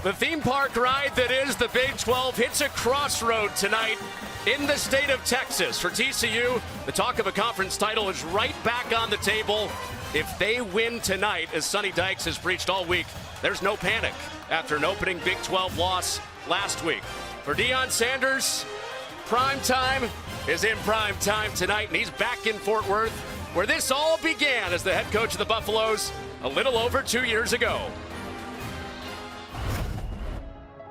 The theme park ride that is the Big 12 hits a crossroad tonight in the state of Texas. For TCU, the talk of a conference title is right back on the table. If they win tonight, as Sonny Dykes has preached all week, there's no panic after an opening Big 12 loss last week. For Deion Sanders, prime time is in prime time tonight, and he's back in Fort Worth, where this all began as the head coach of the Buffaloes a little over 2 years ago.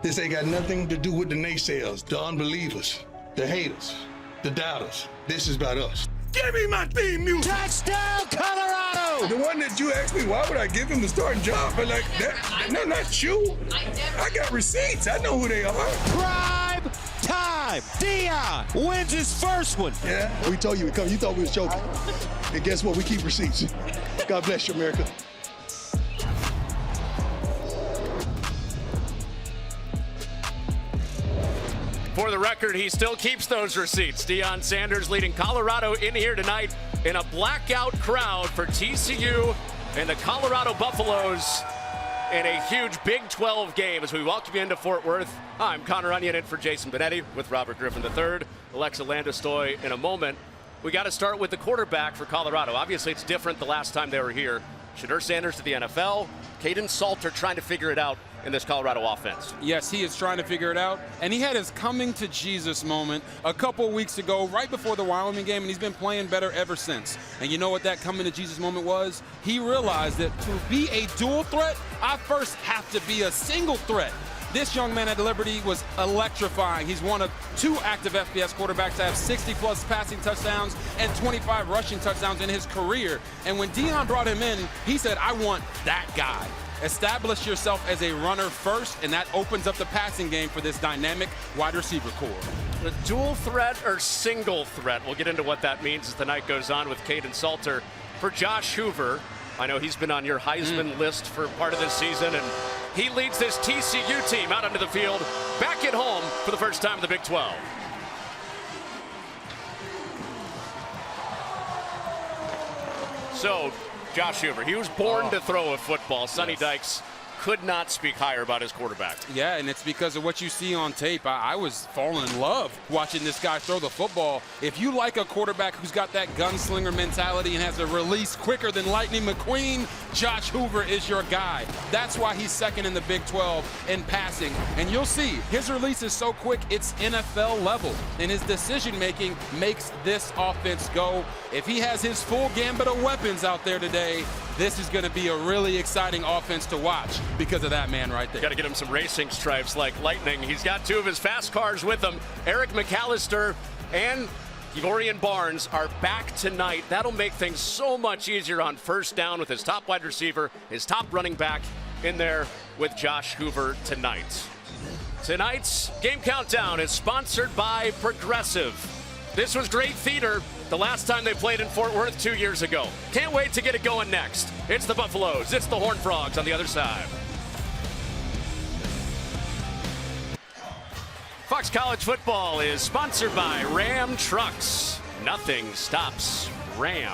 This ain't got nothing to do with the naysayers, the unbelievers, the haters, the doubters. This is about us. Give me my theme music! Touchdown, Colorado! The one that you asked me, why would I give him the starting job? But like, no, not you. I got receipts. I know who they are. Prime time. Deion wins his first one. Yeah, we told you we come. You thought we was joking. And guess what? We keep receipts. God bless you, America. For the record, he still keeps those receipts. Deion Sanders leading Colorado in here tonight in a blackout crowd for TCU and the Colorado Buffaloes in a huge Big 12 game as we welcome you into Fort Worth. I'm Connor Onion in for Jason Benetti with Robert Griffin III, Alexa Landestoy in a moment. We got to start with the quarterback for Colorado. Obviously, it's different the last time they were here. Shedeur Sanders to the NFL. Kaidon Salter trying to figure it out in this Colorado offense. Yes, he is trying to figure it out. And he had his coming to Jesus moment a couple weeks ago, right before the Wyoming game, and he's been playing better ever since. And you know what that coming to Jesus moment was? He realized that to be a dual threat, I first have to be a single threat. This young man at Liberty was electrifying. He's one of two active FBS quarterbacks to have 60-plus passing touchdowns and 25 rushing touchdowns in his career. And when Deion brought him in, he said, I want that guy. Establish yourself as a runner first, and that opens up the passing game for this dynamic wide receiver core. The dual threat or single threat? We'll get into what that means as the night goes on with Kaidon Salter. For Josh Hoover, I know he's been on your Heisman list for part of this season, and he leads this TCU team out onto the field, back at home for the first time in the Big 12. So, Josh Hoover, he was born to throw a football. Sonny Dykes could not speak higher about his quarterback. Yeah, and it's because of what you see on tape. I was falling in love watching this guy throw the football. If you like a quarterback who's got that gunslinger mentality and has a release quicker than Lightning McQueen, Josh Hoover is your guy. That's why he's second in the Big 12 in passing. And you'll see, his release is so quick, it's NFL level. And his decision-making makes this offense go. If he has his full gambit of weapons out there today, this is going to be a really exciting offense to watch because of that man right there. Got to get him some racing stripes like Lightning. He's got two of his fast cars with him. Eric McAllister and Gregorian Barnes are back tonight. That'll make things so much easier on first down with his top wide receiver, his top running back in there with Josh Hoover tonight. Tonight's game countdown is sponsored by Progressive. This was great theater the last time they played in Fort Worth 2 years ago. Can't wait to get it going next. It's the Buffaloes, it's the Horned Frogs on the other side. Fox College Football is sponsored by Ram Trucks. Nothing stops Ram.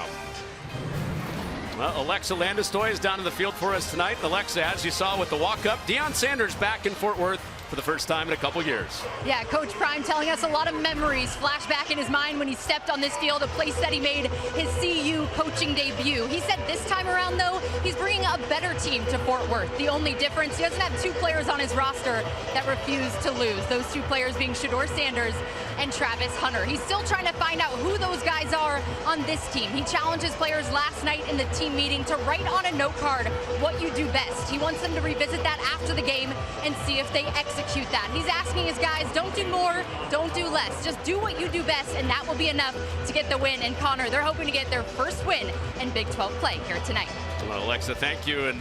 Well, Alexa Landestoy is down in the field for us tonight. Alexa, as you saw with the walk-up, Deion Sanders back in Fort Worth for the first time in a couple years. Yeah, Coach Prime telling us a lot of memories flash back in his mind when he stepped on this field, a place that he made his CU coaching debut. He said this time around, though, he's bringing a better team to Fort Worth. The only difference, he doesn't have two players on his roster that refuse to lose. Those two players being Shedeur Sanders and Travis Hunter. He's still trying to find out who those guys are on this team. He challenged his players last night in the team meeting to write on a note card what you do best. He wants them to revisit that after the game and see if they execute that. He's asking his guys, don't do more, don't do less. Just do what you do best, and that will be enough to get the win. And Connor, they're hoping to get their first win in Big 12 play here tonight. Well, Alexa, thank you. And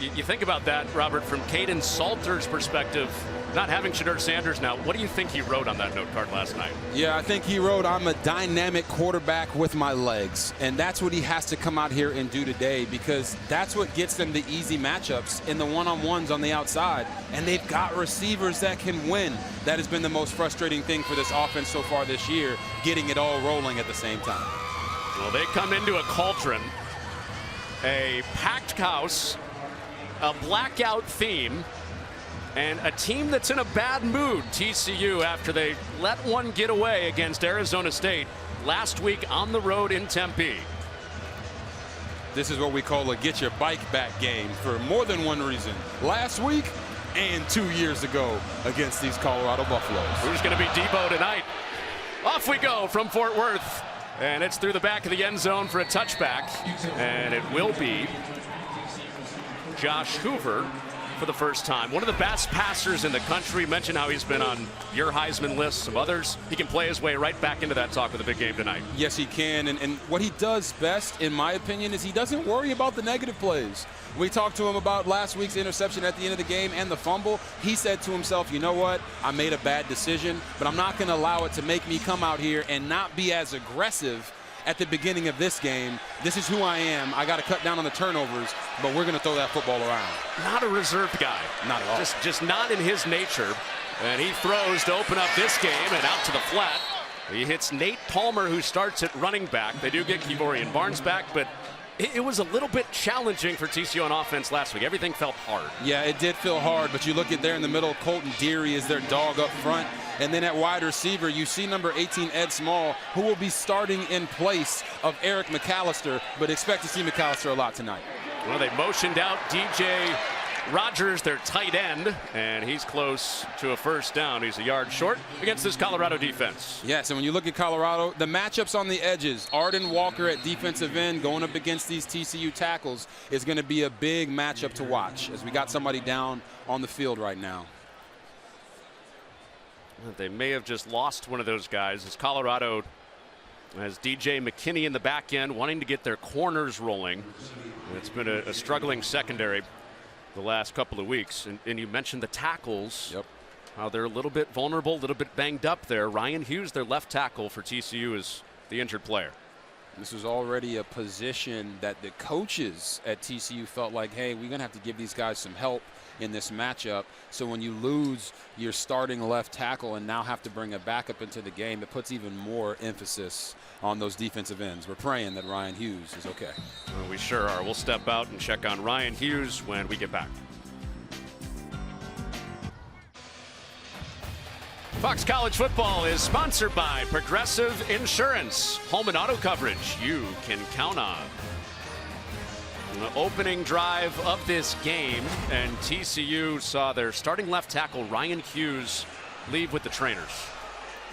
you think about that, Robert, from Kaidon Salter's perspective, not having Shedeur Sanders now, what do you think he wrote on that note card last night? Yeah, I think he wrote, I'm a dynamic quarterback with my legs. And that's what he has to come out here and do today, because that's what gets them the easy matchups in the one-on-ones on the outside. And they've got receivers that can win. That has been the most frustrating thing for this offense so far this year, getting it all rolling at the same time. Well, they come into a cauldron, a packed house, a blackout theme, And a team that's in a bad mood, TCU, after they let one get away against Arizona State last week on the road in Tempe. This is what we call a get your bike back game for more than one reason. Last week and 2 years ago against these Colorado Buffaloes. Who's going to be Debo tonight? Off we go from Fort Worth. And it's through the back of the end zone for a touchback. And it will be Josh Hoover for the first time. One of the best passers in the country. Mentioned how he's been on your Heisman list, some others. He can play his way right back into that talk with a big game tonight. Yes, he can. And what he does best, in my opinion, is he doesn't worry about the negative plays. We talked to him about last week's interception at the end of the game and the fumble. He said to himself, you know what? I made a bad decision, but I'm not going to allow it to make me come out here and not be as aggressive at the beginning of this game. This is who I am. I got to cut down on the turnovers, but we're going to throw that football around. Not a reserved guy. Not at all. Just not in his nature. And he throws to open up this game and out to the flat. He hits Nate Palmer, who starts at running back. They do get Kevorian Barnes back, but it was a little bit challenging for TCU on offense last week. Everything felt hard. Yeah, it did feel hard, but you look at there in the middle, Colton Deary is their dog up front. And then at wide receiver, you see number 18, Ed Small, who will be starting in place of Eric McAllister, but expect to see McAllister a lot tonight. Well, they motioned out DJ Rogers, their tight end, and he's close to a first down. He's a yard short against this Colorado defense. Yes, and when you look at Colorado, the matchups on the edges, Arden Walker at defensive end going up against these TCU tackles is going to be a big matchup to watch as we got somebody down on the field right now. They may have just lost one of those guys as Colorado has DJ McKinney in the back end wanting to get their corners rolling. It's been a struggling secondary the last couple of weeks. And you mentioned the tackles. Yep. How they're a little bit vulnerable, a little bit banged up there. Ryan Hughes, their left tackle for TCU, is the injured player. This was already a position that the coaches at TCU felt like, hey, we're going to have to give these guys some help in this matchup. So when you lose your starting left tackle and now have to bring a backup into the game, it puts even more emphasis on those defensive ends. We're praying that Ryan Hughes is okay. Well, we sure are. We'll step out and check on Ryan Hughes when we get back. Fox College Football is sponsored by Progressive Insurance. Home and auto coverage you can count on. The opening drive of this game, and TCU saw their starting left tackle Ryan Hughes leave with the trainers.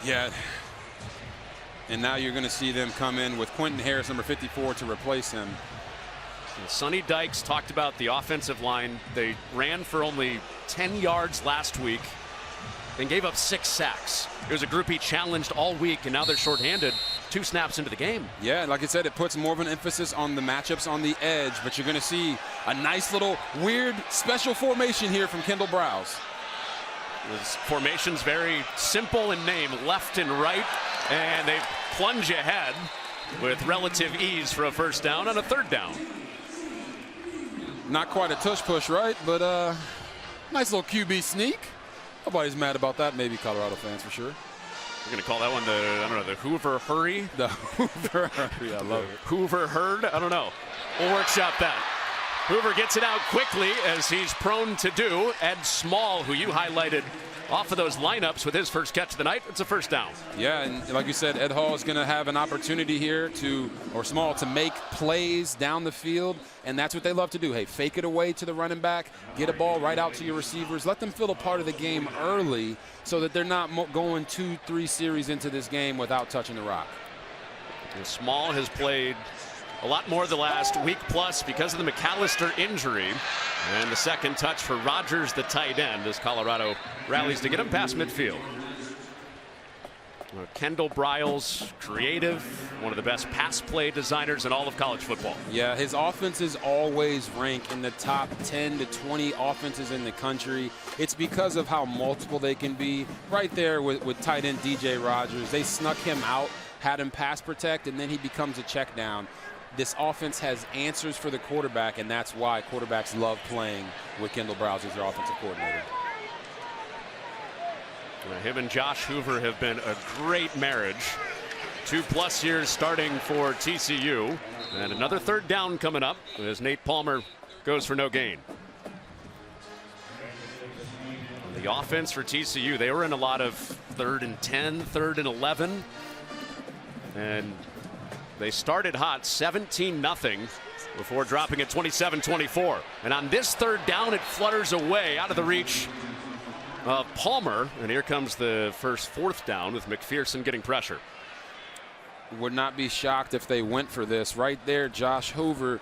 Yeah. And now you're going to see them come in with Quentin Harris, number 54, to replace him. And Sonny Dykes talked about the offensive line. They ran for only 10 yards last week and gave up 6 sacks. It was a group he challenged all week, and now they're shorthanded 2 snaps into the game. Yeah, like I said, it puts more of an emphasis on the matchups on the edge, but you're going to see a nice little weird special formation here from Kendall Browse. This formation's very simple in name, left and right, and they plunge ahead with relative ease for a first down on a third down. Not quite a tush push, right? But nice little QB sneak. Nobody's mad about that. Maybe Colorado fans for sure. We're going to call that one the Hoover Hurry? The Hoover Hurry, I love it. Hoover Herd? I don't know. We'll workshop that. Hoover gets it out quickly, as he's prone to do. Ed Small, who you highlighted off of those lineups with his first catch of the night. It's a first down. Yeah, and like you said, Ed Hall is going to have an opportunity here Small to make plays down the field, and that's what they love to do. Hey, fake it away to the running back, get a ball right out to your receivers, let them feel a part of the game early so that they're not going 2-3 series into this game without touching the rock. And Small has played a lot more the last week plus because of the McAllister injury. And the second touch for Rogers, the tight end, as Colorado rallies to get him past midfield. Kendall Briles, creative, one of the best pass play designers in all of college football. Yeah, his offenses always rank in the top 10 to 20 offenses in the country. It's because of how multiple they can be. Right there with tight end DJ Rogers, they snuck him out, had him pass protect, and then he becomes a check down. This offense has answers for the quarterback, and that's why quarterbacks love playing with Kendall Browse as their offensive coordinator. Him and Josh Hoover have been a great marriage. 2+ years starting for TCU. And another third down coming up as Nate Palmer goes for no gain. The offense for TCU, they were in a lot of 3rd and 10, 3rd and 11. And they started hot 17-0 before dropping it 27-24. And on this 3rd down, it flutters away out of the reach of Palmer. And here comes the first 4th down with McPherson getting pressure. Would not be shocked if they went for this. Right there, Josh Hoover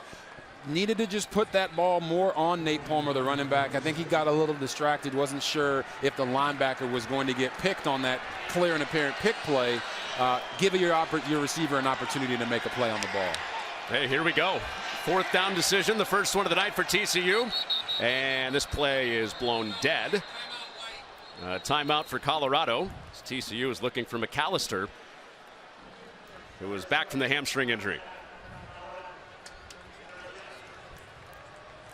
needed to just put that ball more on Nate Palmer, the running back. I think he got a little distracted, wasn't sure if the linebacker was going to get picked on that clear and apparent pick play. Give your receiver an opportunity to make a play on the ball. Hey, here we go. 4th down decision, the first one of the night for TCU. And this play is blown dead. Timeout for Colorado. TCU is looking for McAllister, who was back from the hamstring injury.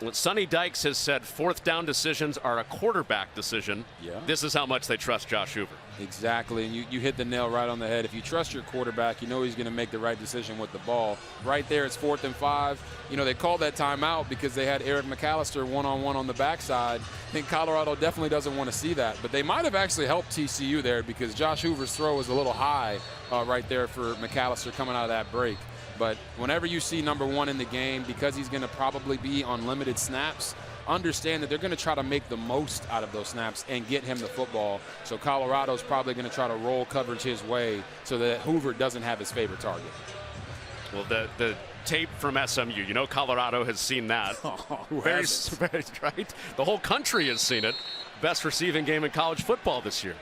What Sonny Dykes has said, 4th down decisions are a quarterback decision. Yeah. This is how much they trust Josh Hoover. Exactly, and you hit the nail right on the head. If you trust your quarterback, you know he's going to make the right decision with the ball. Right there, it's 4th and 5. You know, they called that timeout because they had Eric McAllister one-on-one on the backside. I think Colorado definitely doesn't want to see that, but they might have actually helped TCU there because Josh Hoover's throw was a little high right there for McAllister coming out of that break. But whenever you see number 1 in the game, because he's going to probably be on limited snaps, understand that they're going to try to make the most out of those snaps and get him the football. So Colorado's probably going to try to roll coverage his way so that Hoover doesn't have his favorite target. Well, the tape from SMU, you know Colorado has seen that. Very, right? The whole country has seen it. Best receiving game in college football this year.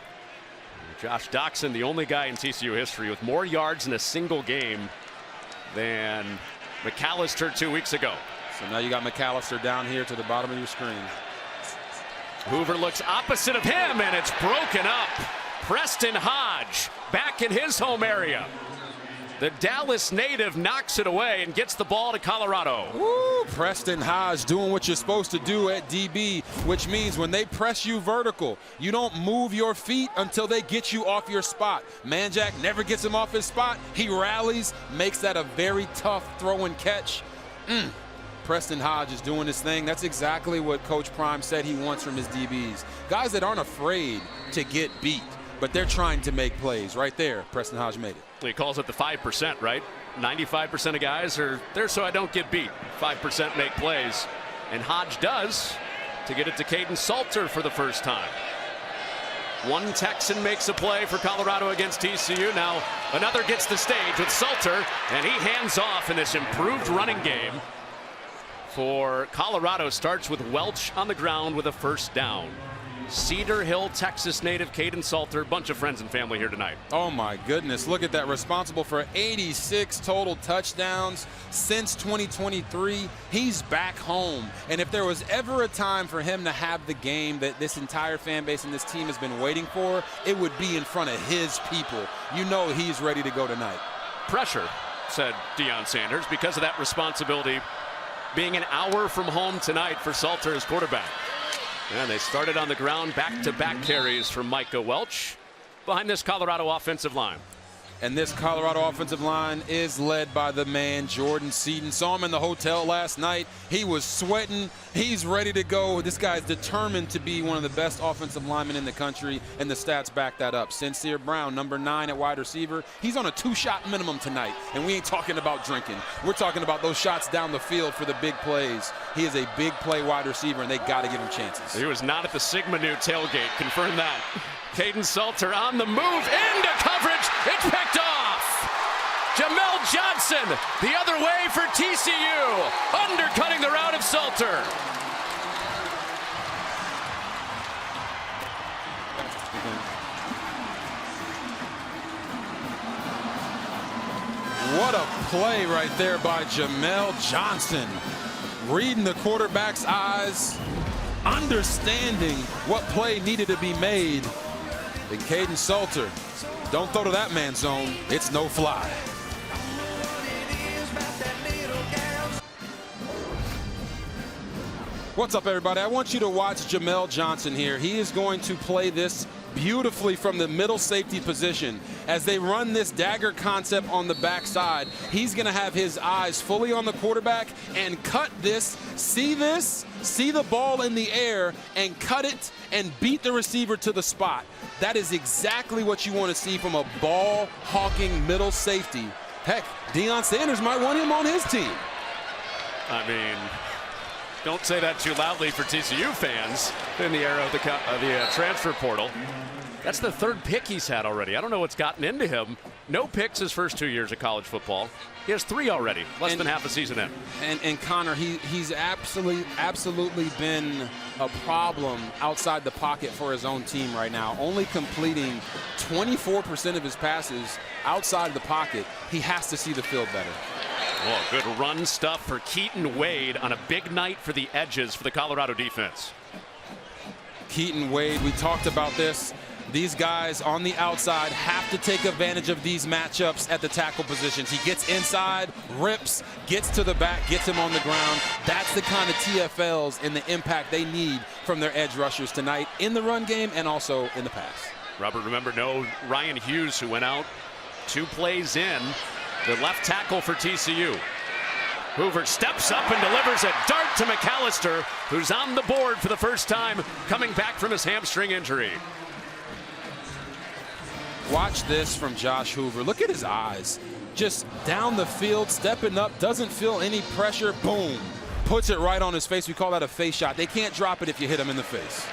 Josh Doctson, the only guy in TCU history with more yards in a single game than McAllister 2 weeks ago. So now you got McAllister down here to the bottom of your screen. Hoover looks opposite of him, and it's broken up. Preston Hodge back in his home area. The Dallas native knocks it away and gets the ball to Colorado. Woo, Preston Hodge doing what you're supposed to do at DB, which means when they press you vertical, you don't move your feet until they get you off your spot. Manjack never gets him off his spot. He rallies, makes that a very tough throw and catch. Preston Hodge is doing his thing. That's exactly what Coach Prime said he wants from his DBs. Guys that aren't afraid to get beat, but they're trying to make plays. Right there, Preston Hodge made it. He calls it the 5%, right? 95% of guys are there so I don't get beat. 5% make plays. And Hodge does to get it to Caden Salter for the first time. One Texan makes a play for Colorado against TCU. Now another gets the stage with Salter, and he hands off in this improved running game for Colorado. Starts with Welch on the ground with a first down. Cedar Hill, Texas native Caden Salter, bunch of friends and family here tonight. Oh my goodness, look at that. Responsible for 86 total touchdowns since 2023. He's back home. And if there was ever a time for him to have the game that this entire fan base and this team has been waiting for, it would be in front of his people. You know he's ready to go tonight. Pressure, said Deion Sanders, because of that responsibility being an hour from home tonight for Salter as quarterback. And they started on the ground, back-to-back carries from Micah Welch behind this Colorado offensive line. And this Colorado offensive line is led by the man, Jordan Seaton. Saw him in the hotel last night. He was sweating. He's ready to go. This guy's determined to be one of the best offensive linemen in the country, and the stats back that up. Sincere Brown, number 9 at wide receiver. He's on a 2-shot minimum tonight, and we ain't talking about drinking. We're talking about those shots down the field for the big plays. He is a big play wide receiver, and they got to give him chances. He was not at the Sigma Nu tailgate. Confirm that. Caden Salter on the move, into coverage. It's picked off. Jamel Johnson the other way for TCU, undercutting the route of Salter. What a play right there by Jamel Johnson. Reading the quarterback's eyes, understanding what play needed to be made. And Caden Salter, don't throw to that man's zone. It's no fly. What's up, everybody? I want you to watch Jamel Johnson here. He is going to play this beautifully from the middle safety position. As they run this dagger concept on the backside, he's going to have his eyes fully on the quarterback and cut this, see the ball in the air and cut it and beat the receiver to the spot. That is exactly what you want to see from a ball-hawking middle safety. Heck, Deion Sanders might want him on his team. I mean, don't say that too loudly for TCU fans in the era of the transfer portal. That's the third pick he's had already. I don't know what's gotten into him. No picks his first 2 years of college football. He has 3 already, less than half a season in. And Connor, he's absolutely been a problem outside the pocket for his own team right now. Only completing 24% of his passes outside the pocket. He has to see the field better. Oh, good run stuff for Keaton Wade on a big night for the edges for the Colorado defense. Keaton Wade, we talked about this. These guys on the outside have to take advantage of these matchups at the tackle positions. He gets inside, rips, gets to the back, gets him on the ground. That's the kind of TFLs and the impact they need from their edge rushers tonight in the run game and also in the pass. Robert, remember, no Ryan Hughes, who went out 2 plays in, the left tackle for TCU. Hoover steps up and delivers a dart to McAllister, who's on the board for the first time, coming back from his hamstring injury. Watch this from Josh Hoover. Look at his eyes. Just down the field, stepping up, doesn't feel any pressure. Boom. Puts it right on his face. We call that a face shot. They can't drop it if you hit him in the face.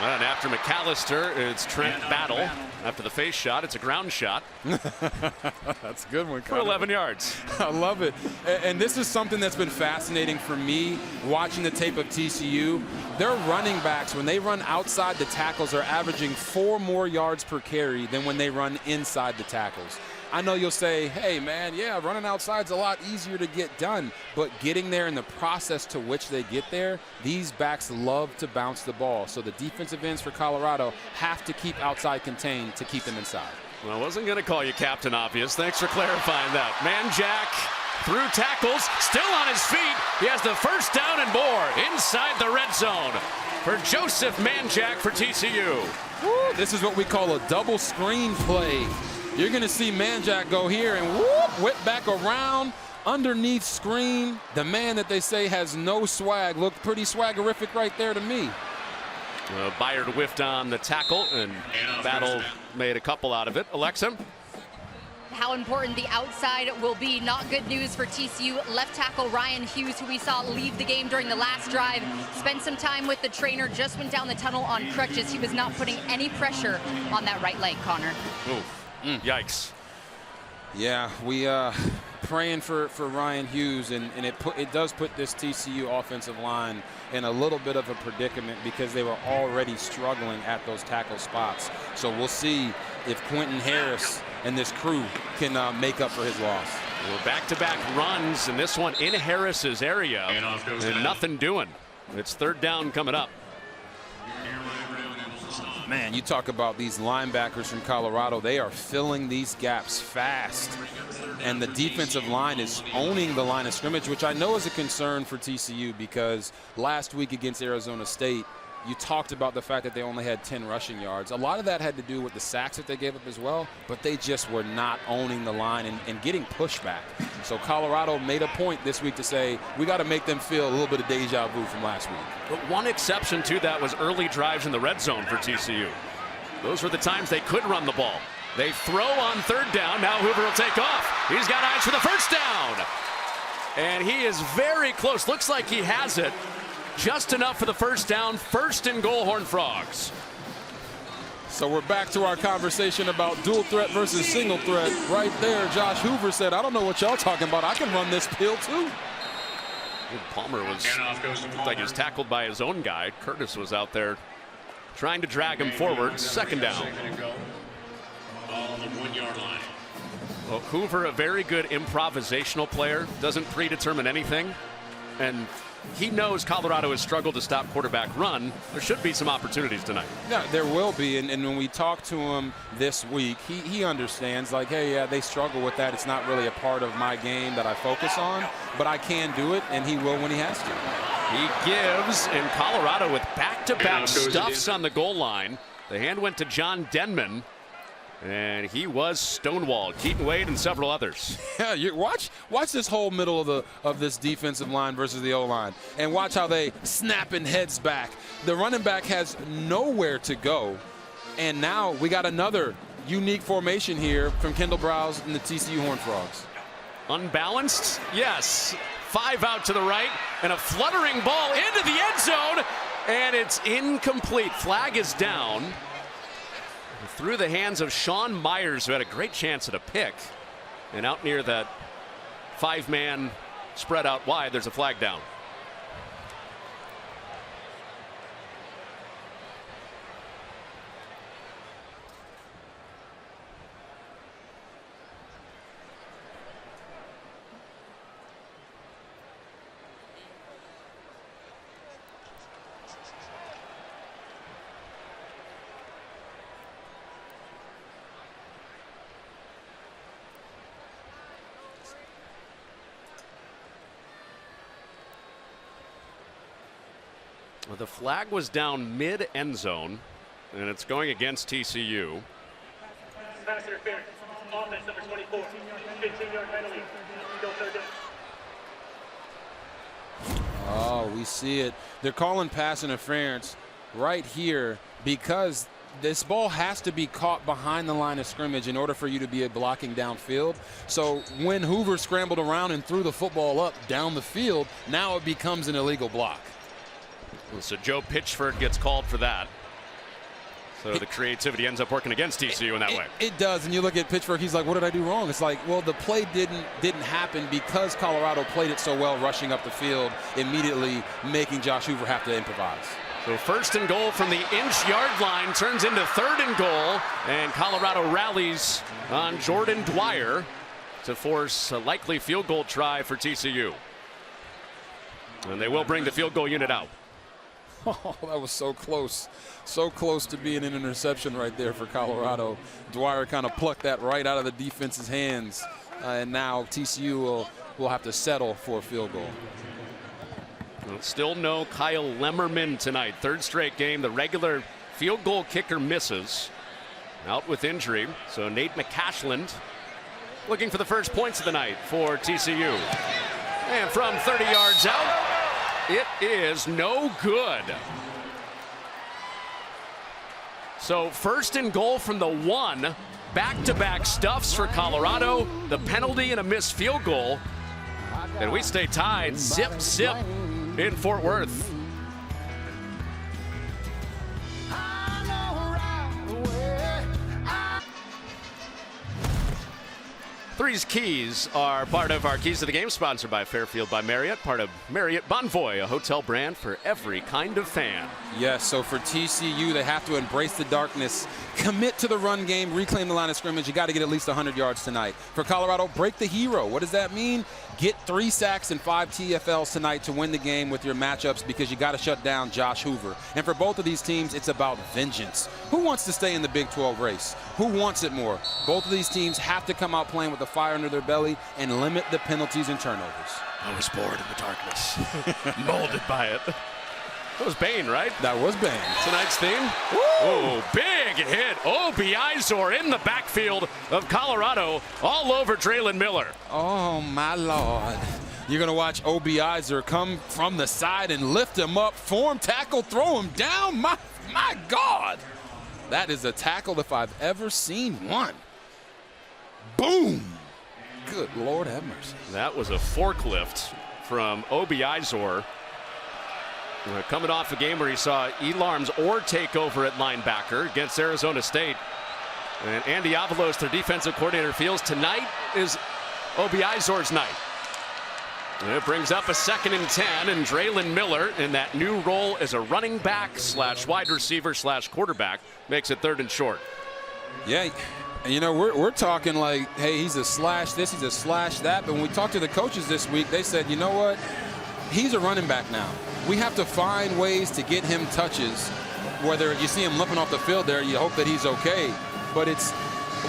And after McAllister, it's Trent Battle. After the face shot, it's a ground shot. That's a good one, for 11 yards. I love it. And this is something that's been fascinating for me watching the tape of TCU. Their running backs, when they run outside the tackles, are averaging 4 more yards per carry than when they run inside the tackles. I know you'll say, hey, man, yeah, running outside's a lot easier to get done. But getting there and the process to which they get there, these backs love to bounce the ball. So the defensive ends for Colorado have to keep outside contained to keep them inside. Well, I wasn't going to call you Captain Obvious. Thanks for clarifying that. Manjack through tackles, still on his feet. He has the first down and more inside the red zone for Joseph Manjack for TCU. Woo, this is what we call a double screen play. You're going to see Manjack go here and whoop, whip back around underneath screen. The man that they say has no swag looked pretty swaggerific right there to me. Byard whiffed on the tackle, and Battle made a couple out of it. Alexa? How important the outside will be. Not good news for TCU. Left tackle Ryan Hughes, who we saw leave the game during the last drive, spent some time with the trainer, just went down the tunnel on crutches. He was not putting any pressure on that right leg, Connor. Oof. Yikes. Yeah, we praying for Ryan Hughes, and it does put this TCU offensive line in a little bit of a predicament because they were already struggling at those tackle spots. So we'll see if Quentin Harris and this crew can make up for his loss. We're back-to-back runs, and this one in Harris's area, and nothing doing. It's 3rd down coming up. Man, you talk about these linebackers from Colorado. They are filling these gaps fast. And the defensive line is owning the line of scrimmage, which I know is a concern for TCU because last week against Arizona State, you talked about the fact that they only had 10 rushing yards. A lot of that had to do with the sacks that they gave up as well, but they just were not owning the line and getting pushback. So Colorado made a point this week to say, we got to make them feel a little bit of deja vu from last week. But one exception to that was early drives in the red zone for TCU. Those were the times they could run the ball. They throw on 3rd down. Now Hoover will take off. He's got eyes for the first down. And he is very close. Looks like he has it. Just enough for the first down. 1st and goal, Horned Frogs. So we're back to our conversation about dual threat versus single threat. Right there, Josh Hoover said, I don't know what y'all talking about. I can run this pill too. Palmer was looked like he was tackled by his own guy. Curtis was out there trying to drag him forward. 2nd down. On the 1-yard line. Well, Hoover, a very good improvisational player, doesn't predetermine anything. And he knows Colorado has struggled to stop quarterback run. There should be some opportunities tonight. Yeah, there will be, and when we talk to him this week, he understands, like, hey, yeah, they struggle with that. It's not really a part of my game that I focus on, but I can do it, and he will when he has to. He gives, and Colorado with back-to-back stuffs on the goal line. The hand went to John Denman, and he was stonewalled. Keaton Wade and several others. Yeah, watch this whole middle of this defensive line versus the O-line, and watch how they snapping heads back. The running back has nowhere to go, and now we got another unique formation here from Kendall Browse and the TCU Horned Frogs. Unbalanced? Yes. 5 out to the right, and a fluttering ball into the end zone, and it's incomplete. Flag is down. Through the hands of Sean Myers, who had a great chance at a pick. And out near that 5-man spread out wide, there's a flag down. Well, the flag was down mid-end zone, and it's going against TCU. Pass interference. Offense number 24. 15-yard penalty. Still third down. Oh, we see it. They're calling pass interference right here because this ball has to be caught behind the line of scrimmage in order for you to be blocking downfield. So when Hoover scrambled around and threw the football up down the field, now it becomes an illegal block. So Joe Pitchford gets called for that. So the creativity ends up working against TCU in that way. It does, and you look at Pitchford, he's like, what did I do wrong? It's like, well, the play didn't happen because Colorado played it so well, rushing up the field, immediately making Josh Hoover have to improvise. So 1st and goal from the inch-yard line turns into 3rd and goal, and Colorado rallies on Jordan Dwyer to force a likely field goal try for TCU. And they will bring the field goal unit out. Oh, that was so close. So close to being an interception right there for Colorado. Dwyer kind of plucked that right out of the defense's hands. And now TCU will have to settle for a field goal. Well, still no Kyle Lemmerman tonight. 3rd straight game. The regular field goal kicker misses. Out with injury. So Nate McCashland looking for the first points of the night for TCU. And from 30 yards out, it is no good. So 1st and goal from the 1. Back-to-back stuffs for Colorado. The penalty and a missed field goal. And we stay tied. Zip, zip in Fort Worth. Three's Keys are part of our Keys to the Game, sponsored by Fairfield by Marriott, part of Marriott Bonvoy, a hotel brand for every kind of fan. Yes, so for TCU, they have to embrace the darkness, commit to the run game, reclaim the line of scrimmage. You got to get at least 100 yards tonight. For Colorado, break the hero. What does that mean? Get 3 sacks and 5 TFLs tonight to win the game with your matchups because you got to shut down Josh Hoover. And for both of these teams, it's about vengeance. Who wants to stay in the Big 12 race? Who wants it more? Both of these teams have to come out playing with the fire under their belly and limit the penalties and turnovers. I was bored in the darkness, molded by it. That was Bane, right? That was Bane. Tonight's theme? Oh, big hit. Obi Izor in the backfield of Colorado, all over Draylen Miller. Oh, my Lord. You're going to watch Obi Izor come from the side and lift him up, form tackle, throw him down. My God. That is a tackle if I've ever seen one. Boom. Good Lord have mercy. That was a forklift from Obi Izor. Coming off a game where he saw Elarms Orr take over at linebacker against Arizona State. And Andy Avalos, their defensive coordinator, feels tonight is Obi Izor's night. And it brings up a 2nd and 10, and Draylen Miller in that new role as a running back / wide receiver / quarterback makes it 3rd and short. Yeah, and you know, we're talking like, hey, he's a slash this, he's a slash that. But when we talked to the coaches this week, they said, you know what? he's a running back now. We have to find ways to get him touches. Whether you see him limping off the field there, you hope that he's okay. But it's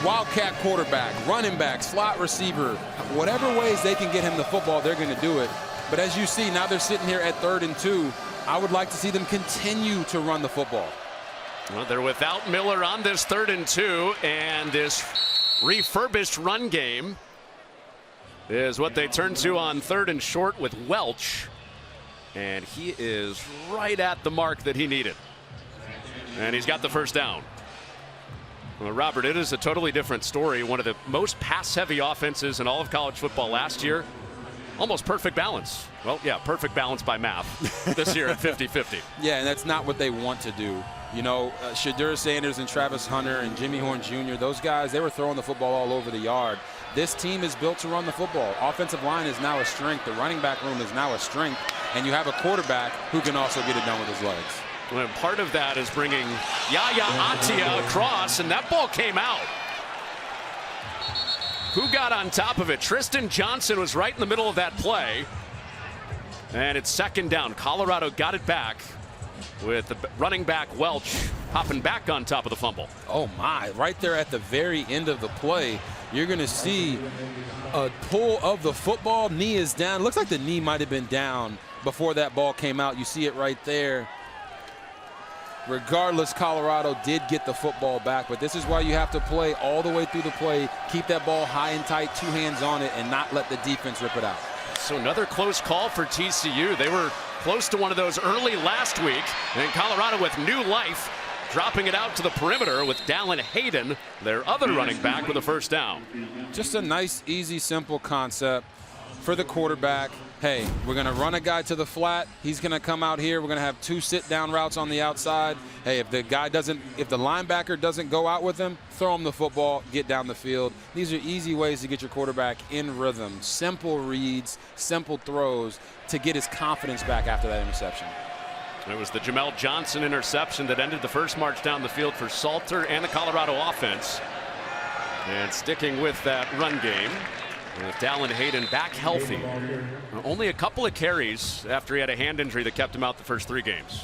wildcat quarterback, running back, slot receiver, whatever ways they can get him the football, they're going to do it. But as you see, now they're sitting here at 3rd and 2. I would like to see them continue to run the football. Well, they're without Miller on this 3rd and 2, and this refurbished run game is what they turn to on 3rd and short with Welch. And he is right at the mark that he needed. And he's got the first down. Well, Robert, it is a totally different story. One of the most pass-heavy offenses in all of college football last year. Almost perfect balance. Well, yeah, perfect balance by math this year at 50-50. Yeah, and that's not what they want to do. You know, Shadur Sanders and Travis Hunter and Jimmy Horn Jr., those guys, they were throwing the football all over the yard. This team is built to run the football. Offensive line is now a strength. The running back room is now a strength. And you have a quarterback who can also get it done with his legs. Well, part of that is bringing Yaya Atia across, and that ball came out. Who got on top of it? Tristan Johnson was right in the middle of that play. And it's 2nd down. Colorado got it back with the running back Welch hopping back on top of the fumble. Oh my, right there at the very end of the play, you're going to see a pull of the football. Knee is down. Looks like the knee might have been down before that ball came out. You see it right there. Regardless, Colorado did get the football back, but this is why you have to play all the way through the play, keep that ball high and tight, 2 hands on it, and not let the defense rip it out. So another close call for TCU. They were close to one of those early last week, and Colorado with new life, dropping it out to the perimeter with Dallin Hayden, their other running back, with a first down. Just a nice, easy, simple concept for the quarterback. Hey, we're going to run a guy to the flat. He's going to come out here. We're going to have 2 sit-down routes on the outside. Hey, if the linebacker doesn't go out with him, throw him the football, get down the field. These are easy ways to get your quarterback in rhythm. Simple reads, simple throws to get his confidence back after that interception. It was the Jamel Johnson interception that ended the first march down the field for Salter and the Colorado offense. And sticking with that run game, with Dallin Hayden back healthy. Only a couple of carries after he had a hand injury that kept him out the first 3 games.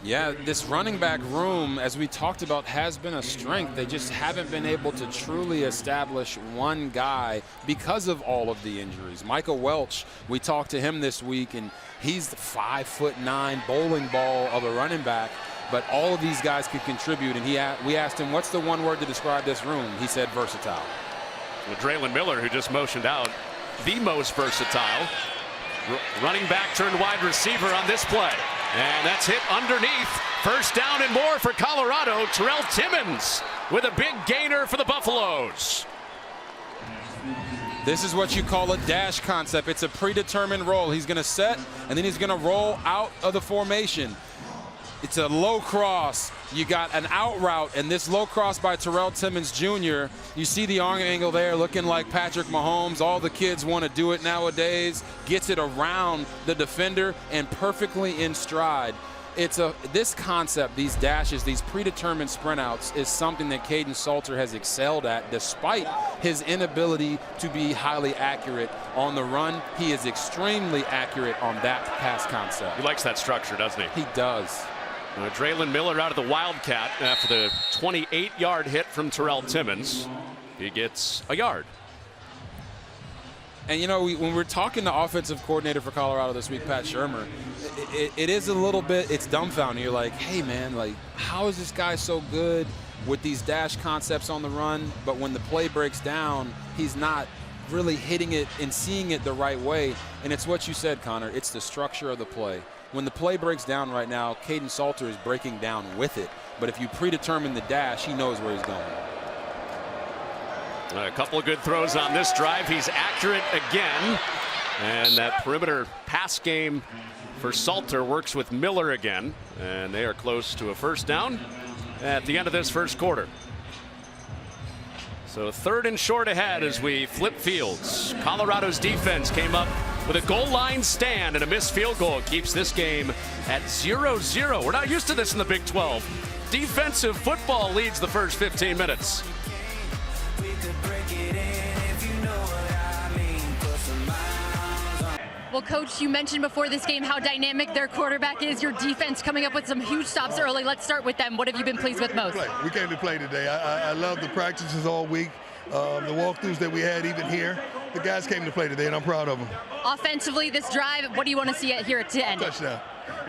Yeah, this running back room, as we talked about, has been a strength. They just haven't been able to truly establish one guy because of all of the injuries. Michael Welch, we talked to him this week, and he's the 5'9" bowling ball of a running back. But all of these guys could contribute, and we asked him, what's the one word to describe this room? He said versatile. With Draylon Miller, who just motioned out, the most versatile running back turned wide receiver on this play. And that's hit underneath. First down and more for Colorado. Terrell Timmons with a big gainer for the Buffaloes. This is what you call a dash concept. It's a predetermined roll. He's going to set, and then he's going to roll out of the formation. It's a low cross. You got an out route, and this low cross by Terrell Timmons Jr. You see the arm angle there looking like Patrick Mahomes. All the kids want to do it nowadays. Gets it around the defender and perfectly in stride. This concept, these dashes, these predetermined sprint outs is something that Kaidon Salter has excelled at despite his inability to be highly accurate on the run. He is extremely accurate on that pass concept. He likes that structure, doesn't he? He does. Draylon Miller out of the Wildcat after the 28-yard hit from Terrell Timmons. He gets a yard. And, you know, when we're talking to offensive coordinator for Colorado this week, Pat Shurmur, it is a little bit, it's dumbfounding. You're like, hey, man, like, how is this guy so good with these dash concepts on the run? But when the play breaks down, he's not really hitting it and seeing it the right way. And it's what you said, Connor. It's the structure of the play. When the play breaks down right now, Kaidon Salter is breaking down with it. But if you predetermine the dash, he knows where he's going. A couple of good throws on this drive. He's accurate again. And that perimeter pass game for Salter works with Miller again. And they are close to a first down at the end of this first quarter. So 3rd and short ahead as we flip fields. Colorado's defense came up with a goal line stand, and a missed field goal keeps this game at 0-0. We're not used to this in the Big 12. Defensive football leads the first 15 minutes. Well, Well, Coach, you mentioned before this game how dynamic their quarterback is. Your defense coming up with some huge stops early. Let's start with them. What have you been pleased with most? We came to play today. I love the practices all week, the walkthroughs that we had even here. The guys came to play today, and I'm proud of them. Offensively, this drive, what do you want to see it here to end? Touchdown.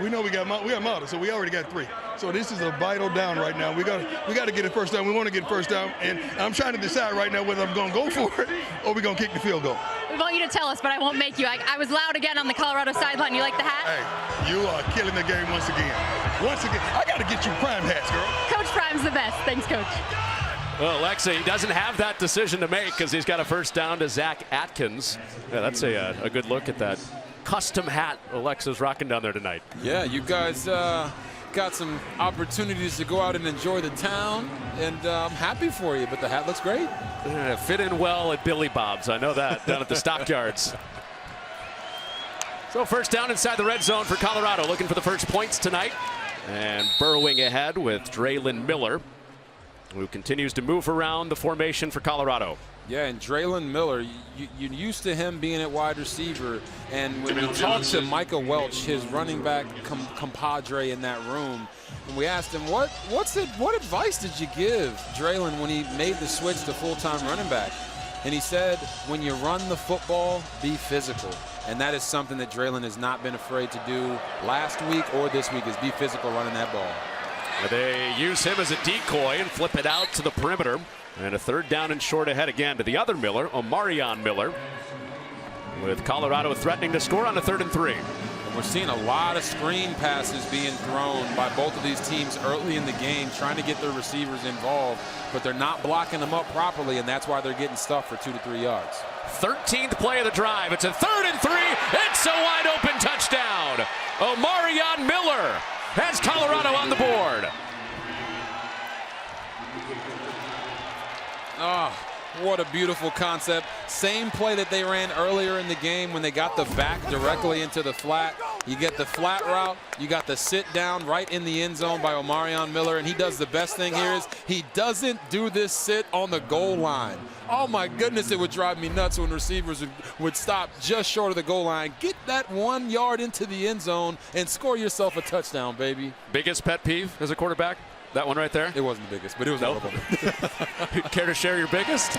We know we got Mata, so we already got 3. So this is a vital down right now. We got to get it first down. We want to get first down, and I'm trying to decide right now whether I'm going to go for it or we're going to kick the field goal. We want you to tell us, but I won't make you. I was loud again on the Colorado sideline. You like the hat? Hey, you are killing the game once again. Once again, I got to get you prime hats, girl. Coach Prime's the best. Thanks, Coach. Well, Alexa, he doesn't have that decision to make because he's got a first down to Zach Atkins. Yeah, that's a good look at that custom hat Alexa's rocking down there tonight. Yeah, you guys got some opportunities to go out and enjoy the town, and I'm happy for you, but the hat looks great. Fit in well at Billy Bob's. I know that, down at the Stockyards. So first down inside the red zone for Colorado, looking for the first points tonight. And burrowing ahead with Draylon Miller, who continues to move around the formation for Colorado. Yeah, and Draylon Miller, you're used to him being at wide receiver, and when you talk to Micah Welch, his running back compadre in that room, and we asked him, what advice did you give Draylon when he made the switch to full-time running back? And he said, when you run the football, be physical. And that is something that Draylon has not been afraid to do last week or this week, is be physical running that ball. They use him as a decoy and flip it out to the perimeter. And a third down and short ahead again to the other Miller, Omarion Miller, with Colorado threatening to score on a 3rd and 3. And we're seeing a lot of screen passes being thrown by both of these teams early in the game, trying to get their receivers involved, but they're not blocking them up properly, and that's why they're getting stuffed for 2 to 3 yards. 13th play of the drive. It's a 3rd and 3. It's a wide open touchdown. Omarion Miller has Colorado on the board. Oh, what a beautiful concept. Same play that they ran earlier in the game when they got the back directly into the flat. You get the flat route, you got the sit down right in the end zone by Omarion Miller, and he does the best thing here is he doesn't do this sit on the goal line. Oh my goodness, it would drive me nuts when receivers would stop just short of the goal line. Get that 1 yard into the end zone and score yourself a touchdown, baby. Biggest pet peeve as a quarterback? That one right there? It wasn't the biggest, but it was nope. Care to share your biggest?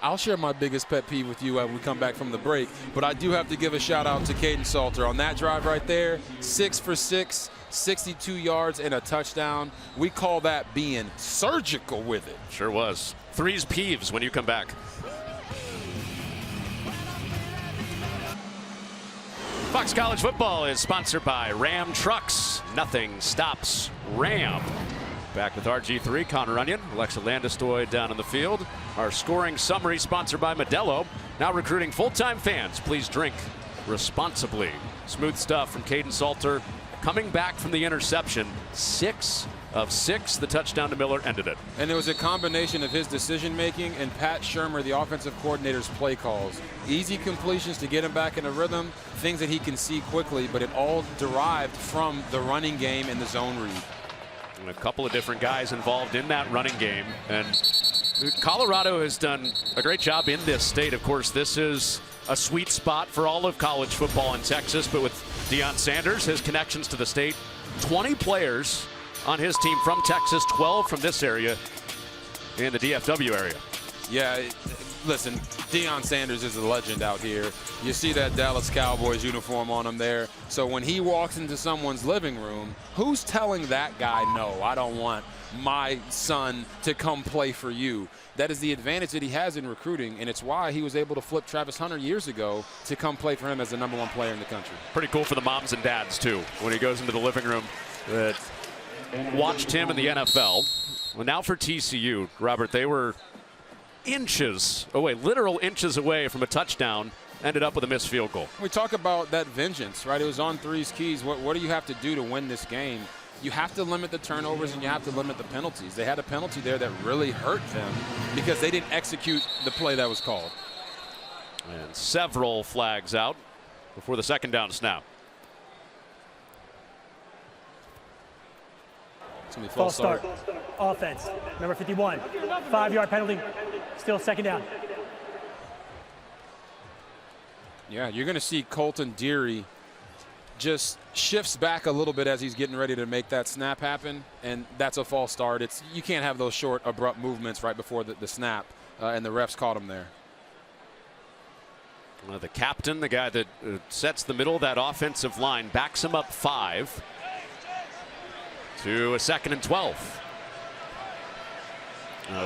I'll share my biggest pet peeve with you when we come back from the break, but I do have to give a shout out to Kaidon Salter on that drive right there. 6 for 6, 62 yards and a touchdown. We call that being surgical with it. Sure was. 3's peeves when you come back. Fox College Football is sponsored by Ram Trucks. Nothing stops Ram. Back with RG3, Connor Onion, Alexa Landestoy down in the field. Our scoring summary sponsored by Modelo. Now recruiting full-time fans. Please drink responsibly. Smooth stuff from Kaidon Salter. Coming back from the interception, 6 of 6. The touchdown to Miller ended it. And it was a combination of his decision-making and Pat Shurmur, the offensive coordinator's play calls. Easy completions to get him back in a rhythm, things that he can see quickly, but it all derived from the running game and the zone read. And a couple of different guys involved in that running game. And Colorado has done a great job in this state. Of course, this is a sweet spot for all of college football in Texas, but with Deion Sanders, his connections to the state, 20 players on his team from Texas, 12 from this area in the DFW area. Yeah, listen, Deion Sanders is a legend out here. You see that Dallas Cowboys uniform on him there. So when he walks into someone's living room, who's telling that guy, no, I don't want my son to come play for you? That is the advantage that he has in recruiting, and it's why he was able to flip Travis Hunter years ago to come play for him as the #1 player in the country. Pretty cool for the moms and dads, too, when he goes into the living room that watched him in the NFL. Well, now for TCU, Robert, they were inches away, literal inches away from a touchdown, ended up with a missed field goal. We talk about that vengeance, right? It was on 3's keys. What do you have to do to win this game? You have to limit the turnovers and you have to limit the penalties. They had a penalty there that really hurt them because they didn't execute the play that was called. And several flags out before the second down snap. It's going to be false start. Offense, number 51. 5-yard penalty. Still second down. Yeah, you're going to see Colton Deary just shifts back a little bit as he's getting ready to make that snap happen, and that's a false start. You can't have those short, abrupt movements right before the snap, and the refs caught him there. The captain, the guy that sets the middle of that offensive line, backs him up 5 to a 2nd and 12.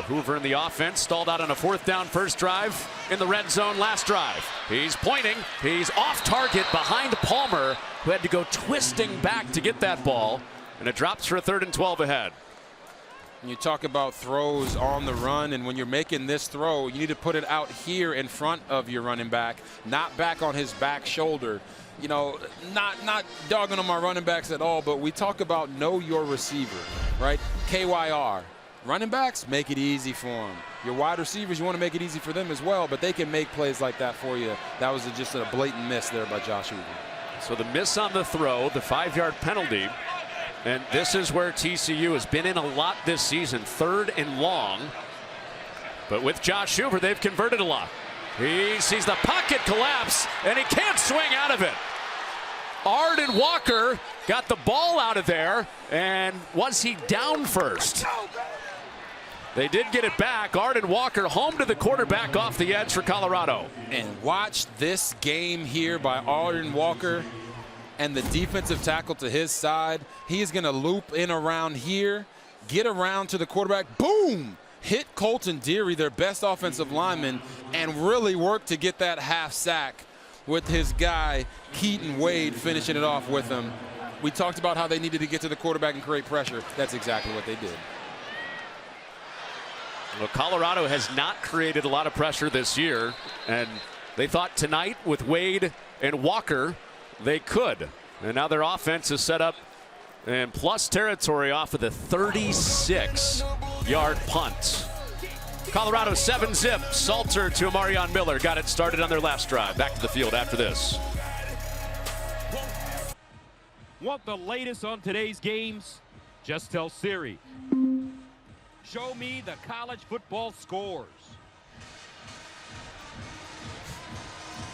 Hoover in the offense, stalled out on a 4th down first drive in the red zone last drive. He's pointing. He's off target behind Palmer, who had to go twisting back to get that ball, and it drops for a 3rd and 12 ahead. And you talk about throws on the run, and when you're making this throw, you need to put it out here in front of your running back, not back on his back shoulder. You know, not dogging on my running backs at all, but we talk about know your receiver, right? KYR. Running backs, make it easy for them. Your wide receivers, you want to make it easy for them as well, but they can make plays like that for you. That was just a blatant miss there by Josh Hoover. So the miss on the throw, the 5-yard penalty, and this is where TCU has been in a lot this season, 3rd and long. But with Josh Hoover, they've converted a lot. He sees the pocket collapse, and he can't swing out of it. Arden Walker got the ball out of there, and was he down first? They did get it back. Arden Walker home to the quarterback off the edge for Colorado. And watch this game here by Arden Walker and the defensive tackle to his side. He is going to loop in around here, get around to the quarterback, boom, hit Colton Deary, their best offensive lineman, and really work to get that half sack with his guy, Keaton Wade, finishing it off with him. We talked about how they needed to get to the quarterback and create pressure. That's exactly what they did. Well, Colorado has not created a lot of pressure this year, and they thought tonight with Wade and Walker they could. And now their offense is set up in plus territory off of the 36-yard punt. Colorado 7-zip. Salter to Amarion Miller. Got it started on their last drive. Back to the field after this. Want the latest on today's games? Just tell Siri. Show me the college football scores.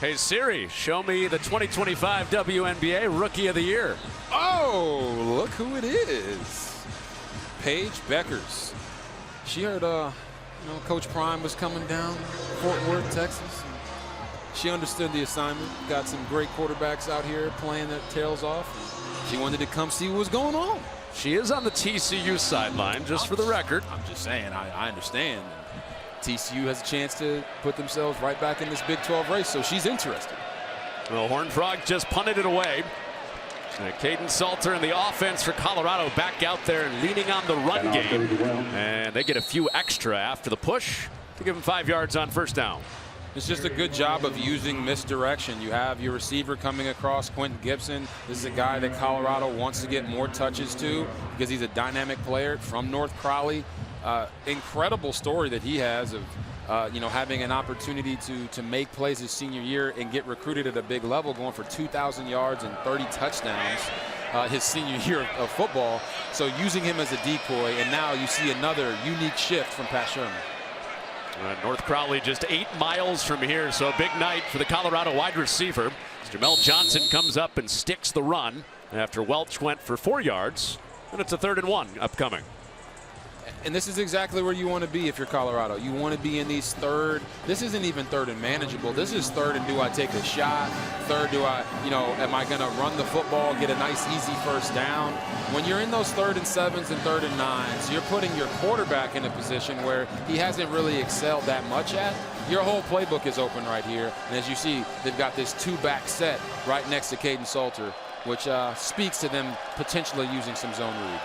Hey Siri, show me the 2025 WNBA Rookie of the Year. Oh, look who it is. Paige Beckers. She heard Coach Prime was coming down Fort Worth, Texas. She understood the assignment. Got some great quarterbacks out here playing their tails off. She wanted to come see what was going on. She is on the TCU sideline, just for the record. I'm just saying, I understand. TCU has a chance to put themselves right back in this Big 12 race, so she's interested. Well, Horned Frog just punted it away. Caden Salter and the offense for Colorado back out there leaning on the run game. And they get a few extra after the push to give them 5 yards on first down. It's just a good job of using misdirection. You have your receiver coming across, Quentin Gibson. This is a guy that Colorado wants to get more touches to because he's a dynamic player from North Crowley. Incredible story that he has of having an opportunity to make plays his senior year and get recruited at a big level, going for 2,000 yards and 30 touchdowns his senior year of football. So using him as a decoy, and now you see another unique shift from Pat Sherman. North Crowley just 8 miles from here, so a big night for the Colorado wide receiver. Jamel Johnson comes up and sticks the run after Welch went for 4 yards, and it's a 3rd and 1 upcoming. And this is exactly where you want to be if you're Colorado. You want to be in these third. This isn't even 3rd and manageable. This is 3rd and do I take a shot? 3rd, do I, am I going to run the football, get a nice easy first down? When you're in those 3rd and 7s and 3rd and 9s, you're putting your quarterback in a position where he hasn't really excelled that much at. Your whole playbook is open right here. And as you see, they've got this 2-back set right next to Caden Salter, which speaks to them potentially using some zone read.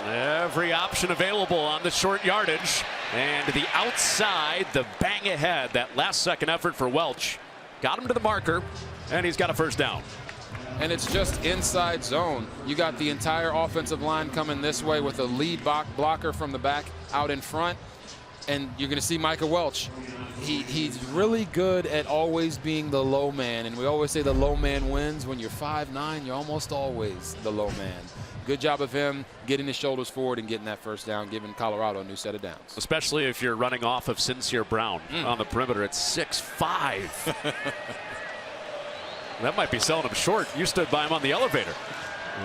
Every option available on the short yardage. And to the outside, the bang ahead. That last second effort for Welch got him to the marker, and he's got a first down. And it's just inside zone. You got the entire offensive line coming this way with a lead blocker from the back out in front. And you're going to see Micah Welch. He's really good at always being the low man. And we always say the low man wins. When you're 5'9", you're almost always the low man. Good job of him getting his shoulders forward and getting that first down, giving Colorado a new set of downs. Especially if you're running off of Sincere Brown on the perimeter at 6'5". That might be selling him short. You stood by him on the elevator.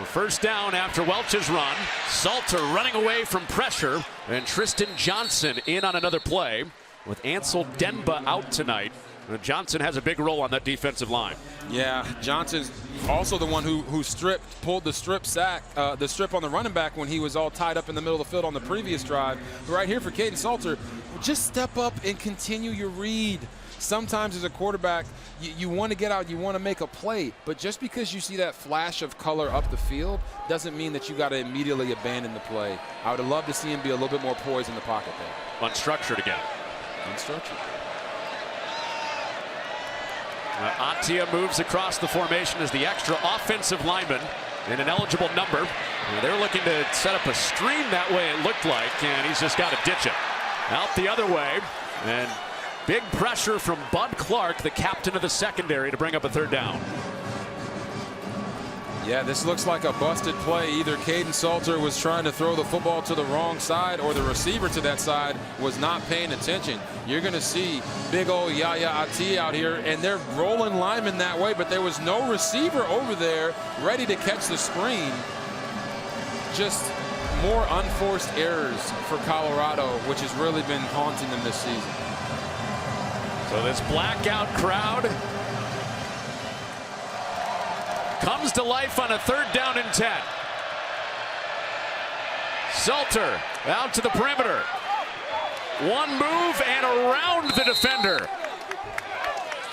First down after Welch's run. Salter running away from pressure, and Tristan Johnson in on another play with Ansel Denba out tonight. Johnson has a big role on that defensive line. Yeah, Johnson's also the one who pulled the strip sack, the strip on the running back when he was all tied up in the middle of the field on the previous drive. Right here for Kaidon Salter, just step up and continue your read. Sometimes as a quarterback, you want to get out, you want to make a play, but just because you see that flash of color up the field doesn't mean that you got to immediately abandon the play. I would have loved to see him be a little bit more poised in the pocket there. Unstructured again. Unstructured. Atia moves across the formation as the extra offensive lineman in an eligible number. They're looking to set up a screen that way, it looked like, and he's just got to ditch it. Out the other way, and big pressure from Bud Clark, the captain of the secondary, to bring up a third down. Yeah, this looks like a busted play. Either Kaidon Salter was trying to throw the football to the wrong side, or the receiver to that side was not paying attention. You're going to see big old Yaya Ati out here, and they're rolling linemen that way, but there was no receiver over there ready to catch the screen. Just more unforced errors for Colorado, which has really been haunting them this season. So this blackout crowd comes to life on a third down and 10. Salter out to the perimeter. One move and around the defender.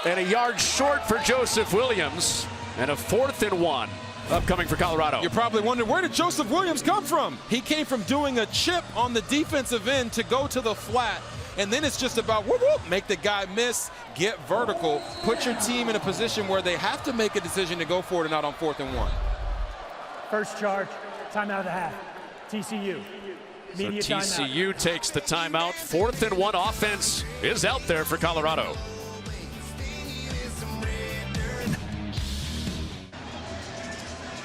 And a yard short for Joseph Williams. And a 4th and 1 upcoming for Colorado. You're probably wondering, where did Joseph Williams come from? He came from doing a chip on the defensive end to go to the flat. And then it's just about whoop, whoop, make the guy miss, get vertical, put your team in a position where they have to make a decision to go for it and not on 4th and 1. First charge, timeout of the half. TCU. So TCU takes the timeout. 4th and 1 offense is out there for Colorado.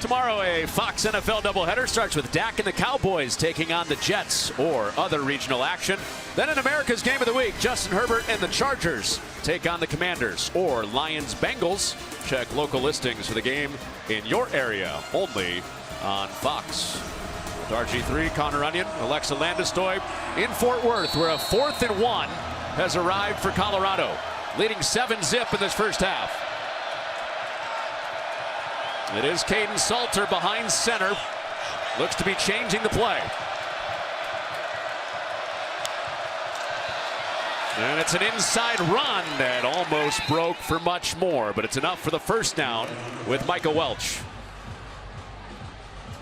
Tomorrow, a Fox NFL doubleheader starts with Dak and the Cowboys taking on the Jets or other regional action. Then in America's Game of the Week, Justin Herbert and the Chargers take on the Commanders or Lions-Bengals. Check local listings for the game in your area only on Fox. RG3, Connor Onion, Alexa Landestoy in Fort Worth, where a 4th and 1 has arrived for Colorado, leading 7-zip in this first half. It is Kaidon Salter behind center. Looks to be changing the play. And it's an inside run that almost broke for much more, but it's enough for the first down with Micah Welch.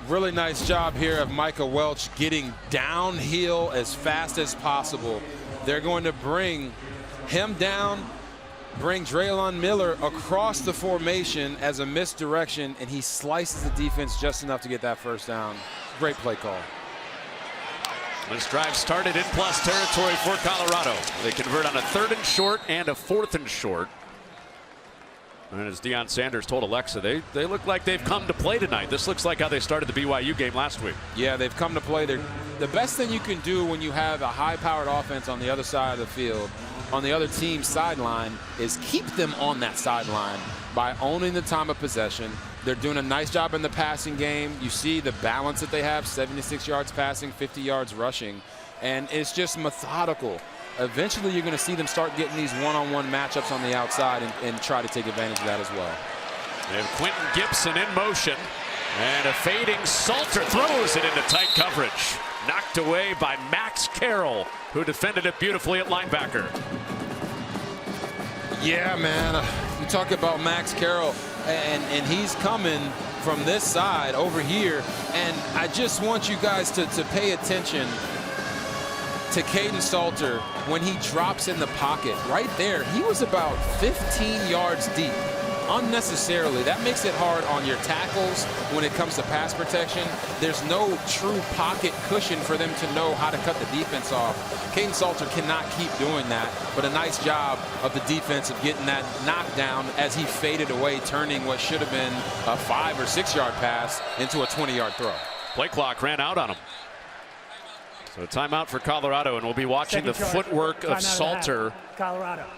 Really nice job here of Micah Welch getting downhill as fast as possible. They're going to bring him down, bring Draylon Miller across the formation as a misdirection, and he slices the defense just enough to get that first down. Great play call. This drive started in plus territory for Colorado. They convert on a 3rd and short and a 4th and short. And as Deion Sanders told Alexa, they look like they've come to play tonight. This looks like how they started the BYU game last week. Yeah, they've come to play. The best thing you can do when you have a high-powered offense on the other side of the field, on the other team's sideline, is keep them on that sideline by owning the time of possession. They're doing a nice job in the passing game. You see the balance that they have, 76 yards passing, 50 yards rushing, and it's just methodical. Eventually, you're going to see them start getting these one-on-one matchups on the outside and try to take advantage of that as well. They have Quentin Gibson in motion, and a fading Salter throws it into tight coverage. Knocked away by Max Carroll, who defended it beautifully at linebacker. Yeah, man. You talk about Max Carroll, and he's coming from this side over here. And I just want you guys to pay attention to Kaidon Salter when he drops in the pocket. Right there, he was about 15 yards deep. Unnecessarily. That makes it hard on your tackles when it comes to pass protection. There's no true pocket cushion for them to know how to cut the defense off. Kaidon Salter cannot keep doing that, but a nice job of the defense of getting that knockdown as he faded away, turning what should have been a 5 or 6 yard pass into a 20-yard throw. Play clock ran out on him. So timeout for Colorado, and we'll be watching the footwork of Salter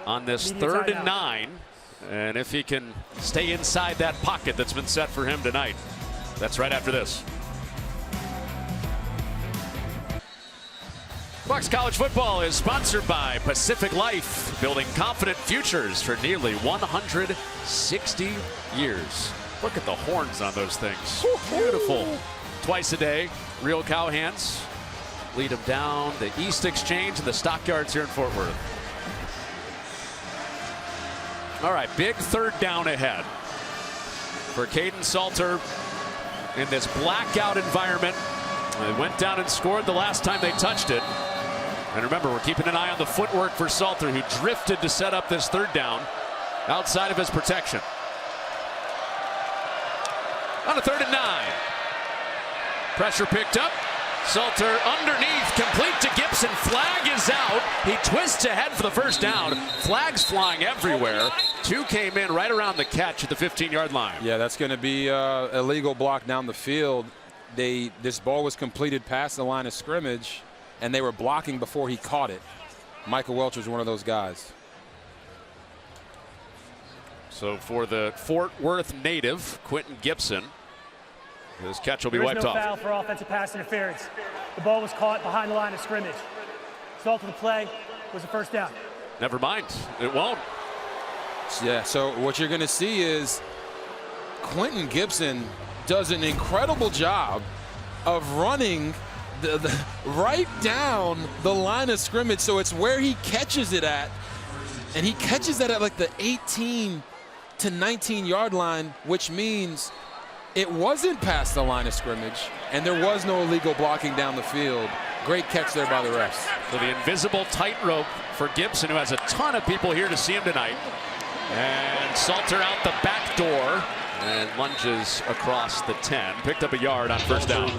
on this 3rd and 9. And if he can stay inside that pocket that's been set for him tonight. That's right after this. Bucs College Football is sponsored by Pacific Life, building confident futures for nearly 160 years. Look at the horns on those things. Beautiful. Twice a day, real cowhands lead them down the East Exchange and the Stockyards here in Fort Worth. All right, big 3rd down ahead for Kaidon Salter in this blackout environment. They went down and scored the last time they touched it. And remember, we're keeping an eye on the footwork for Salter, who drifted to set up this 3rd down outside of his protection. On a 3rd and 9. Pressure picked up. Salter underneath, complete to Gibson. Flag is out. He twists ahead for the 1st down. Flags flying everywhere. 2 came in right around the catch at the 15-yard line. Yeah, that's going to be an illegal block down the field. This ball was completed past the line of scrimmage, and they were blocking before he caught it. Michael Welch was one of those guys. So for the Fort Worth native, Quentin Gibson, this catch will be wiped off. There is no foul for offensive pass interference. The ball was caught behind the line of scrimmage. Result of the play was a 1st down. Never mind, it won't. Yeah, so what you're going to see is Quentin Gibson does an incredible job of running right down the line of scrimmage. So it's where he catches it at, and he catches that at like the 18 to 19-yard line, which means it wasn't past the line of scrimmage, and there was no illegal blocking down the field. Great catch there by the refs. So the invisible tightrope for Gibson, who has a ton of people here to see him tonight. And Salter out the back door and lunges across the 10. Picked up a yard on 1st down.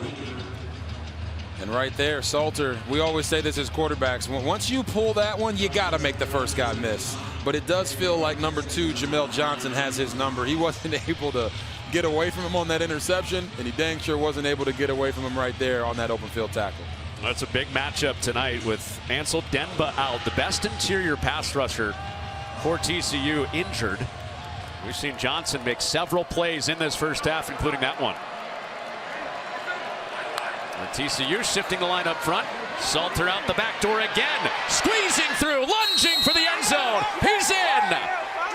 And right there, Salter, we always say this as quarterbacks, once you pull that one, you got to make the first guy miss. But it does feel like number 2, Jamel Johnson, has his number. He wasn't able to get away from him on that interception, and he dang sure wasn't able to get away from him right there on that open field tackle. That's a big matchup tonight with Ansel Denba out, the best interior pass rusher for TCU, injured. We've seen Johnson make several plays in this 1st half, including that one. And TCU shifting the line up front. Salter out the back door again, squeezing through, lunging for the end zone. He's in.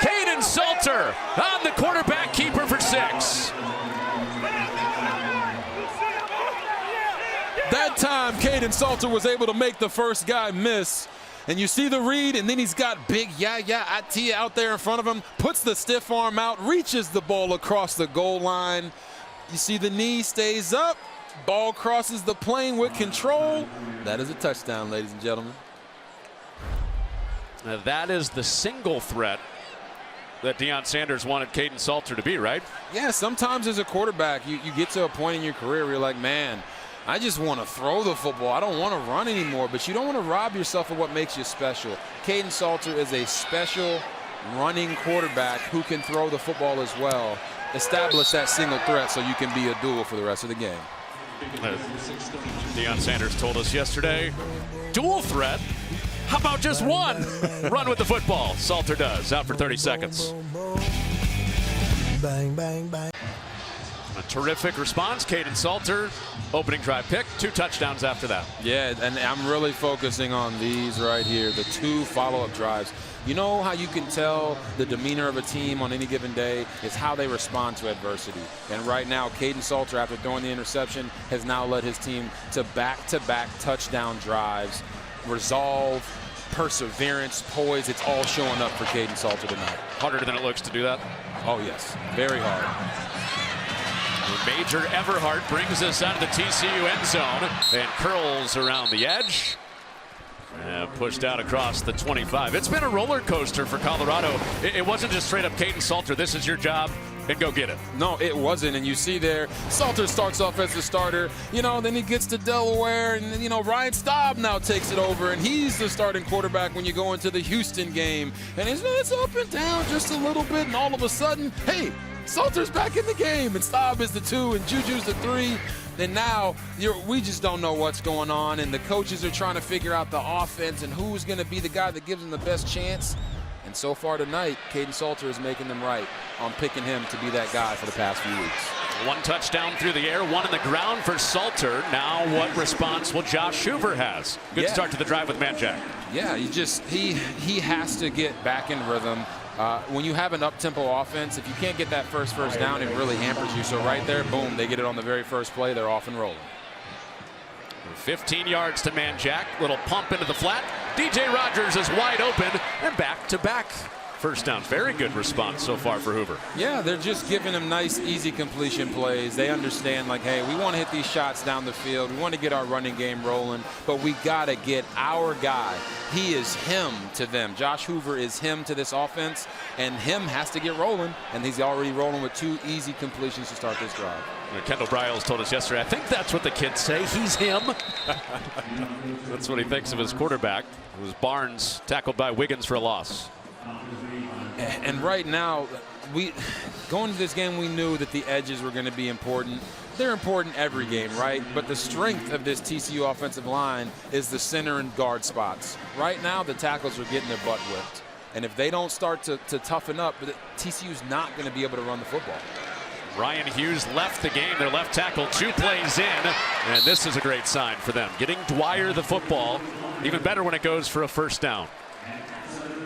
Kaidon Salter on the quarterback keeper for 6. That time, Kaidon Salter was able to make the first guy miss. And you see the read, and then he's got big Yaya Atia out there in front of him, puts the stiff arm out, reaches the ball across the goal line. You see the knee stays up, ball crosses the plane with control. That is a touchdown, ladies and gentlemen. Now that is the single threat that Deion Sanders wanted Kaidon Salter to be, right? Yeah, sometimes as a quarterback, you get to a point in your career where you're like, man, I just want to throw the football. I don't want to run anymore, but you don't want to rob yourself of what makes you special. Kaidon Salter is a special running quarterback who can throw the football as well. Establish that single threat so you can be a duel for the rest of the game. Deion Sanders told us yesterday, dual threat? How about just one? Run with the football. Salter does, out for 30 seconds. Bang, bang, bang. A terrific response. Kaidon Salter, opening drive pick, 2 touchdowns after that. Yeah, and I'm really focusing on these right here, the 2 follow-up drives. You know how you can tell the demeanor of a team on any given day is how they respond to adversity. And right now, Kaidon Salter, after throwing the interception, has now led his team to back-to-back touchdown drives. Resolve, perseverance, poise, it's all showing up for Kaidon Salter tonight. Harder than it looks to do that? Oh, yes. Very hard. Major Everhart brings us out of the TCU end zone and curls around the edge. And pushed out across the 25. It's been a roller coaster for Colorado. It wasn't just straight up Kaidon Salter, this is your job, and go get it. No, it wasn't. And you see there, Salter starts off as the starter. You know, then he gets to Delaware, and, you know, Ryan Staub now takes it over, and he's the starting quarterback when you go into the Houston game. And it's up and down just a little bit, and all of a sudden, hey, Salter's back in the game, and Staub is the 2, and Juju's the 3. then now we just don't know what's going on, and the coaches are trying to figure out the offense and who's going to be the guy that gives them the best chance. And so far tonight, Kaidon Salter is making them right on picking him to be that guy for the past few weeks. One touchdown through the air, one on the ground for Salter. Now what response will Josh Hoover has? Good start to the drive with Manjack. Yeah, he has to get back in rhythm. When you have an up-tempo offense, if you can't get that first down, it really hampers you. So right there, boom, they get it on the very first play. They're off and rolling. 15 yards to Manjack. Little pump into the flat. DJ Rogers is wide open and back-to-back first downs. Very good response so far for Hoover. Yeah, they're just giving him nice, easy completion plays. They understand, like, hey, we want to hit these shots down the field. We want to get our running game rolling, but we got to get our guy. He is him to them. Josh Hoover is him to this offense, and him has to get rolling, and he's already rolling with 2 easy completions to start this drive. Kendall Briles told us yesterday, I think that's what the kids say. He's him. That's what he thinks of his quarterback. It was Barnes tackled by Wiggins for a loss. And right now, going to this game, we knew that the edges were going to be important. They're important every game, right? But the strength of this TCU offensive line is the center and guard spots. Right now, the tackles are getting their butt whipped. And if they don't start to toughen up, TCU's not going to be able to run the football. Ryan Hughes left the game, their left tackle, 2 plays in, and this is a great sign for them. Getting Dwyer the football, even better when it goes for a first down.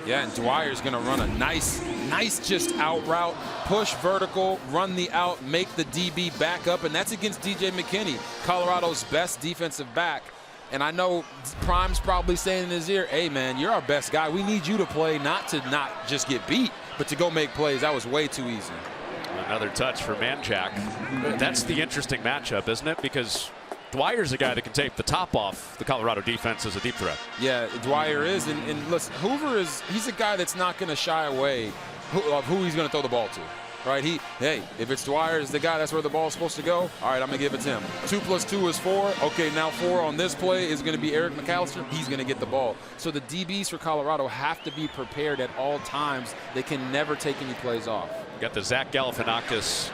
Yeah, and Dwyer's going to run a nice just out route, push vertical, run the out, make the DB back up, and that's against DJ McKinney, Colorado's best defensive back. And I know Prime's probably saying in his ear, hey, man, you're our best guy. We need you to play, not just get beat, but to go make plays. That was way too easy. Another touch for Manjack. That's the interesting matchup, isn't it? Because Dwyer's a guy that can take the top off the Colorado defense as a deep threat. Yeah, Dwyer is. And listen, Hoover he's a guy that's not going to shy away of who he's going to throw the ball to. Right? Hey, if it's Dwyer is the guy, that's where the ball's supposed to go. All right, I'm going to give it to him. 2 + 2 is 4. Okay, now 4 on this play is going to be Eric McAllister. He's going to get the ball. So the DBs for Colorado have to be prepared at all times. They can never take any plays off. Got the Zach Galifianakis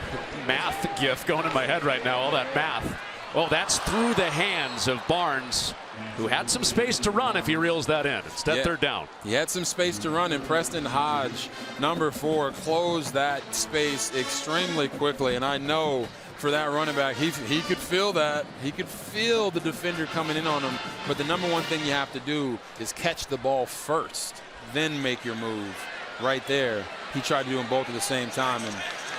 math gif going in my head right now, all that math. Oh, that's through the hands of Barnes, who had some space to run if he reels that in. Instead, third down. He had some space to run, and Preston Hodge, number 4, closed that space extremely quickly. And I know for that running back, he could feel that. He could feel the defender coming in on him. But the number one thing you have to do is catch the ball first, then make your move. Right there, he tried to do them both at the same time. And,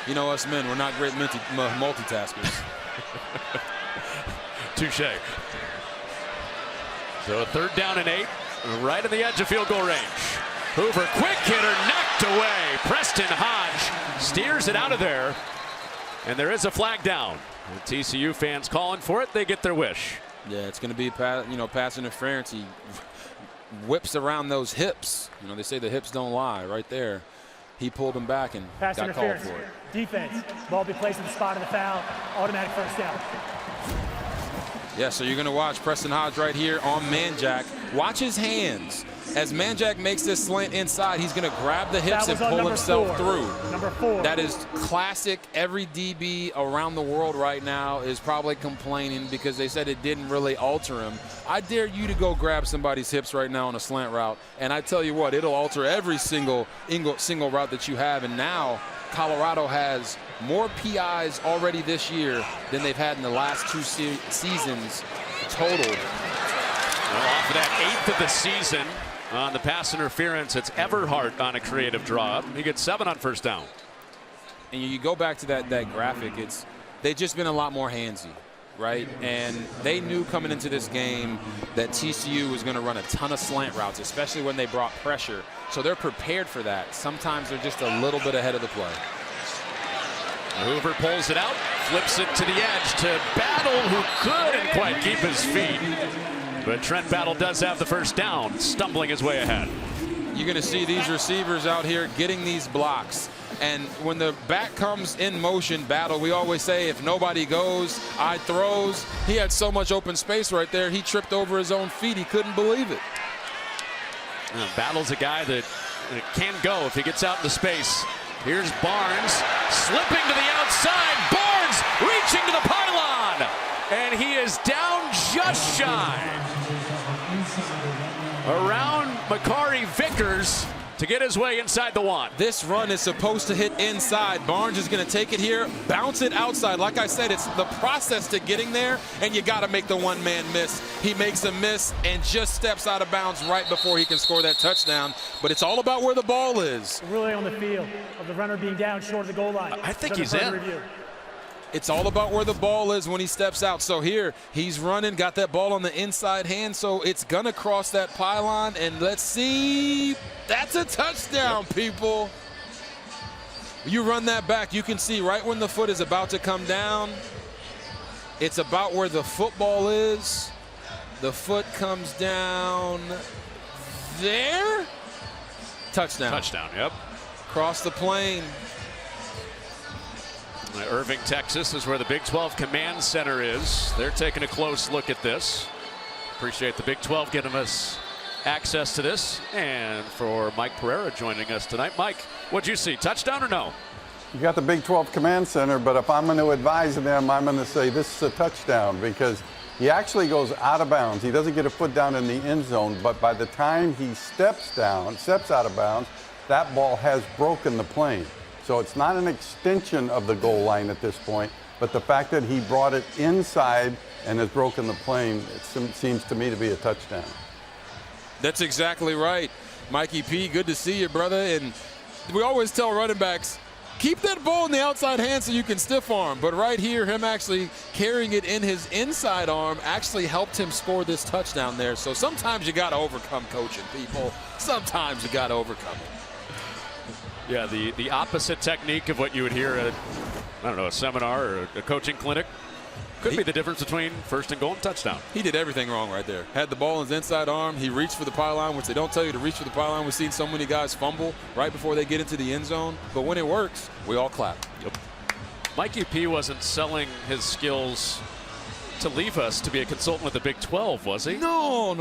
you know, us men, we're not great multitaskers. Touche. So a 3rd down and 8, right on the edge of field goal range. Hoover, quick hitter, knocked away. Preston Hodge steers it out of there. And there is a flag down. The TCU fans calling for it. They get their wish. Yeah, it's going to be pass interference. He whips around those hips. You know, they say the hips don't lie. Right there, he pulled him back and pass got interference. called for it. Defense, ball be placed in the spot of the foul, automatic first down. Yeah, so you're going to watch Preston Hodge right here on Manjack. Watch his hands. As Manjack makes this slant inside, he's going to grab the hips and pull himself through. Number 4. That is classic. Every DB around the world right now is probably complaining because they said it didn't really alter him. I dare you to go grab somebody's hips right now on a slant route, and I tell you what, it'll alter every single route that you have. And now Colorado has more PIs already this year than they've had in the last 2 seasons total. Well, off of that 8th of the season on the pass interference, it's Everhart on a creative draw. He gets 7 on first down. And you go back to that graphic, they've just been a lot more handsy, right? And they knew coming into this game that TCU was going to run a ton of slant routes, especially when they brought pressure. So they're prepared for that. Sometimes they're just a little bit ahead of the play. Hoover pulls it out, flips it to the edge to Battle, who couldn't quite keep his feet. But Trent Battle does have the first down, stumbling his way ahead. You're going to see these receivers out here getting these blocks. And when the back comes in motion, Battle, we always say if nobody goes, I throws. He had so much open space right there, he tripped over his own feet. He couldn't believe it. Battle's a guy that can go if he gets out into space. Here's Barnes slipping to the outside. Barnes reaching to the pylon. And he is down just shy. Around Makari Vickers to get his way inside the one. This run is supposed to hit inside. Barnes is going to take it here, bounce it outside. Like I said, it's the process to getting there, and you got to make the one-man miss. He makes a miss and just steps out of bounds right before he can score that touchdown. But it's all about where the ball is. Really on the field of the runner being down short of the goal line. I think he's in. Review. It's all about where the ball is when he steps out. So here, he's running, got that ball on the inside hand, so it's going to cross that pylon. And let's see. That's a touchdown, people. You run that back, you can see right when the foot is about to come down. It's about where the football is. The foot comes down there. Touchdown. Touchdown, yep. Cross the plane. Irving, Texas is where the Big 12 Command Center is. They're taking a close look at this. Appreciate the Big 12 giving us access to this. And for Mike Pereira joining us tonight. Mike, what'd you see? Touchdown or no? You got the Big 12 Command Center, but if I'm going to advise them, I'm going to say this is a touchdown because he actually goes out of bounds. He doesn't get a foot down in the end zone, but by the time he steps out of bounds, that ball has broken the plane. So it's not an extension of the goal line at this point, but the fact that he brought it inside and has broken the plane, it seems to me to be a touchdown. That's exactly right. Mikey P, good to see you, brother. And we always tell running backs, keep that ball in the outside hand so you can stiff arm. But right here, him actually carrying it in his inside arm actually helped him score this touchdown there. So sometimes you got to overcome coaching, people. Sometimes you got to overcome it. Yeah, the opposite technique of what you would hear at, I don't know, a seminar or a coaching clinic. Could be the difference between first and goal and touchdown. He did everything wrong right there. Had the ball in his inside arm. He reached for the pylon, which they don't tell you to reach for the pylon. We've seen so many guys fumble right before they get into the end zone. But when it works, we all clap. Yep. Mikey P wasn't selling his skills to leave us to be a consultant with the Big 12, was he? No.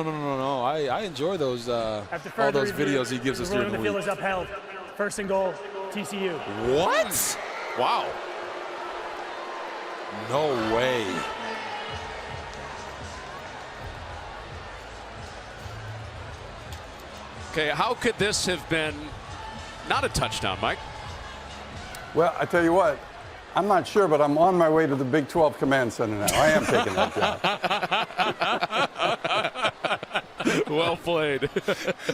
I enjoy those all those videos he gives us during the week. The field is upheld. First and goal, TCU. What? Wow. No way. Okay, how could this have been not a touchdown, Mike? Well, I tell you what, I'm not sure, but I'm on my way to the Big 12 Command Center now. I am taking that job. Well played.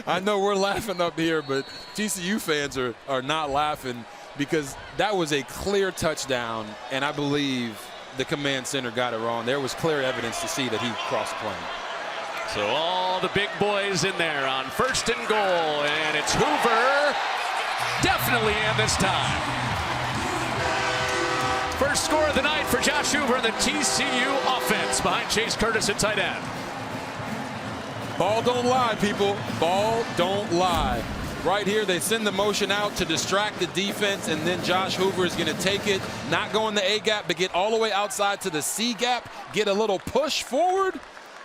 I know we're laughing up here, but TCU fans are not laughing because that was a clear touchdown, and I believe the Command Center got it wrong. There was clear evidence to see that he crossed the plane. So all the big boys in there on first and goal, and it's Hoover. Definitely in this time. First score of the night for Josh Hoover and the TCU offense behind Chase Curtis at tight end. Ball don't lie, people. Ball don't lie. Right here, they send the motion out to distract the defense, and then Josh Hoover is going to take it, not go in the A gap, but get all the way outside to the C gap, get a little push forward.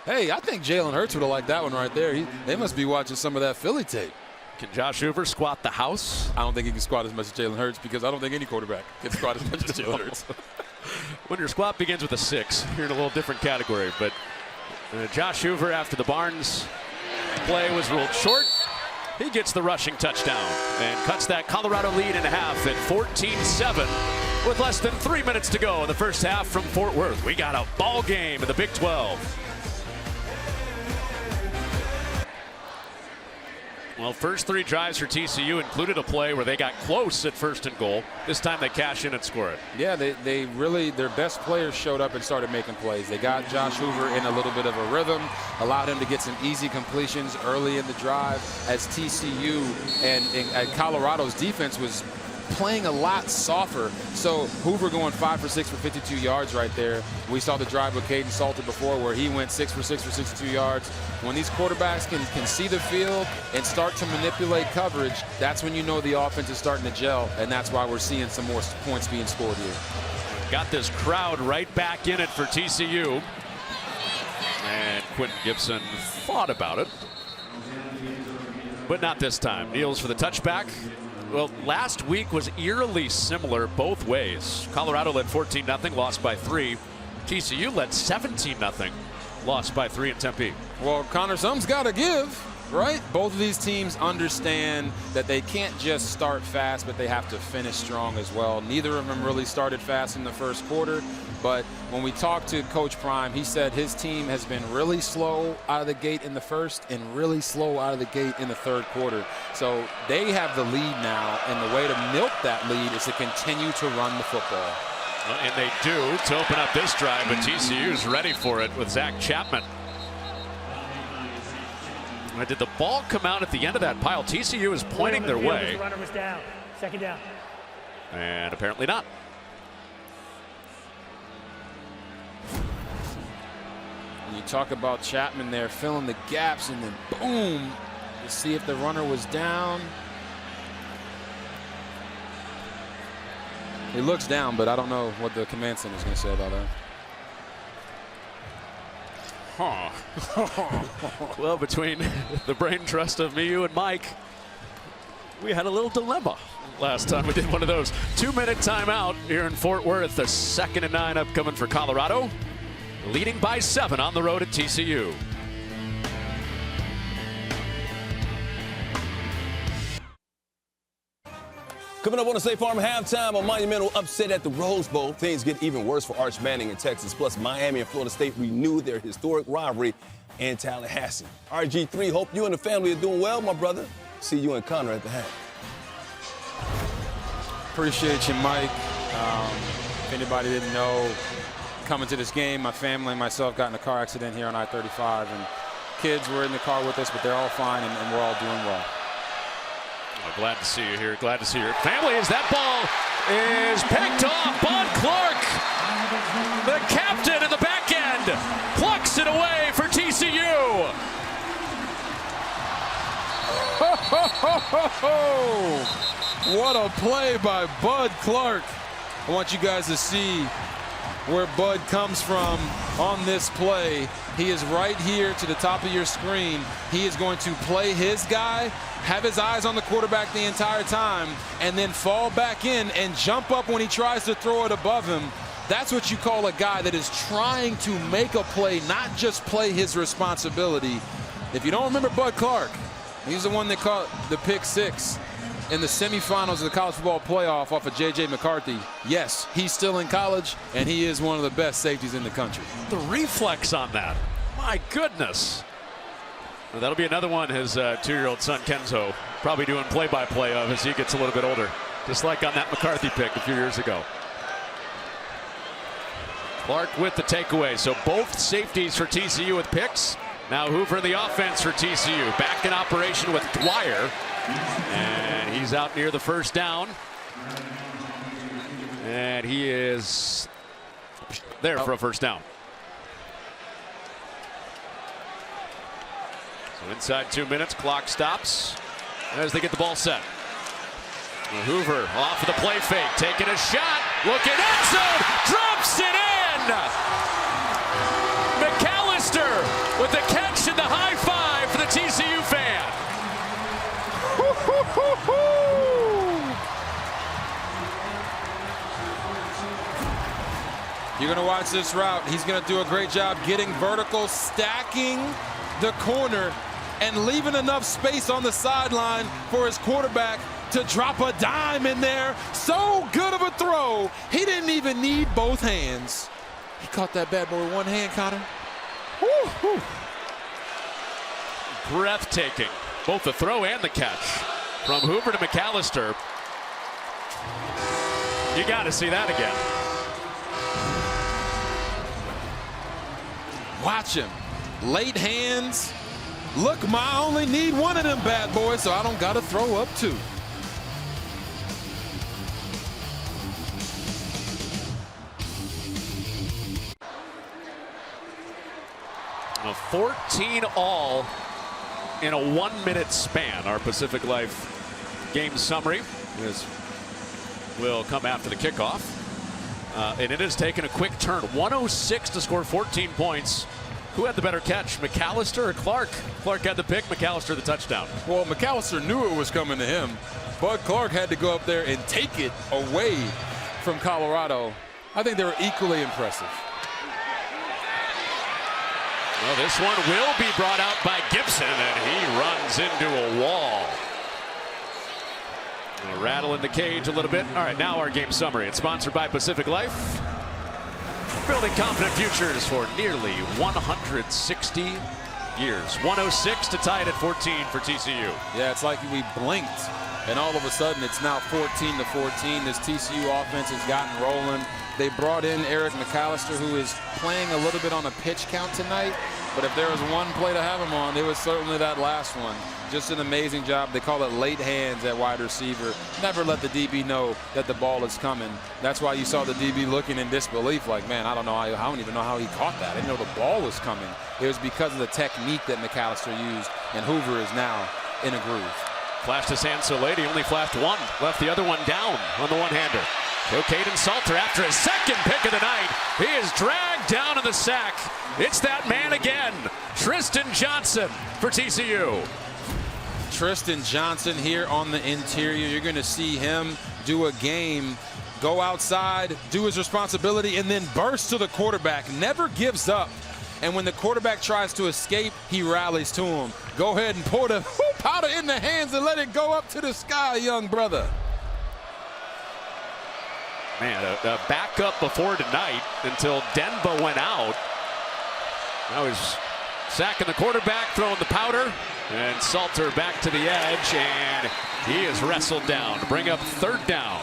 Hey, I think Jalen Hurts would have liked that one right there. They must be watching some of that Philly tape. Can Josh Hoover squat the house? I don't think he can squat as much as Jalen Hurts because I don't think any quarterback can squat as much as Jalen Hurts. When your squat begins with a 6, you're in a little different category. But Josh Hoover, after the Barnes play was ruled short, he gets the rushing touchdown and cuts that Colorado lead in half at 14-7 with less than 3 minutes to go in the first half from Fort Worth. We got a ball game in the Big 12. Well, first 3 drives for TCU included a play where they got close at first and goal. This time they cash in and score it. Yeah, they really, their best players showed up and started making plays. They got Josh Hoover in a little bit of a rhythm, allowed him to get some easy completions early in the drive as TCU and Colorado's defense was playing a lot softer. So Hoover going 5 for 6 for 52 yards right there. We saw the drive with Caden Salter before where he went 6 for 6 for 62 yards. When these quarterbacks can see the field and start to manipulate coverage, that's when you know the offense is starting to gel, and that's why we're seeing some more points being scored here. Got this crowd right back in it for TCU. And Quentin Gibson thought about it, but not this time. Kneels for the touchback. Well, last week was eerily similar both ways. Colorado led 14-0, lost by 3. TCU led 17-0. Lost by 3 in Tempe. Well, Connor, something's got to give, right? Both of these teams understand that they can't just start fast, but they have to finish strong as well. Neither of them really started fast in the first quarter, but when we talked to Coach Prime, he said his team has been really slow out of the gate in the first and really slow out of the gate in the third quarter. So they have the lead now, and the way to milk that lead is to continue to run the football. And they do to open up this drive, but TCU's ready for it with Zach Chapman. Did the ball come out at the end of that pile? TCU is pointing their way. The runner was down. Second down. And apparently not. When you talk about Chapman there filling the gaps and then boom, to see if the runner was down. He looks down, but I don't know what the command center is going to say about that. Well, between the brain trust of me, you, and Mike, we had a little dilemma last time we did one of those. 2-minute timeout here in Fort Worth. The 2nd and 9 upcoming for Colorado. Leading by 7 on the road at TCU. Coming up on the State Farm halftime, a monumental upset at the Rose Bowl. Things get even worse for Arch Manning in Texas. Plus, Miami and Florida State renew their historic rivalry in Tallahassee. RG3, hope you and the family are doing well, my brother. See you and Connor at the half. Appreciate you, Mike. If anybody didn't know, coming to this game, my family and myself got in a car accident here on I-35, and kids were in the car with us, but they're all fine, and we're all doing well. Glad to see you here. Glad to see your family as that ball is picked off. Bud Clark, the captain in the back end, plucks it away for TCU. What a play by Bud Clark. I want you guys to see where Bud comes from on this play. He is right here to the top of your screen. He is going to play his guy, have his eyes on the quarterback the entire time, and then fall back in and jump up when he tries to throw it above him. That's what you call a guy that is trying to make a play, not just play his responsibility. If you don't remember Bud Clark, he's the one that caught the pick 6 in the semifinals of the college football playoff off of J.J. McCarthy. Yes, he's still in college, and he is one of the best safeties in the country. The reflex on that. My goodness. Well, that'll be another one his 2-year-old son Kenzo probably doing play-by-play of as he gets a little bit older, just like on that McCarthy pick a few years ago. Clark with the takeaway. So both safeties for TCU with picks. Now Hoover in the offense for TCU. Back in operation with Dwyer. And he's out near the first down. And he is there for a first down. So inside 2 minutes, clock stops as they get the ball set. Hoover off of the play fake, taking a shot, looking end zone, drops it in! McAllister with the catch and the high five for the TCU fan. You're going to watch this route. He's going to do a great job getting vertical, stacking the corner, and leaving enough space on the sideline for his quarterback to drop a dime in there. So good of a throw. He didn't even need both hands. He caught that bad boy with one hand, Connor. Woo-hoo. Breathtaking. Both the throw and the catch. From Hoover to McAllister. You got to see that again. Watch him. Late hands. Look, I only need one of them bad boys, so I don't got to throw up two. A 14 all in a 1 minute span. Our Pacific Life game summary will come after the kickoff. And it has taken a quick turn. 106 to score 14 points. Who had the better catch, McAllister or Clark? Clark had the pick, McAllister the touchdown. Well, McAllister knew it was coming to him. Bud Clark had to go up there and take it away from Colorado. I think they were equally impressive. Well, this one will be brought out by Gibson, and he runs into a wall. We'll rattle in the cage a little bit. All right, now our game summary. It's sponsored by Pacific Life. Building confident futures for nearly 160 years. 106 to tie it at 14 for TCU. Yeah, it's like we blinked, and all of a sudden it's now 14-14. This TCU offense has gotten rolling. They brought in Eric McAllister, who is playing a little bit on a pitch count tonight. But if there was one play to have him on, it was certainly that last one. Just an amazing job. They call it late hands at wide receiver. Never let the DB know that the ball is coming. That's why you saw the DB looking in disbelief like, man, I don't even know how he caught that. I didn't know the ball was coming. It was because of the technique that McAllister used, and Hoover is now in a groove. Flashed his hand so late, he only flashed one. Left the other one down on the one-hander. So Caden Salter, after his second pick of the night, he is dragged down in the sack. It's that man again, Tristan Johnson for TCU. Tristan Johnson here on the interior. You're going to see him do a game, go outside, do his responsibility, and then burst to the quarterback. Never gives up. And when the quarterback tries to escape, he rallies to him. Go ahead and pour the powder in the hands and let it go up to the sky, young brother. Man, a backup before tonight until Denba went out. Now he's sacking the quarterback, throwing the powder, and Salter back to the edge, and he is wrestled down to bring up third down.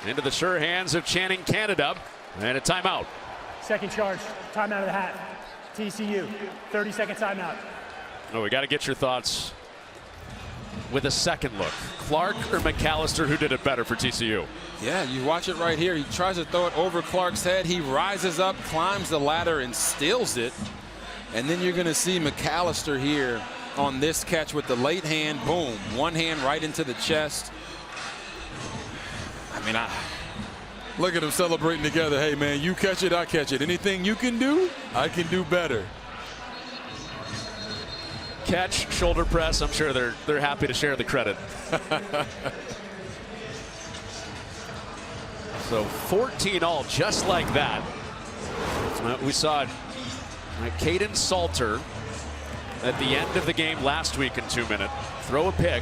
Into the sure hands of Channing Canada, and a timeout. Second charge, timeout of the hat. TCU, 30-second timeout. Oh, we got to get your thoughts with a second look. Clark or McAllister, who did it better for TCU? Yeah, you watch it right here. He tries to throw it over Clark's head. He rises up, climbs the ladder, and steals it. And then you're going to see McAllister here on this catch with the late hand. Boom. One hand right into the chest. I mean, look at them celebrating together. Hey, man, you catch it, I catch it. Anything you can do, I can do better. Catch, shoulder press. I'm sure they're happy to share the credit. So 14 all, just like that. We saw Caden Salter at the end of the game last week in 2 minute throw a pick.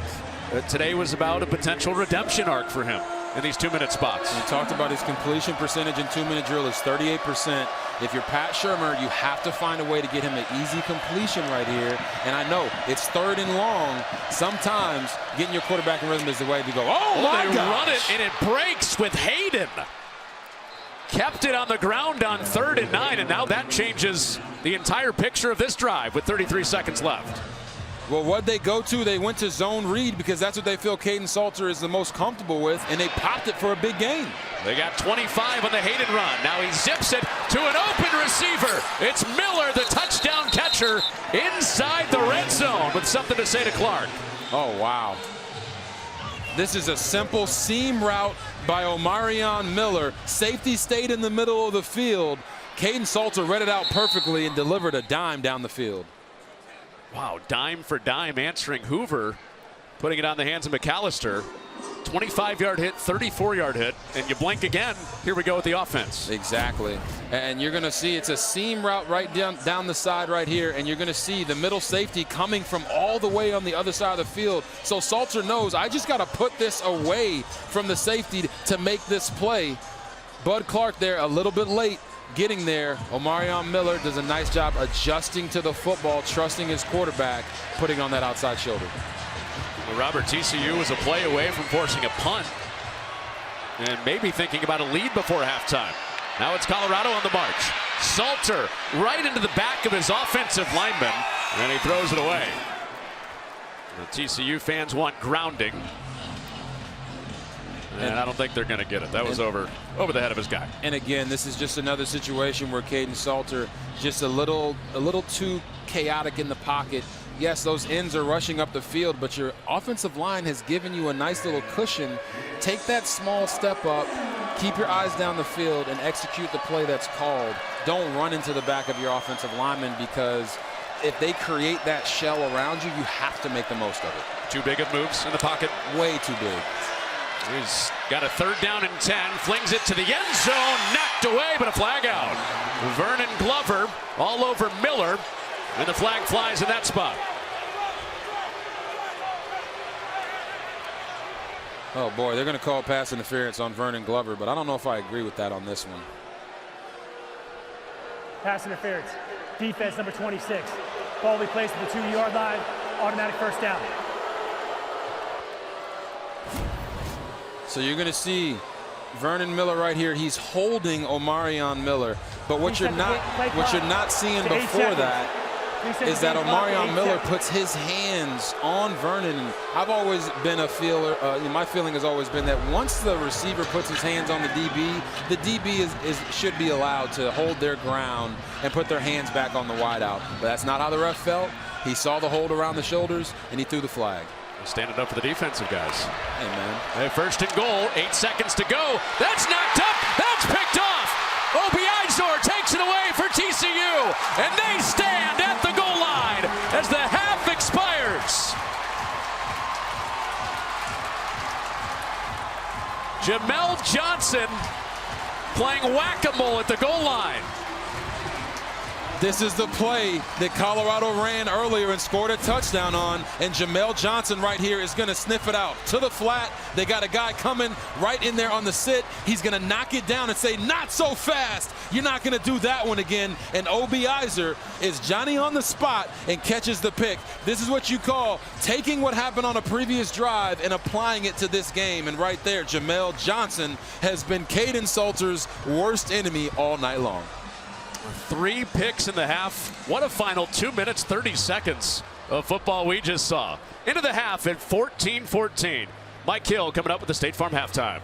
Today was about a potential redemption arc for him in these 2-minute spots. We talked about his completion percentage in 2-minute drill is 38%. If you're Pat Shurmur, you have to find a way to get him an easy completion right here. And I know it's third and long. Sometimes getting your quarterback in rhythm is the way to go. Oh my gosh. God! Run it, and it breaks with Hayden. Kept it on the ground on 3rd and 9, and now that changes the entire picture of this drive with 33 seconds left. Well, what'd they go to? They went to zone read because that's what they feel Caden Salter is the most comfortable with, and they popped it for a big gain. They got 25 on the Hayden run. Now he zips it to an open receiver. It's Miller, the touchdown catcher, inside the red zone with something to say to Clark. Oh, wow. This is a simple seam route by Omarion Miller. Safety stayed in the middle of the field. Caden Salter read it out perfectly and delivered a dime down the field. Wow, dime for dime answering Hoover, putting it on the hands of McAllister. 25-yard hit, 34-yard hit, and you blink again, here we go with the offense. Exactly. And you're going to see it's a seam route right down the side right here, and you're going to see the middle safety coming from all the way on the other side of the field. So Salter knows, I just got to put this away from the safety to make this play. Bud Clark there a little bit late getting there. Omarion Miller does a nice job adjusting to the football, trusting his quarterback, putting on that outside shoulder. Well, Robert, TCU was a play away from forcing a punt and maybe thinking about a lead before halftime. Now it's Colorado on the march. Salter right into the back of his offensive lineman, and he throws it away. The TCU fans want grounding. And I don't think they're going to get it. That was over the head of his guy. And again, this is just another situation where Caden Salter just a little too chaotic in the pocket. Yes, those ends are rushing up the field, but your offensive line has given you a nice little cushion. Take that small step up, keep your eyes down the field, and execute the play that's called. Don't run into the back of your offensive lineman, because if they create that shell around you, you have to make the most of it. Too big of moves in the pocket? Way too big. He's got a 3rd down and 10, flings it to the end zone, knocked away, but a flag out. Vernon Glover all over Miller, and the flag flies in that spot. Oh boy, they're going to call pass interference on Vernon Glover, but I don't know if I agree with that on this one. Pass interference. Defense number 26. Ball will be placed at the 2-yard line. Automatic first down. So you're going to see Vernon Miller right here. He's holding Omarion Miller. But what you're not seeing before that is that Omarion Miller puts his hands on Vernon. I've always been a feeler, my feeling has always been that once the receiver puts his hands on the DB should be allowed to hold their ground and put their hands back on the wideout. But that's not how the ref felt. He saw the hold around the shoulders, and he threw the flag. Standing up for the defensive guys. Hey, man. Hey, 1st and goal, 8 seconds to go. That's knocked up. That's picked off. Obiizor takes it away for TCU, and they stand at the goal line as the half expires. Jamel Johnson playing whack-a-mole at the goal line. This is the play that Colorado ran earlier and scored a touchdown on, and Jamel Johnson right here is going to sniff it out to the flat. They got a guy coming right in there on the sit. He's going to knock it down and say, not so fast. You're not going to do that one again. And Obiizor is Johnny on the spot and catches the pick. This is what you call taking what happened on a previous drive and applying it to this game. And right there, Jamel Johnson has been Kaidon Salter's worst enemy all night long. 3 picks in the half. What a final 2 minutes, 30 seconds of football we just saw. Into the half at 14-14. Mike Hill coming up with the State Farm halftime.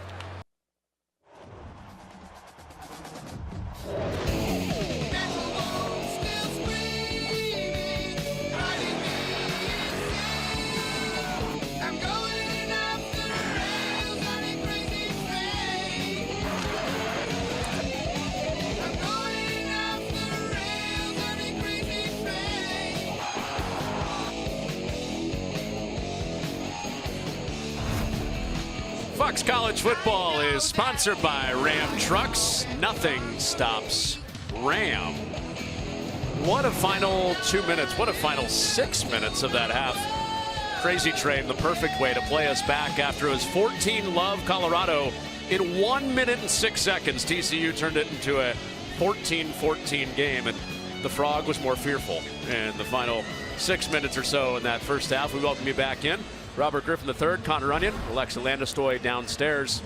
Fox College Football is sponsored by Ram Trucks. Nothing stops Ram. What a final 2 minutes. What a final 6 minutes of that half. Crazy Train, the perfect way to play us back after it was 14-love Colorado. In 1 minute and 6 seconds, TCU turned it into a 14-14 game, and the Frog was more fearful in the final 6 minutes or so in that first half. We welcome you back in. Robert Griffin III, Connor Onion, Alexa Landestoy downstairs.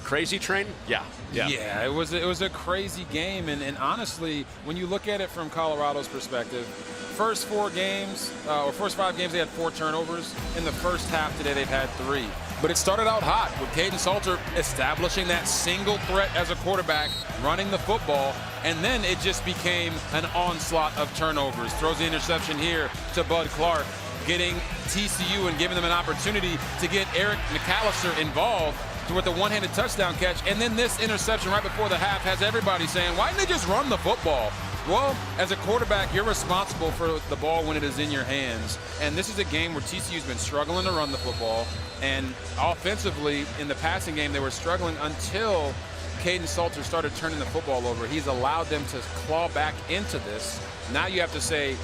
Crazy Train? Yeah, it was a crazy game, and honestly, when you look at it from Colorado's perspective, first 5 games, they had 4 turnovers. In the first half today, they've had 3. But it started out hot with Kaidon Salter establishing that single threat as a quarterback, running the football, and then it just became an onslaught of turnovers. Throws the interception here to Bud Clark, getting TCU and giving them an opportunity to get Eric McAllister involved with a one-handed touchdown catch. And then this interception right before the half has everybody saying, why didn't they just run the football? Well, as a quarterback, you're responsible for the ball when it is in your hands. And this is a game where TCU's been struggling to run the football. And offensively, in the passing game, they were struggling until Kaidon Salter started turning the football over. He's allowed them to claw back into this. Now you have to say,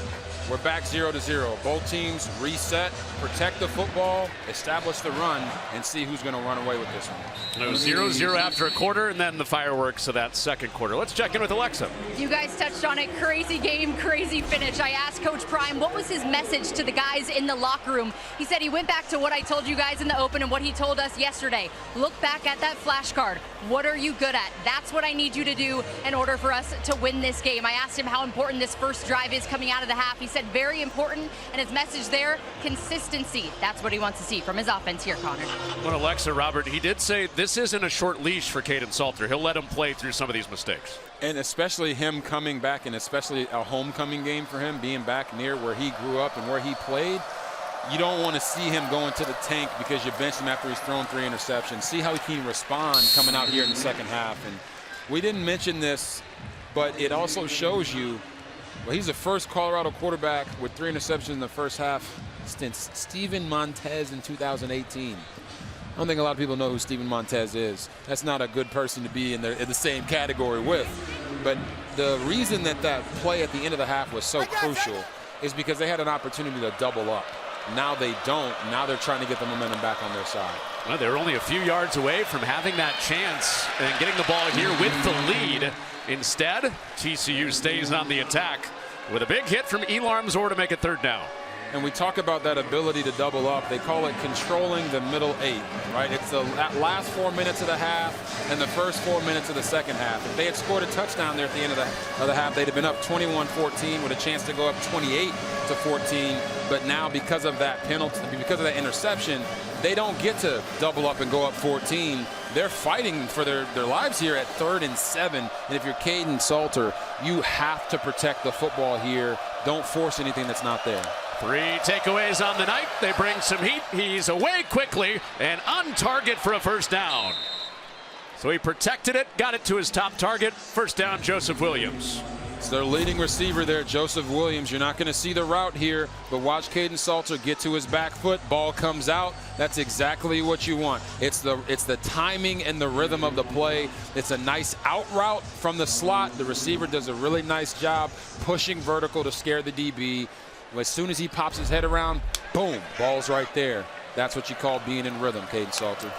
we're back 0-0. Both teams reset, protect the football, establish the run, and see who's going to run away with this one. It was 0-0 after a quarter, and then the fireworks of that second quarter. Let's check in with Alexa. You guys touched on it. Crazy game, crazy finish. I asked Coach Prime, what was his message to the guys in the locker room? He said he went back to what I told you guys in the open and what he told us yesterday. Look back at that flashcard. What are you good at? That's what I need you to do in order for us to win this game. I asked him how important this first drive is coming out of the half. He said very important, and his message there, consistency. That's what he wants to see from his offense here, Connor. Well, Alexa, Robert, he did say this isn't a short leash for Kaidon Salter. He'll let him play through some of these mistakes. And especially him coming back, and especially a homecoming game for him, being back near where he grew up and where he played. You don't want to see him go into the tank because you benched him after he's thrown 3 interceptions. See how he can respond coming out here in the second half. And we didn't mention this, but it also shows you, well, he's the first Colorado quarterback with 3 interceptions in the first half since Steven Montez in 2018. don't think a lot of people know who Steven Montez is. That's not a good person to be in the same category with. But the reason that play at the end of the half was so crucial is because they had an opportunity to double up. Now they don't. Now they're trying to get the momentum back on their side. Well, they were only a few yards away from having that chance and getting the ball here with the lead. Instead, TCU stays on the attack with a big hit from Elam Zor to make it 3rd down. And we talk about that ability to double up. They call it controlling the middle 8, right? It's the last 4 minutes of the half and the first 4 minutes of the second half. If they had scored a touchdown there at the end of the half, they'd have been up 21-14 with a chance to go up 28-14. But now because of that penalty, because of that interception, they don't get to double up and go up 14. They're fighting for their lives here at 3rd and 7. And if you're Kaidon Salter, you have to protect the football here. Don't force anything that's not there. 3 takeaways on the night. They bring some heat. He's away quickly and on target for a 1st down. So he protected it, got it to his top target. 1st down, Joseph Williams. It's their leading receiver there, Joseph Williams. You're not going to see the route here, but watch Kaidon Salter get to his back foot. Ball comes out. That's exactly what you want. It's the timing and the rhythm of the play. It's a nice out route from the slot. The receiver does a really nice job pushing vertical to scare the DB. As soon as he pops his head around, boom, ball's right there. That's what you call being in rhythm, Kaidon Salter.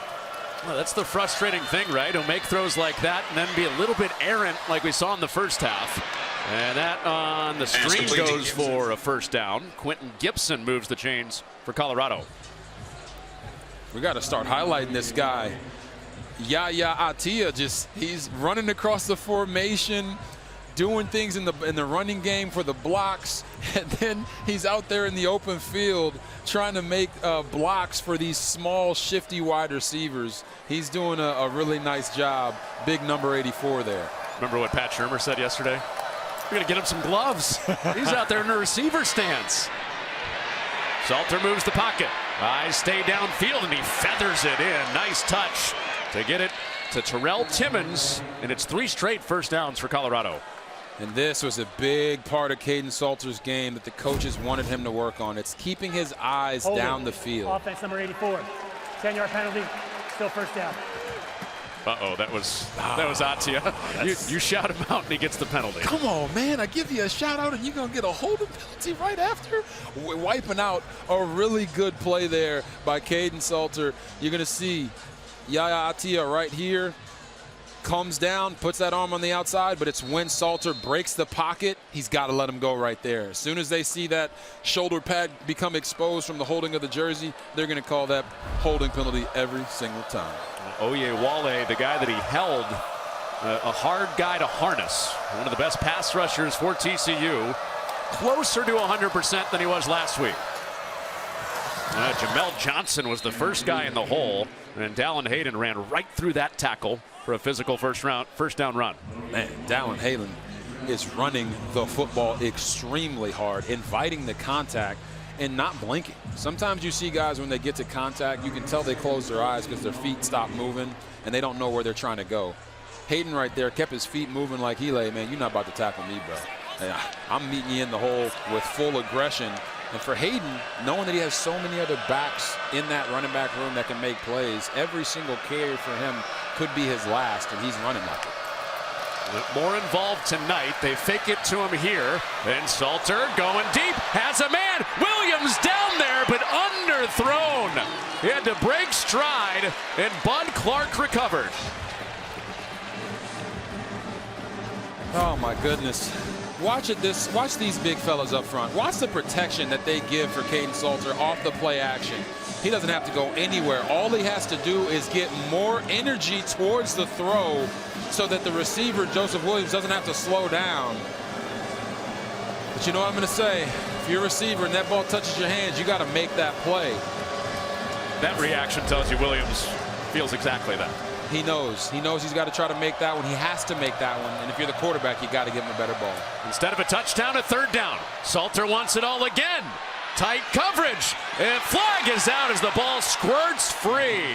Well, that's the frustrating thing, right? He'll make throws like that and then be a little bit errant like we saw in the first half. And that on the screen goes for a 1st down. Quentin Gibson moves the chains for Colorado. We got to start highlighting this guy. Yaya Atia, he's running across the formation, doing things in the running game for the blocks, and then he's out there in the open field trying to make blocks for these small, shifty wide receivers. He's doing a really nice job. Big number 84 there. Remember what Pat Shurmur said yesterday? We're going to get him some gloves. He's out there in a receiver stance. Salter moves the pocket. Eyes stay downfield, and he feathers it in. Nice touch to get it to Terrell Timmons, and it's 3 straight 1st downs for Colorado. And this was a big part of Kaidon Salter's game that the coaches wanted him to work on. It's keeping his eyes down the field. Offense number 84. 10-yard penalty, still 1st down. Uh-oh, that was Atia. You shout him out and he gets the penalty. Come on, man. I give you a shout out and you're going to get a holding penalty right after? Wiping out a really good play there by Kaidon Salter. You're going to see Yaya Atia right here. Comes down, puts that arm on the outside, but it's when Salter breaks the pocket, he's got to let him go right there. As soon as they see that shoulder pad become exposed from the holding of the jersey, they're going to call that holding penalty every single time. Oyewale, the guy that he held, a hard guy to harness. One of the best pass rushers for TCU. Closer to 100% than he was last week. Jamel Johnson was the first guy in the hole, and Dallin Hayden ran right through that tackle for a physical first down run. Man, Dallin Hayden is running the football extremely hard, inviting the contact and not blinking. Sometimes you see guys when they get to contact, you can tell they close their eyes because their feet stop moving and they don't know where they're trying to go. Hayden right there kept his feet moving like Hele, man, you're not about to tackle me, bro. I'm meeting you in the hole with full aggression. And for Hayden, knowing that he has so many other backs in that running back room that can make plays, every single carry for him could be his last, and he's running like it. More involved tonight. They fake it to him here. Then Salter going deep. Has a man. Williams down there, but underthrown. He had to break stride, and Bud Clark recovered. Oh, my goodness. Watch these big fellas up front. Watch the protection that they give for Kaidon Salter off the play action. He doesn't have to go anywhere. All he has to do is get more energy towards the throw so that the receiver, Joseph Williams, doesn't have to slow down. But you know what I'm going to say? If you're a receiver and that ball touches your hands, you got to make that play. That reaction tells you Williams feels exactly that. He knows he's got to try to make that one. He has to make that one. And if you're the quarterback, you got to give him a better ball. Instead of a touchdown, a 3rd down. Salter wants it all again. Tight coverage. And flag is out as the ball squirts free.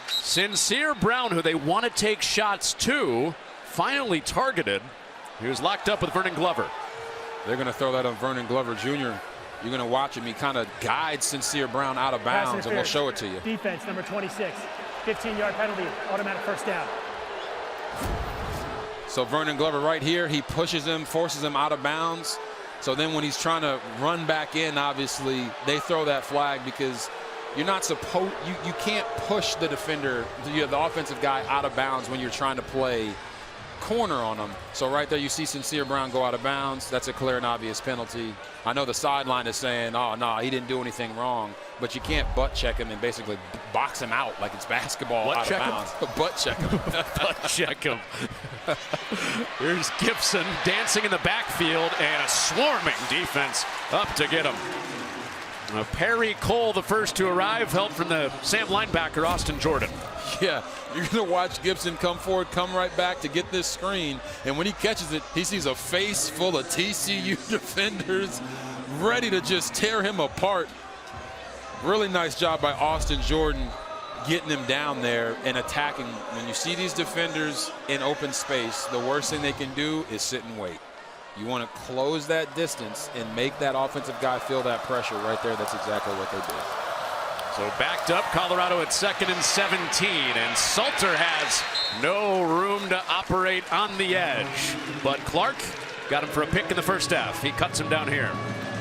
Sincere Brown, who they want to take shots to, finally targeted. He was locked up with Vernon Glover. They're going to throw that on Vernon Glover Jr. You're going to watch him. He kind of guides Sincere Brown out of bounds, and we'll show it to you. Defense, number 26. 15-yard penalty, automatic first down. So Vernon Glover right here, he pushes him, forces him out of bounds. So then when he's trying to run back in, obviously, they throw that flag because you're not supposed, you can't push the defender, the offensive guy out of bounds when you're trying to play corner on him. So right there you see Sincere Brown go out of bounds. That's a clear and obvious penalty. I know the sideline is saying, oh, no, he didn't do anything wrong, but you can't butt check him and basically box him out like it's basketball out of bounds. Butt check him. Butt check him. Here's Gibson dancing in the backfield and a swarming defense up to get him. Perry Cole, the first to arrive, help from the Sam linebacker, Austin Jordan. Yeah, you're going to watch Gibson come forward, come right back to get this screen. And when he catches it, he sees a face full of TCU defenders ready to just tear him apart. Really nice job by Austin Jordan getting him down there and attacking. When you see these defenders in open space, the worst thing they can do is sit and wait. You want to close that distance and make that offensive guy feel that pressure right there. That's exactly what they did. So backed up, Colorado at 2nd and 17, and Salter has no room to operate on the edge. But Clark got him for a pick in the first half. He cuts him down here.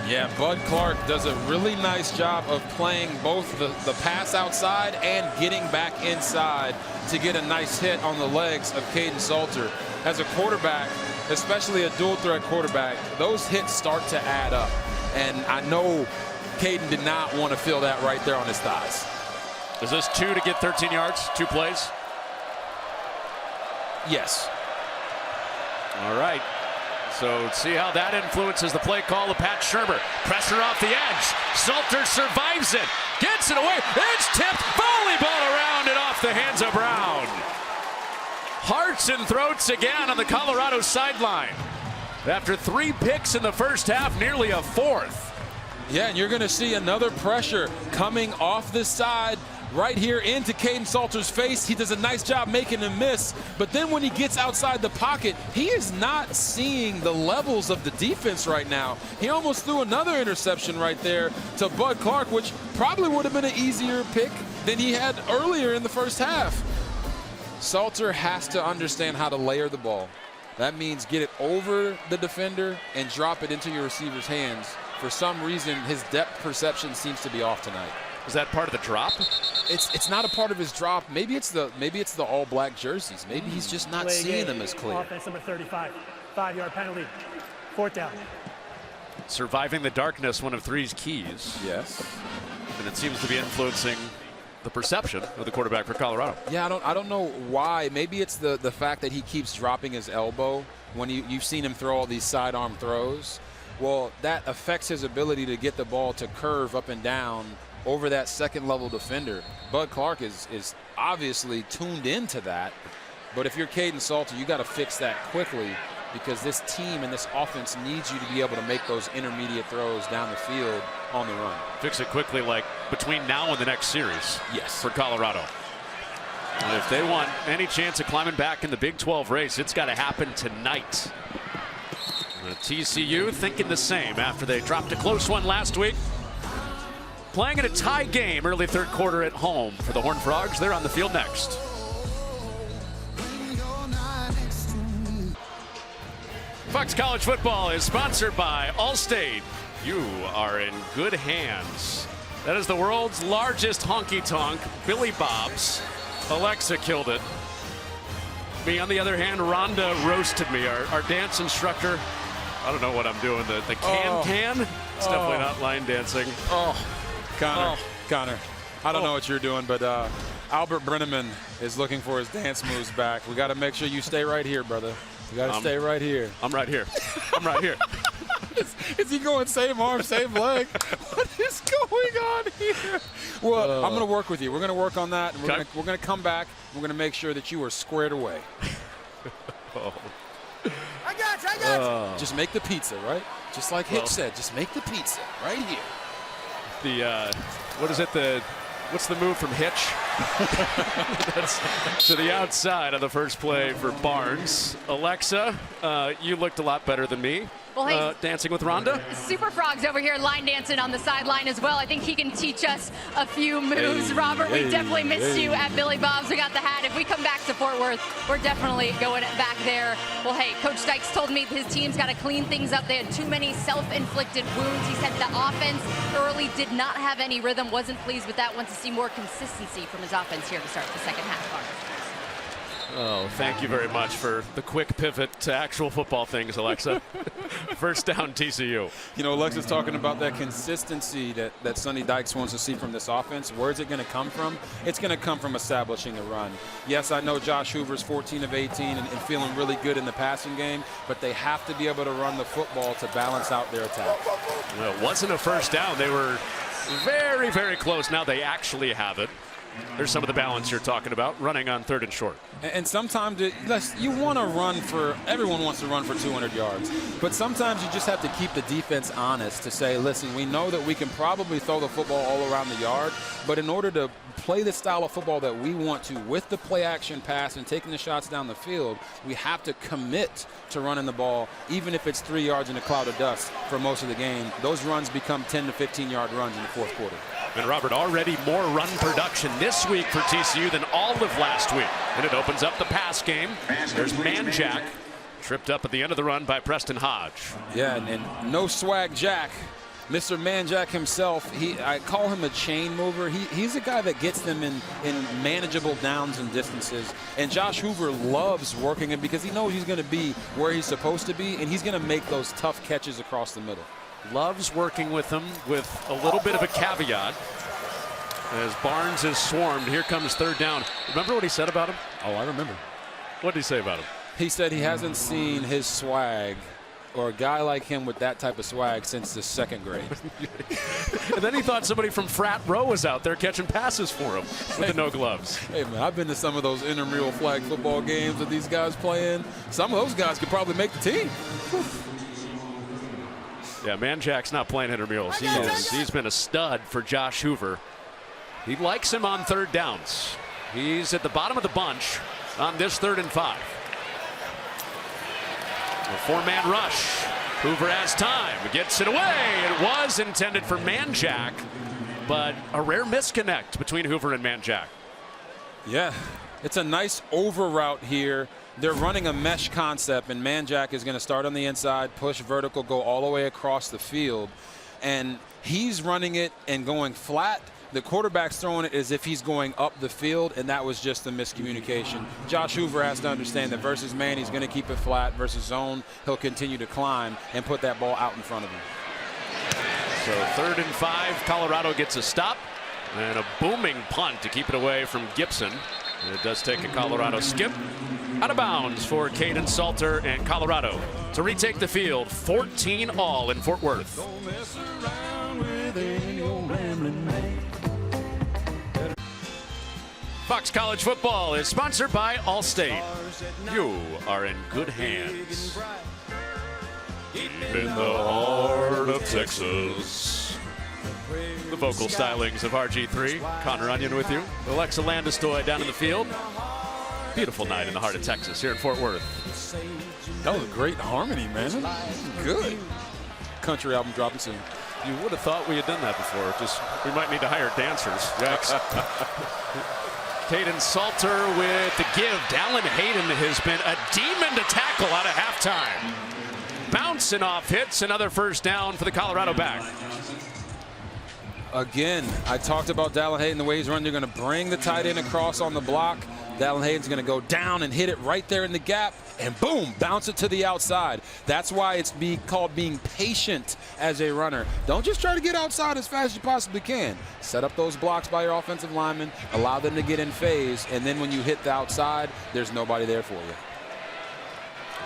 Yeah, Bud Clark does a really nice job of playing both the pass outside and getting back inside to get a nice hit on the legs of Kaidon Salter. As a quarterback, especially a dual threat quarterback, those hits start to add up. And I know Kaidon did not want to feel that right there on his thighs. Is this 2 to get 13 yards, 2 plays? Yes. All right. So see how that influences the play call of Pat Shurmur. Pressure off the edge. Salter survives it. Gets it away. It's tipped. Volleyball around and off the hands of Brown. Hearts and throats again on the Colorado sideline. After 3 picks in the first half, nearly a 4th. Yeah, and you're going to see another pressure coming off this side right here into Kaidon Salter's face. He does a nice job making him miss, but then when he gets outside the pocket, he is not seeing the levels of the defense right now. He almost threw another interception right there to Bud Clark, which probably would have been an easier pick than he had earlier in the first half. Salter has to understand how to layer the ball. That means get it over the defender and drop it into your receiver's hands. For some reason, his depth perception seems to be off tonight. Is that part of the drop? It's not a part of his drop. Maybe it's the all black jerseys. Maybe he's just not seeing them as clear. Offense number 35, 5-yard penalty, 4th down. Surviving the darkness, one of 3's keys. Yes. And it seems to be influencing the perception of the quarterback for Colorado. Yeah, I don't know why. Maybe it's the fact that he keeps dropping his elbow when you've seen him throw all these sidearm throws. Well, that affects his ability to get the ball to curve up and down over that second-level defender. Bud Clark is obviously tuned into that. But if you're Kaidon Salter, you got to fix that quickly because this team and this offense needs you to be able to make those intermediate throws down the field on the run. Fix it quickly, like between now and the next series. Yes. For Colorado. And if they want any chance of climbing back in the Big 12 race, it's got to happen tonight. TCU thinking the same after they dropped a close one last week. Playing in a tie game early 3rd quarter at home for the Horned Frogs. They're on the field next. Fox College Football is sponsored by Allstate. You are in good hands. That is the world's largest honky-tonk, Billy Bob's. Alexa killed it. Me, on the other hand, Rhonda roasted me. Our dance instructor, I don't know what I'm doing. The can? It's definitely not line dancing. Connor, I don't know what you're doing, but Albert Brenneman is looking for his dance moves back. We got to make sure you stay right here, brother. You got to stay right here. I'm right here. I'm right here. Is he going same arm, same leg? What is going on here? Well, I'm going to work with you. We're going to work on that. And we're going to come back. We're going to make sure that you are squared away. I got you. Just make the pizza, right? Just like Hitch said, just make the pizza right here. What's the move from Hitch? That's to the outside on the first play for Barnes. Alexa, you looked a lot better than me. Well, hey, dancing with Rhonda. Super Frog's over here line dancing on the sideline as well. I think he can teach us a few moves. Robert, we definitely missed you at Billy Bob's. We got the hat. If we come back to Fort Worth, we're definitely going back there. Well, hey, Coach Dykes told me his team's got to clean things up. They had too many self-inflicted wounds. He said the offense early did not have any rhythm. Wasn't pleased with that. Wants to see more consistency from his offense here to start the second half. Oh, thank you very much for the quick pivot to actual football things, Alexa. First down, TCU. You know, Alexa's talking about that consistency that Sonny Dykes wants to see from this offense. Where's it going to come from? It's going to come from establishing the run. Yes, I know Josh Hoover's 14 of 18 and feeling really good in the passing game, but they have to be able to run the football to balance out their attack. Well, it wasn't a first down. They were very, very close. Now they actually have it. There's some of the balance you're talking about, running on 3rd and short. And sometimes you want to run for, everyone wants to run for 200 yards. But sometimes you just have to keep the defense honest to say, listen, we know that we can probably throw the football all around the yard, but in order to play the style of football that we want to with the play action pass and taking the shots down the field, we have to commit to running the ball, even if it's 3 yards in a cloud of dust for most of the game. Those runs become 10 to 15-yard runs in the fourth quarter. And Robert, already more run production this week for TCU than all of last week. And it opens up the pass game. There's Manjack, tripped up at the end of the run by Preston Hodge. Yeah, and no swag Jack. Mr. Manjack himself, I call him a chain mover. He's a guy that gets them in manageable downs and distances. And Josh Hoover loves working him because he knows he's going to be where he's supposed to be, and he's going to make those tough catches across the middle. Loves working with him with a little bit of a caveat. As Barnes is swarmed, here comes 3rd down. Remember what he said about him? Oh, I remember. What did he say about him? He said he hasn't seen his swag or a guy like him with that type of swag since the 2nd grade. And then he thought somebody from Frat Row was out there catching passes for him with the no gloves. Hey, man, I've been to some of those intramural flag football games that these guys play in. Some of those guys could probably make the team. Yeah, Manjack's not playing intramurals. He's been a stud for Josh Hoover. He likes him on 3rd downs. He's at the bottom of the bunch on this 3rd and 5. A 4-man rush. Hoover has time. Gets it away. It was intended for Manjack, but a rare misconnect between Hoover and Manjack. Yeah, it's a nice over route here. They're running a mesh concept, and Manjack is going to start on the inside, push vertical, go all the way across the field. And he's running it and going flat. The quarterback's throwing it as if he's going up the field, and that was just a miscommunication. Josh Hoover has to understand that versus man, he's going to keep it flat. Versus zone, he'll continue to climb and put that ball out in front of him. So 3rd and 5, Colorado gets a stop and a booming punt to keep it away from Gibson. And it does take a Colorado skip. Out of bounds for Caden Salter and Colorado to retake the field, 14 all in Fort Worth. Fox College Football is sponsored by Allstate. You are in good hands. In the heart of Texas. The vocal stylings of RG3. Connor Onion with you. Alexa Landestoy down in the field. Beautiful night in the heart of Texas here in Fort Worth. That was a great harmony, man. Good. Country album dropping soon. You would have thought we had done that before. Just we might need to hire dancers. Caden Salter with the give. Dallin Hayden has been a demon to tackle out of halftime. Bouncing off hits, another first down for the Colorado back. Again, I talked about Dallin Hayden, the way he's running. They're going to bring the tight end across on the block. Dallin Hayden's going to go down and hit it right there in the gap, and boom, bounce it to the outside. That's why it's called being patient as a runner. Don't just try to get outside as fast as you possibly can. Set up those blocks by your offensive linemen, allow them to get in phase, and then when you hit the outside, there's nobody there for you.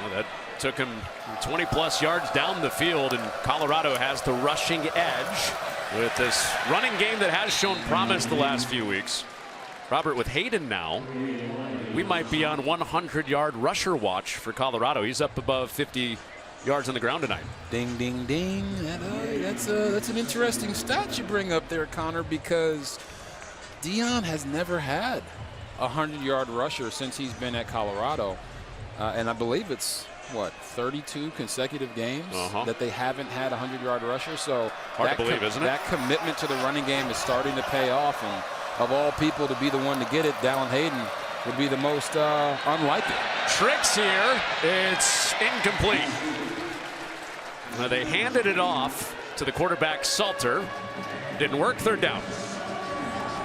Well, that took him 20-plus yards down the field, and Colorado has the rushing edge with this running game that has shown promise the last few weeks. Robert, with Hayden now, we might be on 100-yard rusher watch for Colorado. He's up above 50 yards on the ground tonight. Ding, ding, ding. That's an interesting stat you bring up there, Connor, because Deion has never had a 100-yard rusher since he's been at Colorado. And I believe it's what, 32 consecutive games that they haven't had a 100-yard rusher. So hard to believe, isn't it? That commitment to the running game is starting to pay off. And of all people to be the one to get it, Dallin Hayden would be the most unlikely. Tricks here. It's incomplete. They handed it off to the quarterback, Salter. Didn't work. Third down.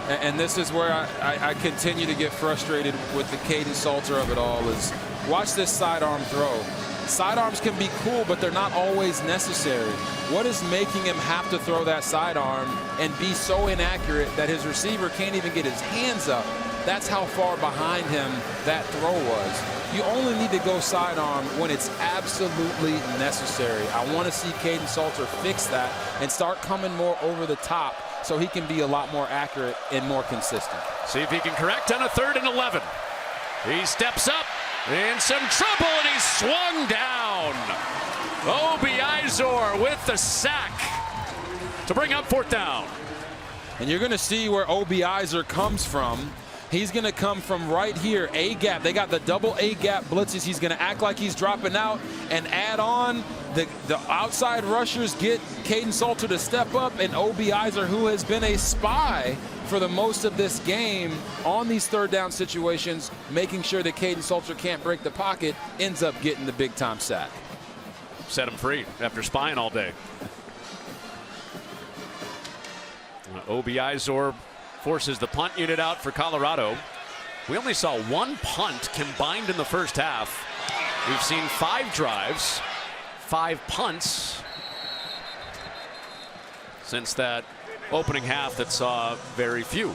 And this is where I continue to get frustrated with the Kaidon Salter of it all is watch this sidearm throw. Sidearms can be cool, but they're not always necessary. What is making him have to throw that sidearm and be so inaccurate that his receiver can't even get his hands up? That's how far behind him that throw was. You only need to go sidearm when it's absolutely necessary. I want to see Kaidon Salter fix that and start coming more over the top so he can be a lot more accurate and more consistent. See if he can correct on a 3rd and 11. He steps up in some trouble and he's swung down. Obi Izor with the sack to bring up 4th down. And you're going to see where Obi Izor comes from. He's going to come from right here, A-gap. They got the double A-gap blitzes. He's going to act like he's dropping out and add on. The outside rushers get Kaidon Salter to step up, and Obi Izor, who has been a spy for the most of this game on these 3rd down situations, making sure that Kaidon Salter can't break the pocket, ends up getting the big-time sack. Set him free after spying all day. Obi Izor forces the punt unit out for Colorado. We only saw 1 punt combined in the first half. We've seen 5 drives, 5 punts since that opening half that saw very few.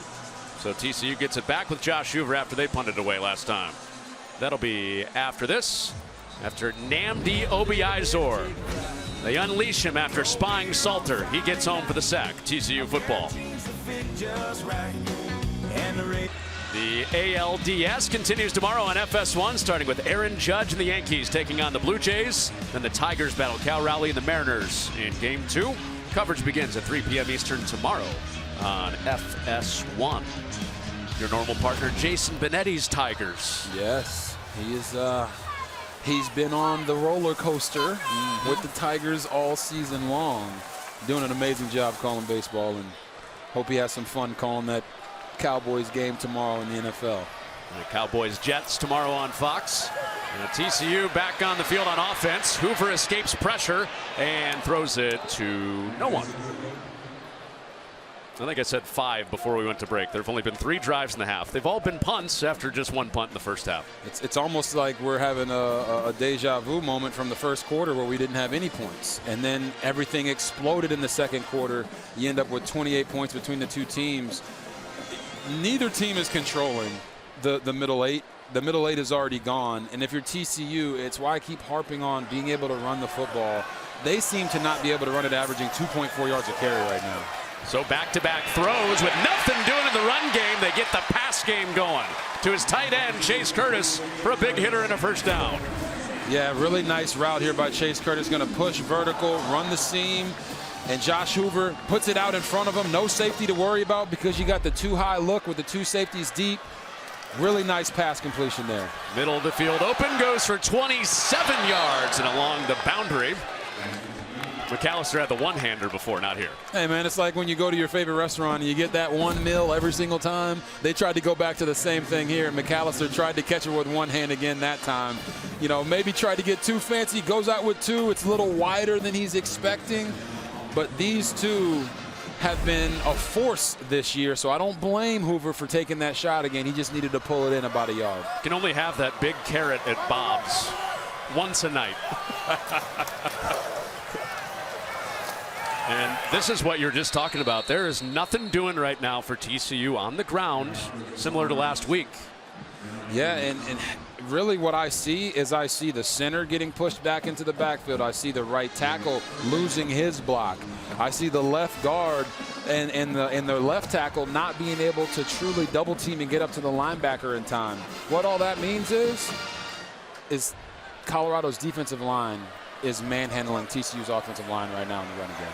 So TCU gets it back with Josh Hoover after they punted away last time. That'll be after this, after Nnamdi Obi Izor. They unleash him after spying Salter. He gets home for the sack. TCU football. The ALDS continues tomorrow on FS1, starting with Aaron Judge and the Yankees taking on the Blue Jays. Then the Tigers battle Cal Raleigh and the Mariners in Game 2. Coverage begins at 3 p.m. Eastern tomorrow on FS1. Your normal partner, Jason Benetti's Tigers. Yes, he is. He's been on the roller coaster with the Tigers all season long, doing an amazing job calling baseball, and hope he has some fun calling that Cowboys game tomorrow in the NFL. The Cowboys-Jets tomorrow on Fox. And TCU back on the field on offense. Hoover escapes pressure and throws it to no one. I think I said 5 before we went to break. There have only been 3 drives in the half. They've all been punts after just 1 punt in the first half. It's almost like we're having a deja vu moment from the first quarter where we didn't have any points. And then everything exploded in the second quarter. You end up with 28 points between the two teams. Neither team is controlling the middle 8. The middle 8 is already gone. And if you're TCU, it's why I keep harping on being able to run the football. They seem to not be able to run it averaging 2.4 yards a carry right now. So back-to-back throws with nothing doing in the run game. They get the pass game going to his tight end, Chase Curtis, for a big hitter and a first down. Yeah, really nice route here by Chase Curtis. Going to push vertical, run the seam, and Josh Hoover puts it out in front of him. No safety to worry about because you got the 2-high look with the 2 safeties deep. Really nice pass completion there. Middle of the field open, goes for 27 yards and along the boundary. McAllister had the one-hander before, not here. Hey, man, it's like when you go to your favorite restaurant and you get that 1 meal every single time. They tried to go back to the same thing here. McAllister tried to catch it with one hand again that time. You know, maybe tried to get too fancy. Goes out with 2. It's a little wider than he's expecting. But these 2 have been a force this year, so I don't blame Hoover for taking that shot again. He just needed to pull it in about a yard. Can only have that big carrot at Bob's once a night. And this is what you're just talking about. There is nothing doing right now for TCU on the ground, similar to last week. Yeah, and really what I see is I see the center getting pushed back into the backfield. I see the right tackle losing his block. I see the left guard and the left tackle not being able to truly double team and get up to the linebacker in time. What all that means is Colorado's defensive line is manhandling TCU's offensive line right now in the running game.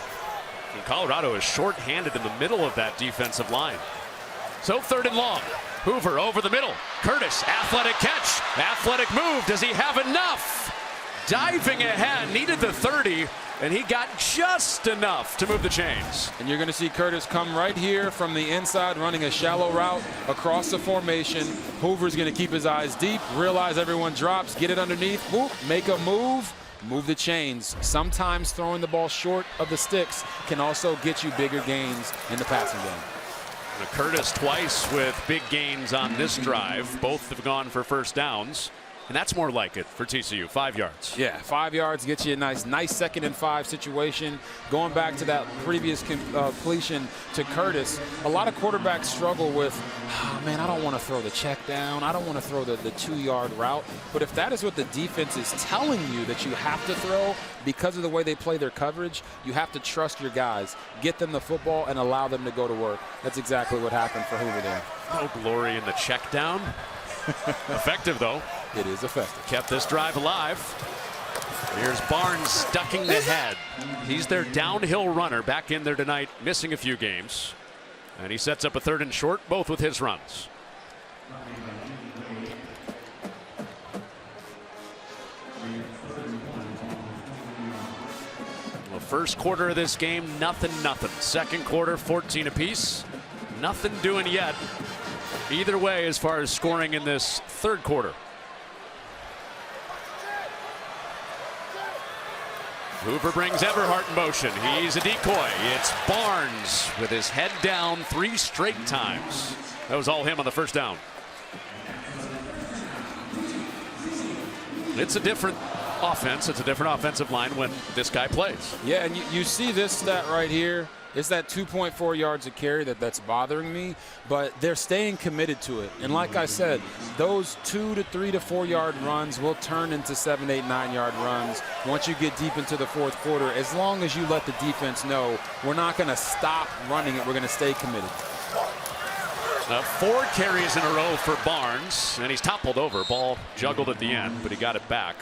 And Colorado is short-handed in the middle of that defensive line. So 3rd and long. Hoover over the middle. Curtis, athletic catch, athletic move. Does he have enough? diving ahead, needed the 30, and he got just enough to move the chains. And you're going to see Curtis come right here from the inside, running a shallow route across the formation. Hoover's going to keep his eyes deep, realize everyone drops, get it underneath, whoop, make a move the chains. Sometimes throwing the ball short of the sticks can also get you bigger gains in the passing game. Curtis twice with big gains on this drive. Both have gone for first downs. And that's more like it for TCU, 5 yards. Yeah, 5 yards gets you a nice 2nd and 5 situation. Going back to that previous completion to Curtis, a lot of quarterbacks struggle with, oh, man, I don't want to throw the check down. I don't want to throw the 2-yard route. But if that is what the defense is telling you that you have to throw because of the way they play their coverage, you have to trust your guys, get them the football, and allow them to go to work. That's exactly what happened for Hoover there. No glory in the check down. Effective, though. It is effective. Kept this drive alive. Here's Barnes ducking the head. He's their downhill runner back in there tonight, missing a few games. And he sets up a 3rd and short, both with his runs. Well, first quarter of this game, nothing. Second quarter, 14 apiece. Nothing doing yet. Either way, as far as scoring in this third quarter. Hoover brings Everhart in motion. He's a decoy. It's Barnes with his head down 3 straight times. That was all him on the first down. It's a different offense. It's a different offensive line when this guy plays. Yeah, and you see this stat right here. It's that 2.4 yards a carry that's bothering me, but they're staying committed to it. And like I said, those 2 to 3 to 4 yard runs will turn into 7, 8, 9 yard runs once you get deep into the fourth quarter, as long as you let the defense know we're not going to stop running it. We're going to stay committed. 4 carries in a row for Barnes, and he's toppled over. Ball juggled at the end, but he got it back.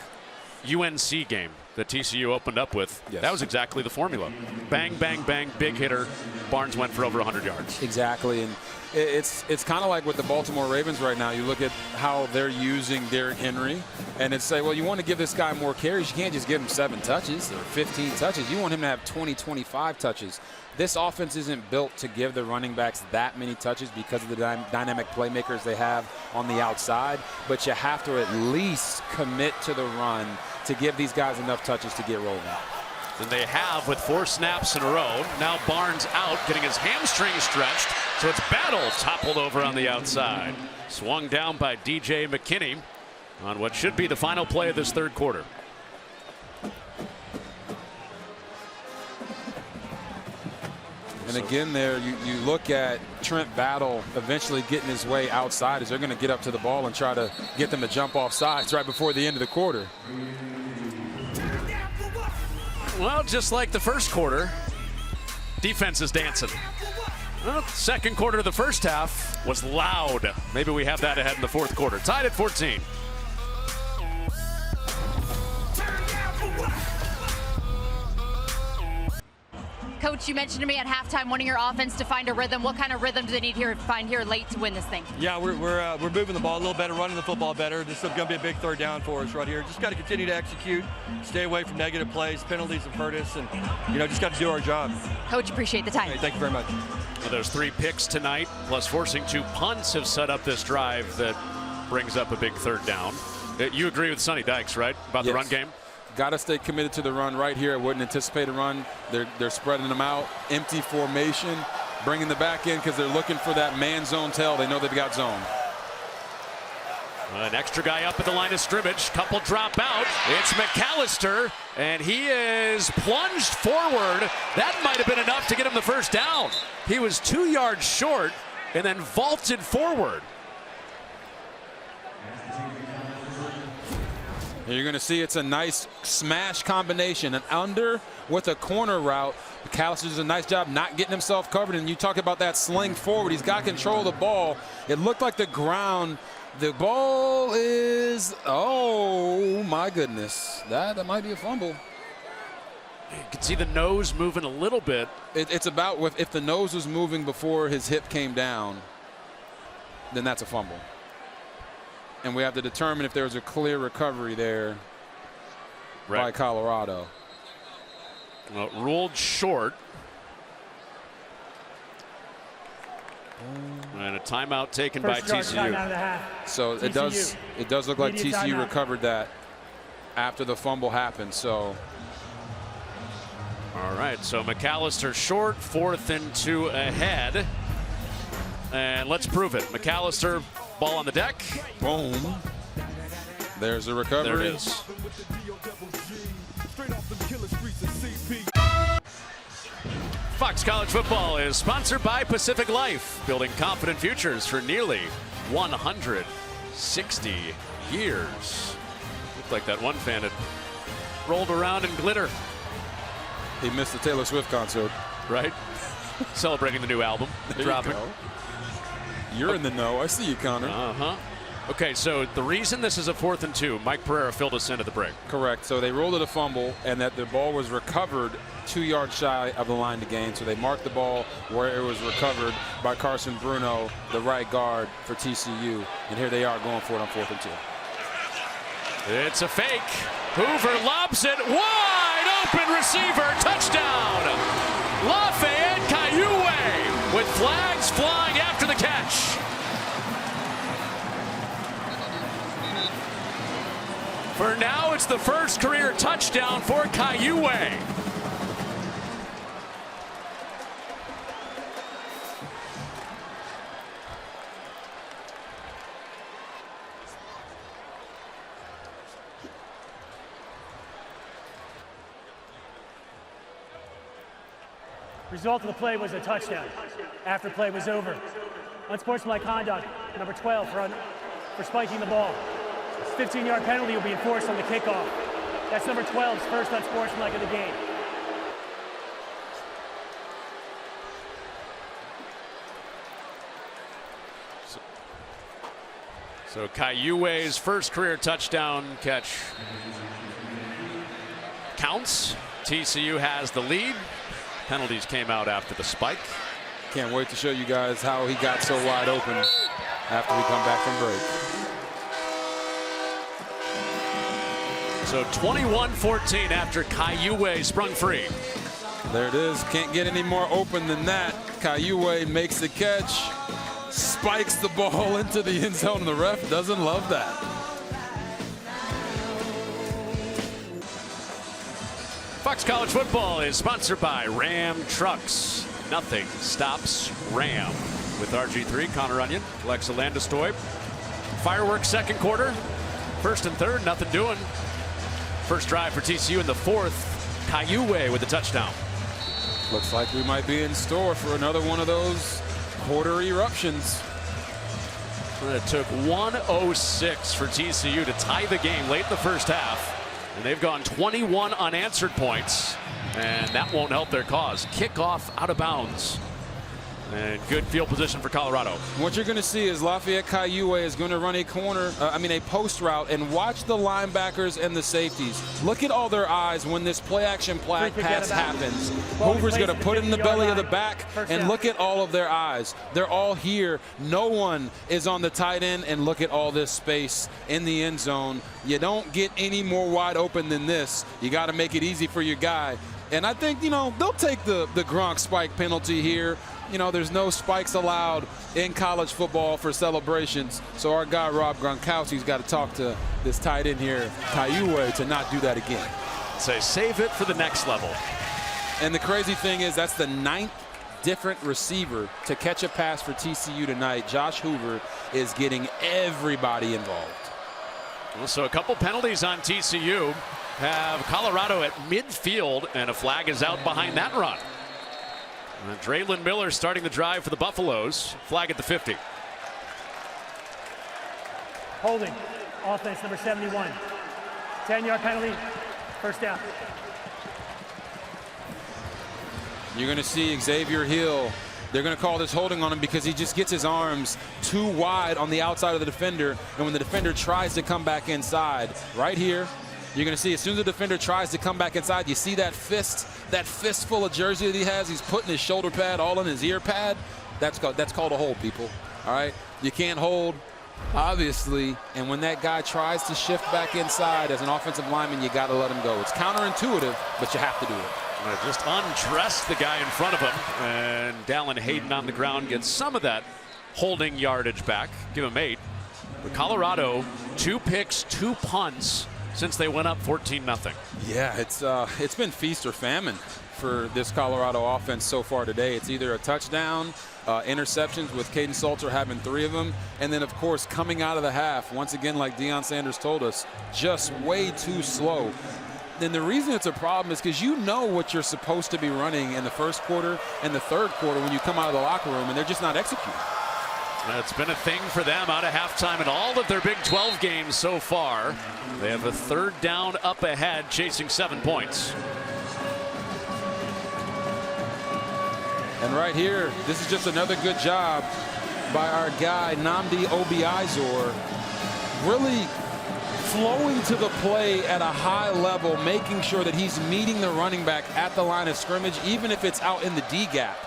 UNC game that TCU opened up with. Yes. That was exactly the formula. Bang, bang, bang, big hitter. Barnes went for over 100 yards. Exactly, and it's kind of like with the Baltimore Ravens right now. You look at how they're using Derrick Henry, and it's say, well, you want to give this guy more carries. You can't just give him 7 touches or 15 touches. You want him to have 20, 25 touches. This offense isn't built to give the running backs that many touches because of the dynamic playmakers they have on the outside, but you have to at least commit to the run to give these guys enough touches to get rolling. And they have with 4 snaps in a row. Now Barnes out, getting his hamstring stretched. So it's Battle toppled over on the outside. Swung down by DJ McKinney on what should be the final play of this third quarter. And again there, you look at Trent Battle eventually getting his way outside as they're going to get up to the ball and try to get them to jump off sides right before the end of the quarter. Well, just like the first quarter, defense is dancing. Well, second quarter of the first half was loud. Maybe we have that ahead in the fourth quarter. Tied at 14. Coach, you mentioned to me at halftime wanting your offense to find a rhythm. What kind of rhythm do they need to find here late to win this thing? Yeah, we're moving the ball a little better, running the football better. This is going to be a big third down for us right here. Just got to continue to execute, stay away from negative plays. Penalties have hurt us, and just got to do our job. Coach, appreciate the time. Hey, thank you very much. Well, there's 3 picks tonight, plus forcing 2 punts have set up this drive that brings up a big third down. You agree with Sonny Dykes, right, about the run game? Got to stay committed to the run right here. I wouldn't anticipate a run. They're spreading them out. Empty formation. Bringing the back in because they're looking for that man zone tell. They know they've got zone. An extra guy up at the line of scrimmage. Couple drop out. It's McAllister, and he is plunged forward. That might have been enough to get him the first down. He was 2 yards short and then vaulted forward. You're going to see it's a nice smash combination. An under with a corner route. McAllister does a nice job not getting himself covered. And you talk about that sling forward. He's got control of the ball. It looked like the ground. The ball is, oh my goodness. That might be a fumble. You can see the nose moving a little bit. It's about if the nose was moving before his hip came down, then that's a fumble. And we have to determine if there was a clear recovery there. by Colorado. Well, ruled short. And a timeout taken by TCU. So it does look like TCU recovered that after the fumble happened. So. All right, so McAllister short, 4th and 2 ahead. And let's prove it. McAllister, ball on the deck. Boom. There's a recovery. There it is. Fox College Football is sponsored by Pacific Life, building confident futures for nearly 160 years. Looked like that one fan had rolled around in glitter. He missed the Taylor Swift concert. Right? Celebrating the new album. Dropping. You're in the know. I see you, Connor. Uh-huh. Okay, so the reason this is a 4th and 2, Mike Pereira filled us in at the break. Correct. So they ruled it a fumble, and that the ball was recovered 2 yards shy of the line to gain. So they marked the ball where it was recovered by Carson Bruno, the right guard for TCU. And here they are going for it on 4th and 2. It's a fake. Hoover lobs it. Wide open receiver. Touchdown. Lafayette Kayue with flags flying after the catch. For now, it's the first career touchdown for Kayue. Result of the play was a touchdown. After play was over. Unsportsmanlike conduct, number 12 for spiking the ball. 15-yard penalty will be enforced on the kickoff. That's number 12's first unsportsmanlike of the game. So Kayue's first career touchdown catch counts. TCU has the lead. Penalties came out after the spike. Can't wait to show you guys how he got so wide open after we come back from break. So 21-14 after Kayue sprung free. There it is. Can't get any more open than that. Kayue makes the catch, spikes the ball into the end zone, and the ref doesn't love that. Fox College Football is sponsored by Ram Trucks. Nothing stops Ram. With RG3, Connor Onion, Alexa Landestoy. Fireworks second quarter. 1st and 3rd, nothing doing. First drive for TCU in the 4th. Kayue with the touchdown. Looks like we might be in store for another one of those quarter eruptions. It took 1:06 for TCU to tie the game late in the first half. And they've gone 21 unanswered points. And that won't help their cause. Kickoff out of bounds. And good field position for Colorado. What you're going to see is Lafayette Kayue is going to run a post route, and watch the linebackers and the safeties. Look at all their eyes when this play action pass happens. Hoover's going to put it in the belly of the back, and look at all of their eyes. They're all here. No one is on the tight end, and look at all this space in the end zone. You don't get any more wide open than this. You got to make it easy for your guy. And I think, they'll take the Gronk spike penalty here. There's no spikes allowed in college football for celebrations. So our guy, Rob Gronkowski's got to talk to this tight end here, Kayue, to not do that again. Say, save it for the next level. And the crazy thing is that's the 9th different receiver to catch a pass for TCU tonight. Josh Hoover is getting everybody involved. So a couple penalties on TCU have Colorado at midfield, and a flag is out behind that run. Draylon Miller starting the drive for the Buffaloes. Flag at the 50. Holding. Offense number 71. 10-yard penalty. First down. You're going to see Xavier Hill. They're going to call this holding on him because he just gets his arms too wide on the outside of the defender. And when the defender tries to come back inside, right here, you're going to see as soon as the defender tries to come back inside, you see that fistful of jersey that he has. He's putting his shoulder pad all in his ear pad. That's called a hold, people. All right? You can't hold obviously, and when that guy tries to shift back inside as an offensive lineman, you got to let him go. It's counterintuitive, but you have to do it. Just undressed the guy in front of him, and Dallin Hayden on the ground gets some of that holding yardage back. Give him 8. But Colorado, 2 picks, 2 punts since they went up 14-0. Yeah, it's been feast or famine for this Colorado offense so far today. It's either a touchdown, interceptions with Kaidon Salter having 3 of them, and then of course coming out of the half, once again like Deion Sanders told us, just way too slow. And the reason it's a problem is because you know what you're supposed to be running in the first quarter and the third quarter when you come out of the locker room, and they're just not executing. It's been a thing for them out of halftime in all of their Big 12 games so far. They have a 3rd down up ahead, chasing 7 points. And right here, this is just another good job by our guy, Nnamdi Obiazor, really flowing to the play at a high level, making sure that he's meeting the running back at the line of scrimmage, even if it's out in the D gap.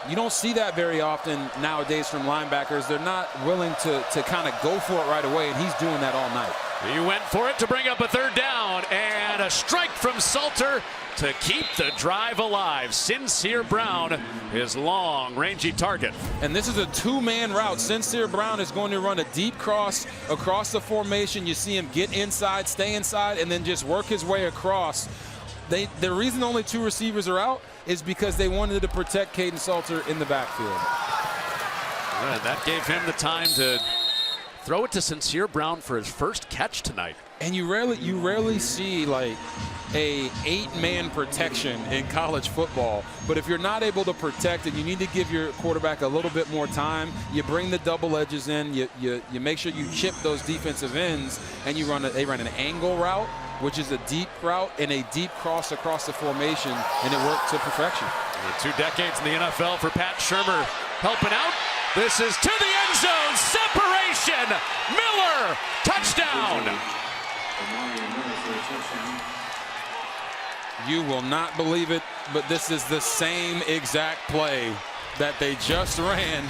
You don't see that very often nowadays from linebackers. They're not willing to kind of go for it right away, and he's doing that all night. He went for it to bring up a 3rd down, and a strike from Salter to keep the drive alive. Sincere Brown, his long, rangy target. And this is a 2-man route. Sincere Brown is going to run a deep cross across the formation. You see him get inside, stay inside, and then just work his way across. The reason only 2 receivers are out is because they wanted to protect Kaidon Salter in the backfield. And that gave him the time to throw it to Sincere Brown for his first catch tonight. And you rarely see like a 8-man protection in college football. But if you're not able to protect it, you need to give your quarterback a little bit more time. You bring the double edges in. You make sure you chip those defensive ends, and they run an angle route, which is a deep route and a deep cross across the formation, and it worked to perfection. 2 decades in the NFL for Pat Shurmur helping out. This is to the end zone. Separation. Miller. Touchdown. You will not believe it, but this is the same exact play that they just ran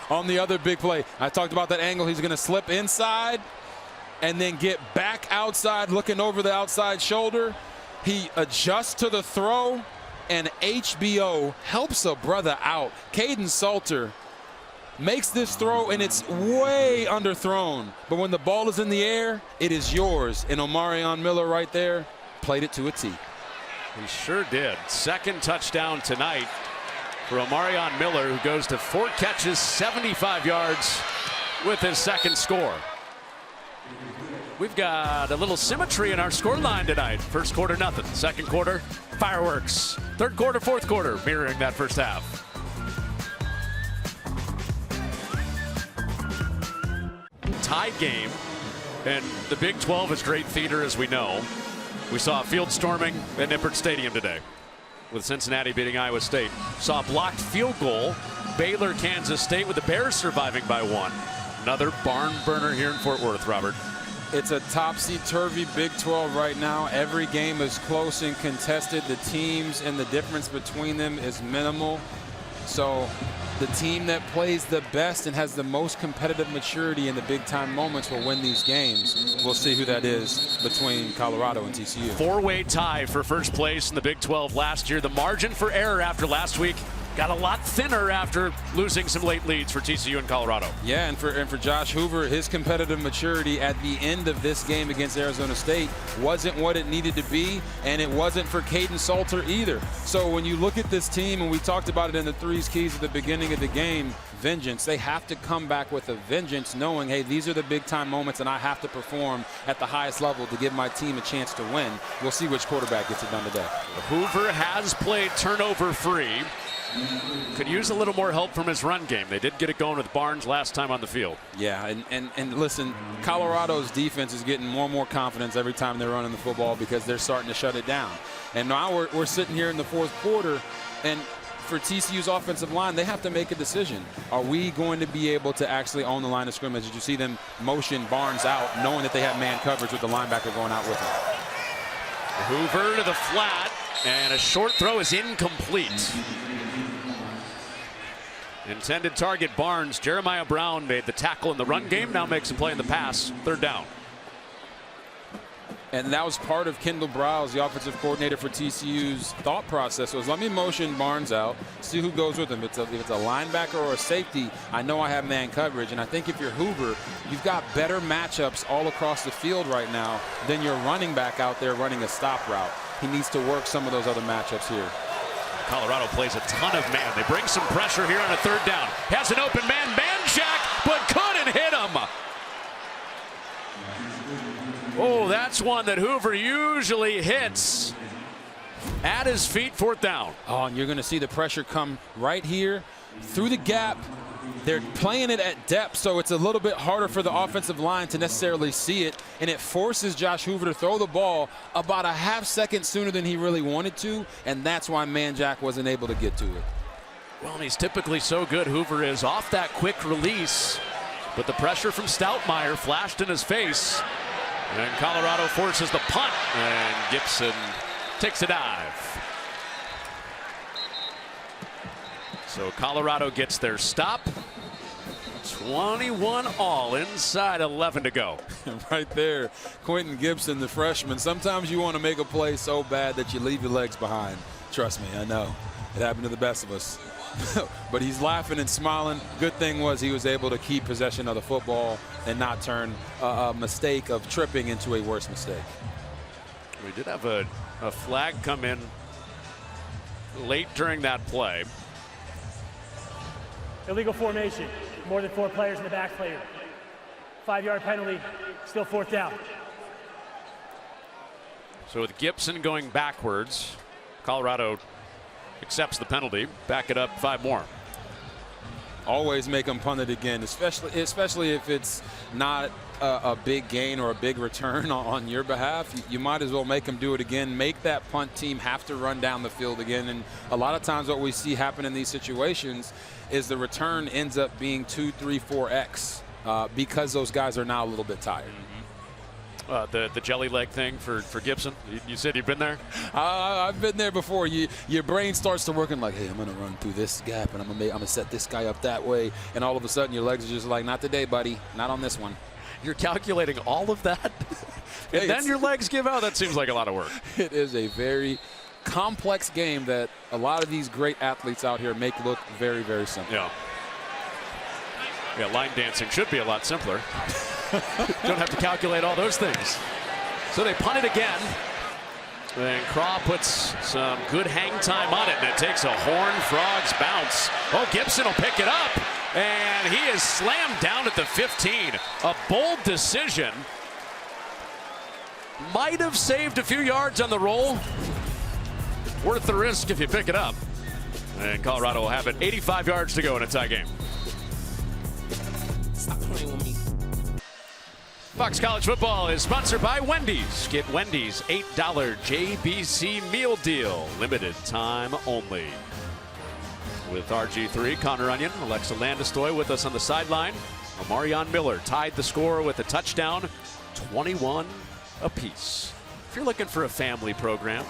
on the other big play. I talked about that angle. He's going to slip inside and then get back outside, looking over the outside shoulder. He adjusts to the throw, and HBO helps a brother out. Kaidon Salter makes this throw, and it's way underthrown. But when the ball is in the air, it is yours. And Omarion Miller right there played it to a T. He sure did. 2nd touchdown tonight for Omarion Miller, who goes to 4 catches, 75 yards with his 2nd score. We've got a little symmetry in our scoreline tonight. First quarter, nothing. Second quarter, fireworks. Third quarter, fourth quarter, mirroring that first half. Tied game, and the Big 12 is great theater, as we know. We saw a field storming at Nippert Stadium today with Cincinnati beating Iowa State. Saw a blocked field goal, Baylor, Kansas State, with the Bears surviving by 1. Another barn burner here in Fort Worth, Robert. It's a topsy-turvy Big 12 right now. Every game is close and contested. The teams and the difference between them is minimal. So the team that plays the best and has the most competitive maturity in the big-time moments will win these games. We'll see who that is between Colorado and TCU. 4-way tie for first place in the Big 12 last year. The margin for error after last week got a lot thinner after losing some late leads for TCU and Colorado. Yeah, and for Josh Hoover, his competitive maturity at the end of this game against Arizona State wasn't what it needed to be, and it wasn't for Kaidon Salter either. So when you look at this team, and we talked about it in the Threes Keys at the beginning of the game, vengeance. They have to come back with a vengeance, knowing, hey, these are the big-time moments, and I have to perform at the highest level to give my team a chance to win. We'll see which quarterback gets it done today. Hoover has played turnover-free. Could use a little more help from his run game. They did get it going with Barnes last time on the field. Yeah, and listen, Colorado's defense is getting more and more confidence every time they're running the football because they're starting to shut it down. And now we're sitting here in the fourth quarter, and for TCU's offensive line, they have to make a decision. Are we going to be able to actually own the line of scrimmage? Did you see them motion Barnes out, knowing that they have man coverage with the linebacker going out with him? Hoover to the flat, and a short throw is incomplete. Intended target Barnes. Jeremiah Brown made the tackle in the run game, now makes a play in the pass. 3rd down. And that was part of Kendall Browse, the offensive coordinator for TCU's thought process, was let me motion Barnes out, see who goes with him. If it's a linebacker or a safety, I know I have man coverage. And I think if you're Hoover, you've got better matchups all across the field right now than your running back out there running a stop route. He needs to work some of those other matchups here. Colorado plays a ton of man. They bring some pressure here on a 3rd down. Has an open man, Manjack, but couldn't hit him. Oh, that's one that Hoover usually hits at his feet. 4th down. Oh, and you're going to see the pressure come right here through the gap. They're playing it at depth, so it's a little bit harder for the offensive line to necessarily see it, and it forces Josh Hoover to throw the ball about a half second sooner than he really wanted to, and that's why Manjack wasn't able to get to it. Well, and he's typically so good, Hoover is, off that quick release, but the pressure from Stoutmire flashed in his face, and Colorado forces the punt, and Gibson takes a dive. So Colorado gets their stop. 21 all, inside 11 to go. Right there, Quentin Gibson, the freshman. Sometimes you want to make a play so bad that you leave your legs behind. Trust me, I know. It happened to the best of us. But he's laughing and smiling. Good thing was he was able to keep possession of the football and not turn a mistake of tripping into a worse mistake. We did have a flag come in late during that play. Illegal formation. More than 4 players in the back player. 5-yard penalty. Still 4th down. So with Gibson going backwards, Colorado accepts the penalty. Back it up 5 more. Always make them punt it again, especially if it's not a big gain or a big return on your behalf. You might as well make them do it again. Make that punt team have to run down the field again. And a lot of times what we see happen in these situations is the return ends up being 2, 3, 4x because those guys are now a little bit tired. The jelly leg thing for Gibson. You said you've been there? I've been there before. Your brain starts to working like, hey, I'm going to run through this gap and I'm going to set this guy up that way. And all of a sudden your legs are just like, not today, buddy. Not on this one. You're calculating all of that? And Hey, then your legs give out? That seems like a lot of work. It is a very complex game that a lot of these great athletes out here make look very, very simple. Yeah, line dancing should be a lot simpler. Don't have to calculate all those things. So they punt it again. And Craw puts some good hang time on it, and it takes a Horned Frogs bounce. Oh, Gibson will pick it up, and he is slammed down at the 15. A bold decision. Might have saved a few yards on the roll. Worth the risk if you pick it up. And Colorado will have it 85 yards to go in a tie game. Fox College Football is sponsored by Wendy's. Get Wendy's $8 JBC meal deal. Limited time only. With RG3, Connor Onion, Alexa Landestoy with us on the sideline. Omarion Miller tied the score with a touchdown. 21 apiece. If you're looking for a family program,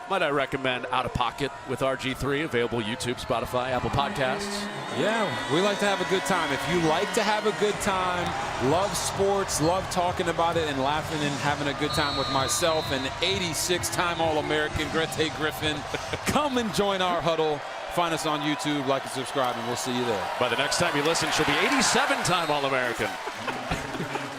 might I recommend Out of Pocket with RG3, available YouTube, Spotify, Apple Podcasts. Yeah, we like to have a good time. If you like to have a good time, love sports, love talking about it and laughing and having a good time with myself and 86-time All-American Grete Griffin, come and join our huddle. Find us on YouTube, like and subscribe, and we'll see you there. By the next time you listen, she'll be 87-time All-American.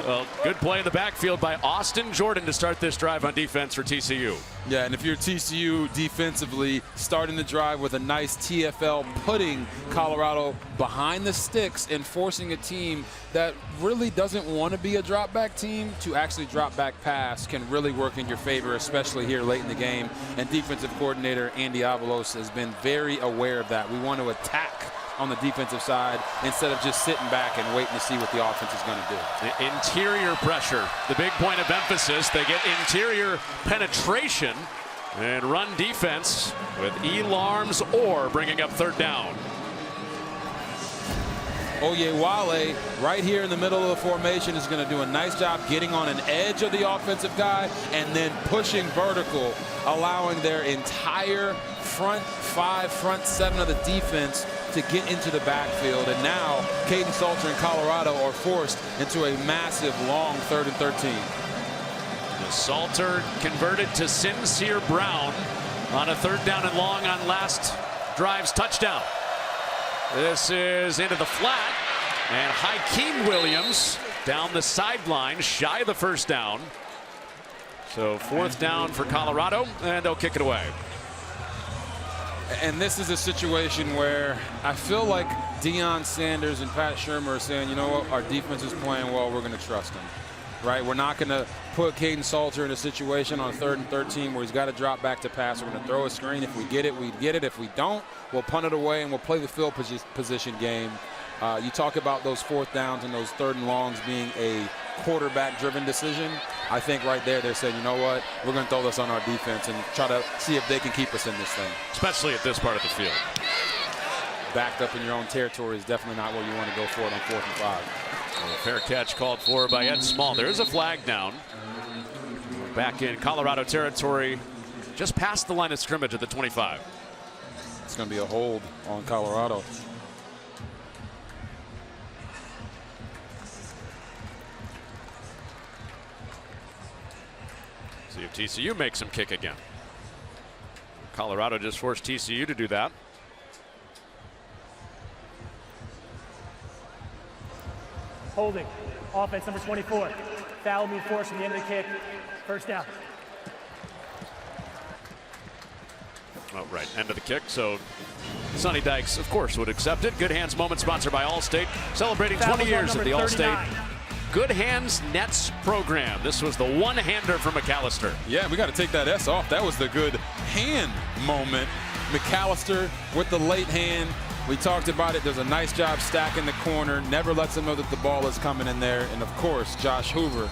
Well, good play in the backfield by Austin Jordan to start this drive on defense for TCU. Yeah, and if you're TCU defensively, starting the drive with a nice TFL, putting Colorado behind the sticks and forcing a team that really doesn't want to be a drop back team to actually drop back pass can really work in your favor, especially here late in the game. And defensive coordinator Andy Avalos has been very aware of that. We want to attack on the defensive side instead of just sitting back and waiting to see what the offense is going to do. Interior pressure, the big point of emphasis. They get interior penetration and run defense with Elarms or bringing up 3rd down. Oyewale right here in the middle of the formation is going to do a nice job getting on an edge of the offensive guy and then pushing vertical, allowing their entire front front seven of the defense to get into the backfield. And now Kaidon Salter and Colorado are forced into a massive long 3rd and 13. Salter converted to Sincere Brown on a 3rd down and long on last drive's touchdown. This is into the flat, and Hakeem Williams down the sideline, shy of the 1st down. So 4th down for Colorado, and they'll kick it away. And this is a situation where I feel like Deion Sanders and Pat Shurmur are saying, you know what, our defense is playing well, we're going to trust them. Right? We're not going to put Kaidon Salter in a situation on 3rd and 13 where he's got to drop back to pass. We're going to throw a screen. If we get it, we get it. If we don't, we'll punt it away and we'll play the field position game. You talk about those 4th downs and those 3rd and longs being a quarterback-driven decision. I think right there they're saying, you know what, we're going to throw this on our defense and try to see if they can keep us in this thing. Especially at this part of the field. Backed up in your own territory is definitely not where you want to go for it on 4th and 5. A fair catch called for by Ed Small. There is a flag down. We're back in Colorado territory, just past the line of scrimmage at the 25. It's going to be a hold on Colorado. See if TCU makes him kick again. Colorado just forced TCU to do that. Holding. Offense number 24. Foul being forced from the end of the kick. 1st down. Oh, right, end of the kick. So Sonny Dykes, of course, would accept it. Good Hands moment sponsored by Allstate, celebrating 20 years of the Allstate Good Hands Nets program. This was the one-hander for McAllister. Yeah, we got to take that S off. That was the good hand moment. McAllister with the late hand. We talked about it. Does a nice job stacking the corner. Never lets them know that the ball is coming in there. And, of course, Josh Hoover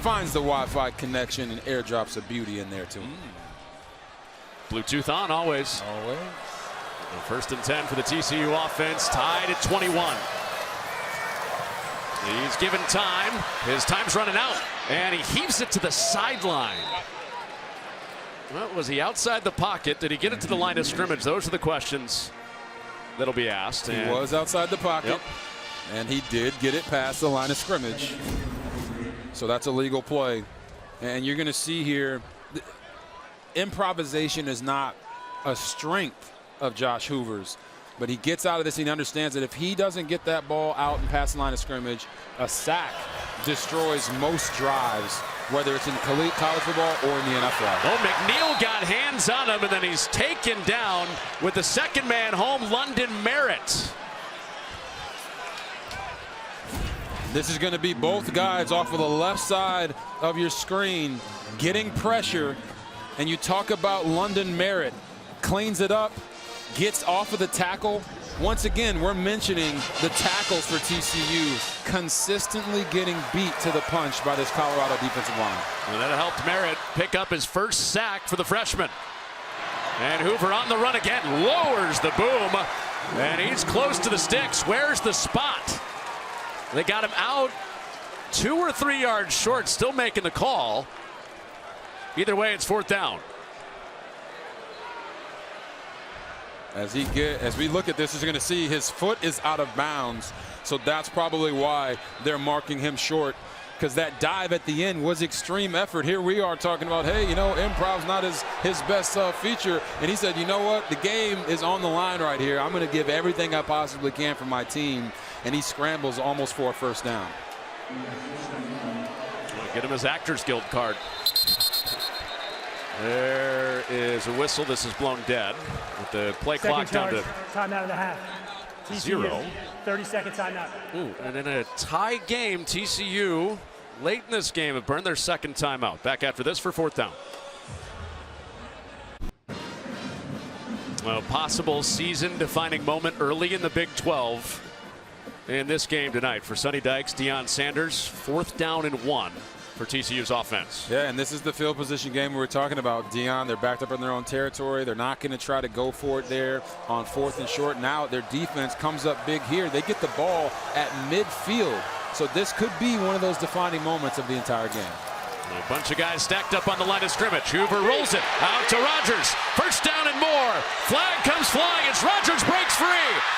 finds the Wi-Fi connection and airdrops a beauty in there, too. Bluetooth on always. Always. 1st and 10 for the TCU offense, tied at 21. He's given time. His time's running out, and he heaves it to the sideline. Well, was he outside the pocket? Did he get it to the line of scrimmage? Those are the questions that'll be asked. He was outside the pocket, and he did get it past the line of scrimmage. So that's a legal play. And you're going to see here, improvisation is not a strength of Josh Hoover's. But he gets out of this and he understands that if he doesn't get that ball out and past the line of scrimmage, a sack destroys most drives, whether it's in college football or in the NFL. Oh, McNeil got hands on him, and then he's taken down with the 2nd man home, London Merritt. This is going to be both guys off of the left side of your screen getting pressure. And you talk about London Merritt, cleans it up, gets off of the tackle. Once again, we're mentioning the tackles for TCU consistently getting beat to the punch by this Colorado defensive line. And that helped Merritt pick up his 1st sack for the freshman. And Hoover on the run again, lowers the boom, and he's close to the sticks. Where's the spot? They got him out 2 or 3 yards short, still making the call. Either way, it's 4th down. As we look at this, you're going to see his foot is out of bounds. So that's probably why they're marking him short, because that dive at the end was extreme effort. Here we are talking about, hey, you know, improv's not his best feature. And he said, you know what, the game is on the line right here. I'm going to give everything I possibly can for my team. And he scrambles almost for a 1st down. Get him his Actors Guild card. There is a whistle. This is blown dead with the play clock down to timeout and a half. TCU, 0. 30-second timeout. Ooh, and in a tie game, TCU late in this game have burned their 2nd timeout. Back after this for 4th down. A possible season-defining moment early in the Big 12 in this game tonight for Sonny Dykes, Deion Sanders. 4th down and 1. For TCU's offense. Yeah, and this is the field position game we were talking about. Deion, they're backed up in their own territory. They're not going to try to go for it there on 4th and short. Now their defense comes up big here. They get the ball at midfield. So this could be one of those defining moments of the entire game. A bunch of guys stacked up on the line of scrimmage. Hoover rolls it out to Rogers. 1st first down and more. Flag comes flying as Rodgers breaks free.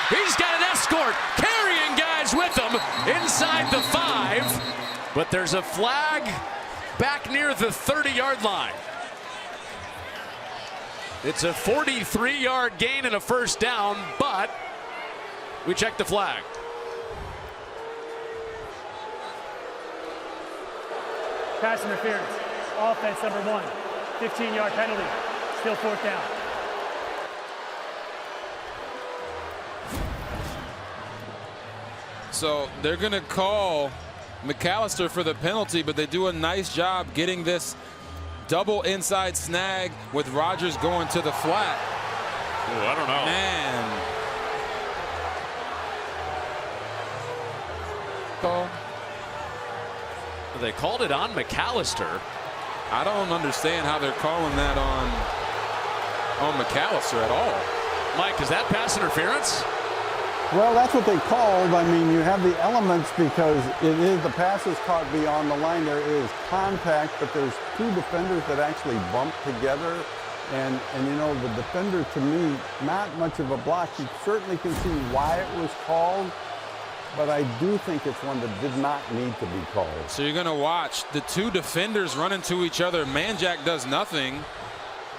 He's got an escort carrying guys with him inside the 5. But there's a flag back near the 30-yard line. It's a 43-yard gain and a first down, but we check the flag. Pass interference. Offense number 1. 15-yard penalty. Still 4th down. So they're going to call McAllister for the penalty, but they do a nice job getting this double inside snag with Rodgers going to the flat. Oh, I don't know. Man. Call. They called it on McAllister. I don't understand how they're calling that on McAllister at all. Mike, is that pass interference? Well, that's what they called. I mean, you have the elements because it is the pass is caught beyond the line. There is contact, but there's 2 defenders that actually bump together. And you know, the defender, to me, not much of a block. You certainly can see why it was called, but I do think it's one that did not need to be called. So you're going to watch the 2 defenders run into each other. Manjack does nothing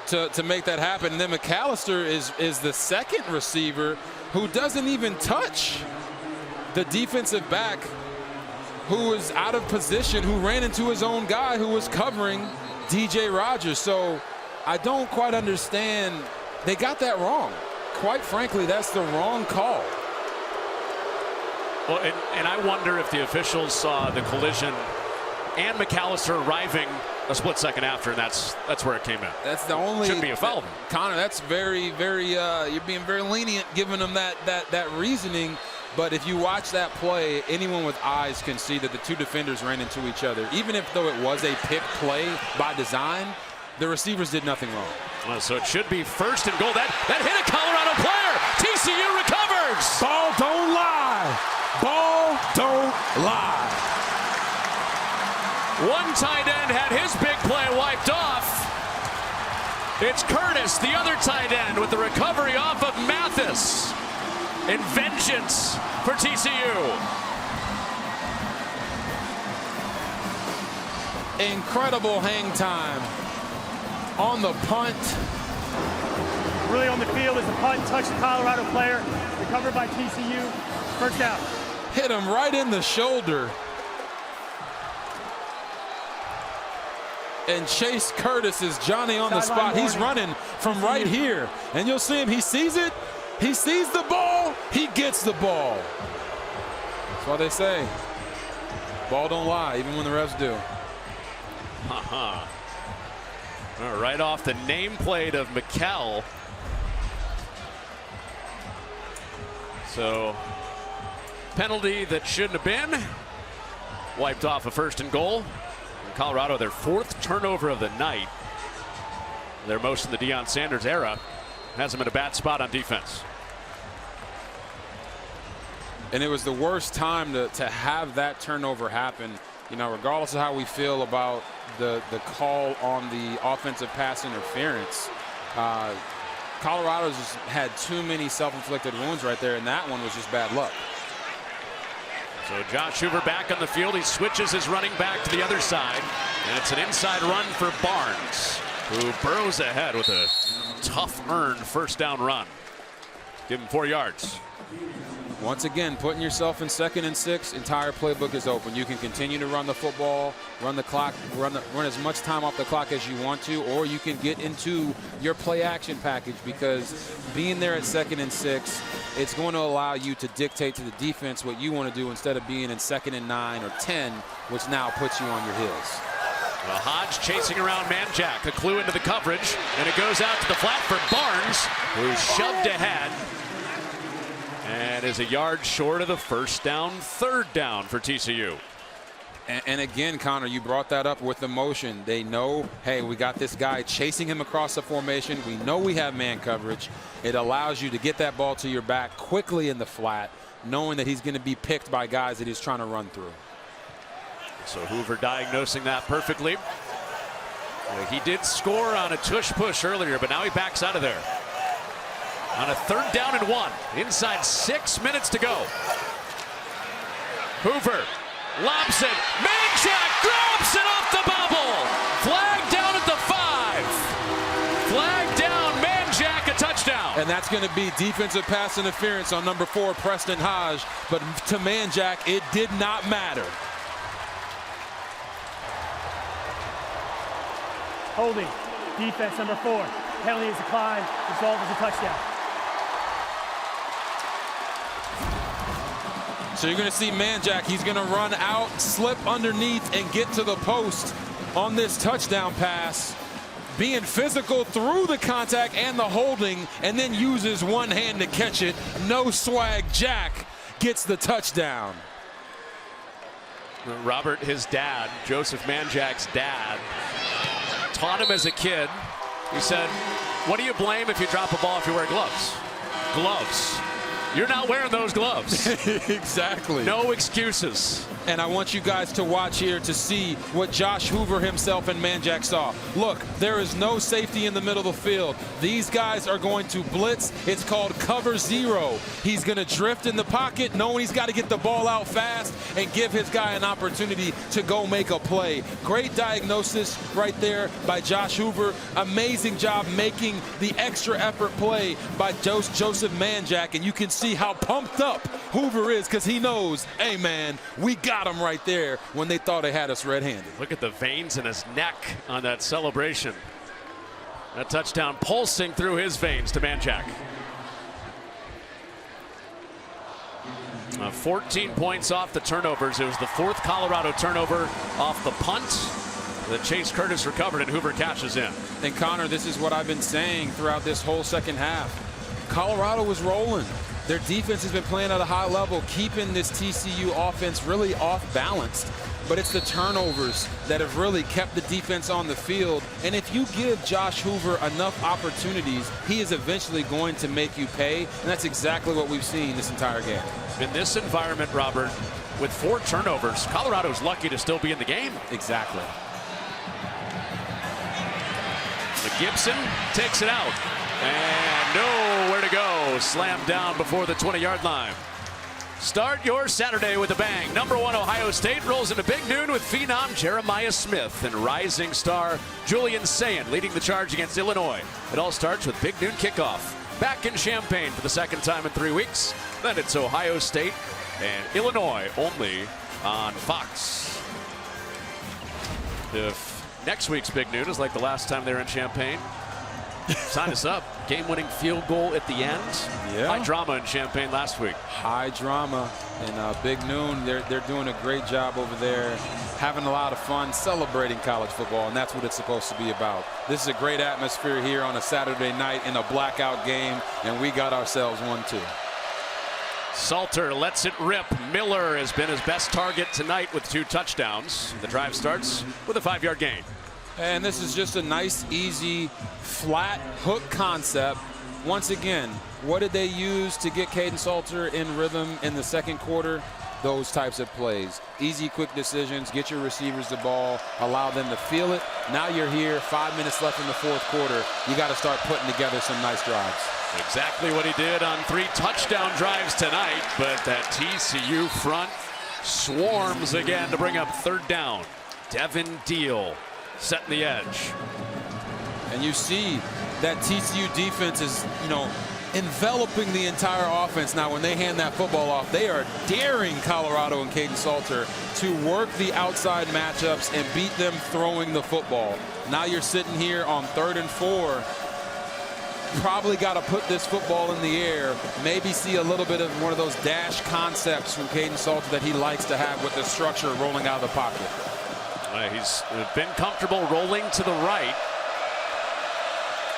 to make that happen. And then McAllister is the second receiver who doesn't even touch the defensive back who was out of position, who ran into his own guy who was covering DJ Rodgers. So I don't quite understand. They got that wrong. Quite frankly, that's the wrong call. Well, and I wonder if the officials saw the collision and McAllister arriving a split second after, and that's where it came in. That's the only. Shouldn't be a foul. Connor, that's very, very. You're being very lenient giving them that reasoning. But if you watch that play, anyone with eyes can see that the 2 defenders ran into each other. Even if though it was a pick play by design, the receivers did nothing wrong. Well, so it should be first and goal. That hit a Colorado player. TCU recovers. Ball don't lie. Ball don't lie. One tight end had his big play wiped off. It's Curtis, the other tight end, with the recovery off of Mathis. And vengeance for TCU. Incredible hang time on the punt. Really on the field as the punt touched the Colorado player. Recovered by TCU. First down. Hit him right in the shoulder. And Chase Curtis is Johnny on the spot. He's running from right here. And you'll see him. He sees it. He sees the ball. He gets the ball. That's why they say, ball don't lie, even when the refs do. Right off the nameplate of McCall. So, penalty that shouldn't have been. Wiped off a first and goal. Colorado, their 4th turnover of the night. They're most in the Deion Sanders era. Has them in a bad spot on defense. And it was the worst time to have that turnover happen. You know, regardless of how we feel about the call on the offensive pass interference, Colorado's just had too many self-inflicted wounds right there, and that one was just bad luck. So Josh Hoover back on the field. He switches his running back to the other side. And it's an inside run for Barnes, who burrows ahead with a tough earned first down run. Give him 4 yards. Once again, putting yourself in 2nd and 6, entire playbook is open. You can continue to run the football, run the clock, run as much time off the clock as you want to, or you can get into your play action package, because being there at 2nd and 6, it's going to allow you to dictate to the defense what you want to do instead of being in 2nd and 9 or 10, which now puts you on your heels. Well, Hodge chasing around Manjack, a clue into the coverage, and it goes out to the flat for Barnes, who's shoved ahead and is a yard short of the first down, 3rd down for TCU. And again, Connor, you brought that up with the motion. They know, hey, we got this guy chasing him across the formation. We know we have man coverage. It allows you to get that ball to your back quickly in the flat, knowing that he's going to be picked by guys that he's trying to run through. So Hoover diagnosing that perfectly. He did score on a tush push earlier, but now he backs out of there. On a 3rd down and 1, inside 6 minutes to go. Hoover lobs it. Manjack grabs it off the bubble. Flag down at the 5. Flag down, Manjack, a touchdown. And that's going to be defensive pass interference on number 4, Preston Hodge. But to Manjack, it did not matter. Holding. Defense number 4. Penalty is declined. Result is a touchdown. So you're going to see Manjack. He's going to run out, slip underneath, and get to the post on this touchdown pass. Being physical through the contact and the holding, and then uses one hand to catch it. No swag. Jack gets the touchdown. Robert, his dad, Joseph Manjack's dad, taught him as a kid. He said, what do you blame if you drop a ball if you wear gloves? Gloves. You're not wearing those gloves. Exactly. No excuses. And I want you guys to watch here to see what Josh Hoover himself and Manjack saw. Look, there is no safety in the middle of the field. These guys are going to blitz. It's called cover 0. He's going to drift in the pocket, knowing he's got to get the ball out fast and give his guy an opportunity to go make a play. Great diagnosis right there by Josh Hoover. Amazing job making the extra effort play by Joseph Manjack. And you can see how pumped up Hoover is because he knows, hey, man, we got him right there when they thought they had us red-handed. Look at the veins in his neck on that celebration. That touchdown pulsing through his veins to Manjack. 14 points off the turnovers. It was the 4th Colorado turnover off the punt that Chase Curtis recovered and Hoover cashes in. And Connor, this is what I've been saying throughout this whole second half. Colorado was rolling. Their defense has been playing at a high level, keeping this TCU offense really off balance. But it's the turnovers that have really kept the defense on the field. And if you give Josh Hoover enough opportunities, he is eventually going to make you pay. And that's exactly what we've seen this entire game. In this environment, Robert, with 4 turnovers, Colorado's lucky to still be in the game. Exactly. Gibson takes it out. And nowhere to go. Slammed down before the 20-yard line. Start your Saturday with a bang. Number 1 Ohio State rolls into Big Noon with phenom Jeremiah Smith and rising star Julian Sayin leading the charge against Illinois. It all starts with Big Noon kickoff. Back in Champaign for the 2nd time in 3 weeks. Then it's Ohio State and Illinois only on Fox. If next week's Big Noon is like the last time they were in Champaign, sign us up. Game-winning field goal at the end. Yeah. High drama in Champaign last week. High drama. And Big Noon, they're doing a great job over there, having a lot of fun, celebrating college football, and that's what it's supposed to be about. This is a great atmosphere here on a Saturday night in a blackout game, and we got ourselves one too. Salter lets it rip. Miller has been his best target tonight with 2 touchdowns. The drive starts with a 5-yard gain. And this is just a nice, easy, flat hook concept. Once again, what did they use to get Kaidon Salter in rhythm in the 2nd quarter? Those types of plays. Easy, quick decisions. Get your receivers the ball. Allow them to feel it. Now you're here. 5 minutes left in the 4th quarter. You got to start putting together some nice drives. Exactly what he did on 3 touchdown drives tonight. But that TCU front swarms again to bring up 3rd down. Devin Deal setting the edge. And you see that TCU defense is, enveloping the entire offense. Now, when they hand that football off, they are daring Colorado and Kaidon Salter to work the outside matchups and beat them throwing the football. Now you're sitting here on 3rd and 4. Probably got to put this football in the air. Maybe see a little bit of one of those dash concepts from Kaidon Salter that he likes to have with the structure rolling out of the pocket. He's been comfortable rolling to the right.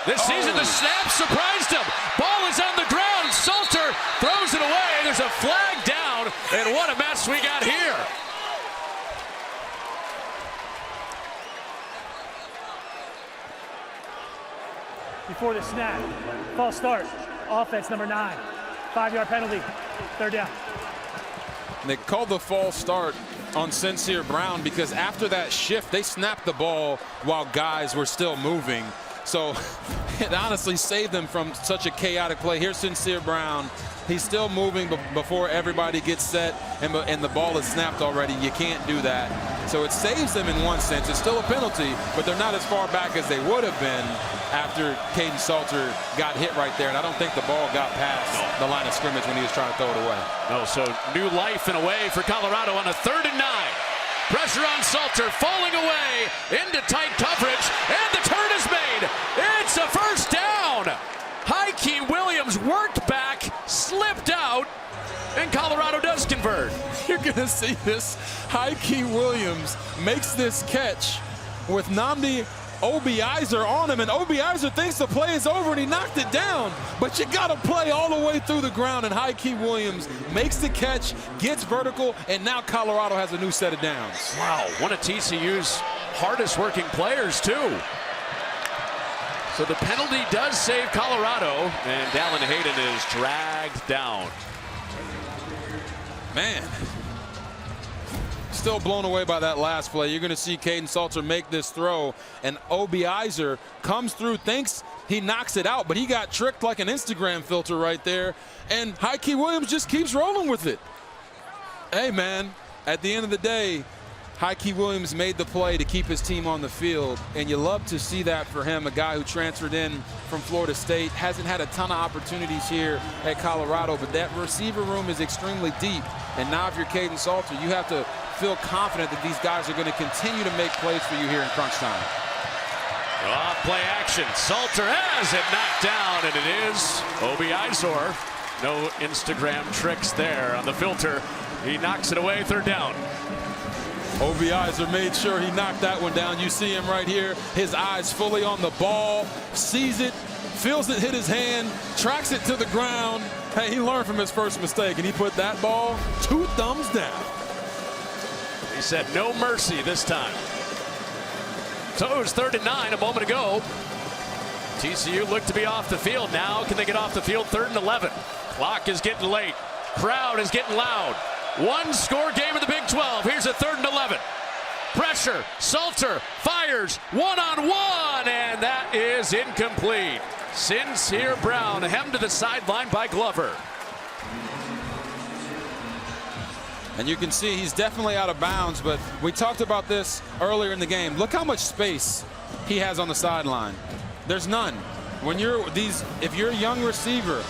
This season, the snap surprised him. Ball is on the ground. Salter throws it away. There's a flag down, and what a mess we got here. Before the snap, false start. Offense number 9. 5-yard penalty. 3rd down. They called the false start on Sincere Brown because after that shift, they snapped the ball while guys were still moving. So it honestly saved them from such a chaotic play. Here's Sincere Brown. He's still moving before everybody gets set, and the ball is snapped already. You can't do that. So it saves them in one sense. It's still a penalty, but they're not as far back as they would have been after Kaidon Salter got hit right there. And I don't think the ball got past the line of scrimmage when he was trying to throw it away. No, so new life in a way for Colorado on a 3rd and 9. Pressure on Salter, falling away into tight coverage, and the turn is made. It's a first down. Hyke Williams worked back, slipped out, and Colorado does convert. You're going to see this. Hyke Williams makes this catch with Nnamdi Obiizer on him, and Obiizer thinks the play is over, and he knocked it down. But you got to play all the way through the ground, and Hyke Williams makes the catch, gets vertical, and now Colorado has a new set of downs. Wow, one of TCU's hardest working players, too. So the penalty does save Colorado, and Dallin Hayden is dragged down. Man, still blown away by that last play. You're going to see Kaidon Salter make this throw, and Obiizer comes through, thinks he knocks it out, but he got tricked like an Instagram filter right there, and Hyke Williams just keeps rolling with it. Hey, man, at the end of the day, Hyke Williams made the play to keep his team on the field, and you love to see that for him, a guy who transferred in from Florida State, hasn't had a ton of opportunities here at Colorado, but that receiver room is extremely deep. And now if you're Kaidon Salter, you have to feel confident that these guys are going to continue to make plays for you here in crunch time. Off play action. Salter has it knocked down, and it is Obiizer. No Instagram tricks there on the filter. He knocks it away, 3rd down. Obiizer made sure he knocked that one down. You see him right here, his eyes fully on the ball, sees it, feels it hit his hand, tracks it to the ground. Hey, he learned from his first mistake, and he put that ball 2 thumbs down. He said no mercy this time. So it was 3rd and 9 a moment ago. TCU looked to be off the field. Now can they get off the field? 3rd and 11. Clock is getting late. Crowd is getting loud. One score game in the Big 12. Here's a 3rd and 11. Pressure. Salter fires one-on-one, and that is incomplete. Sincere Brown hemmed to the sideline by Glover. And you can see he's definitely out of bounds, but we talked about this earlier in the game. Look how much space he has on the sideline. There's none. When if you're a young receiver,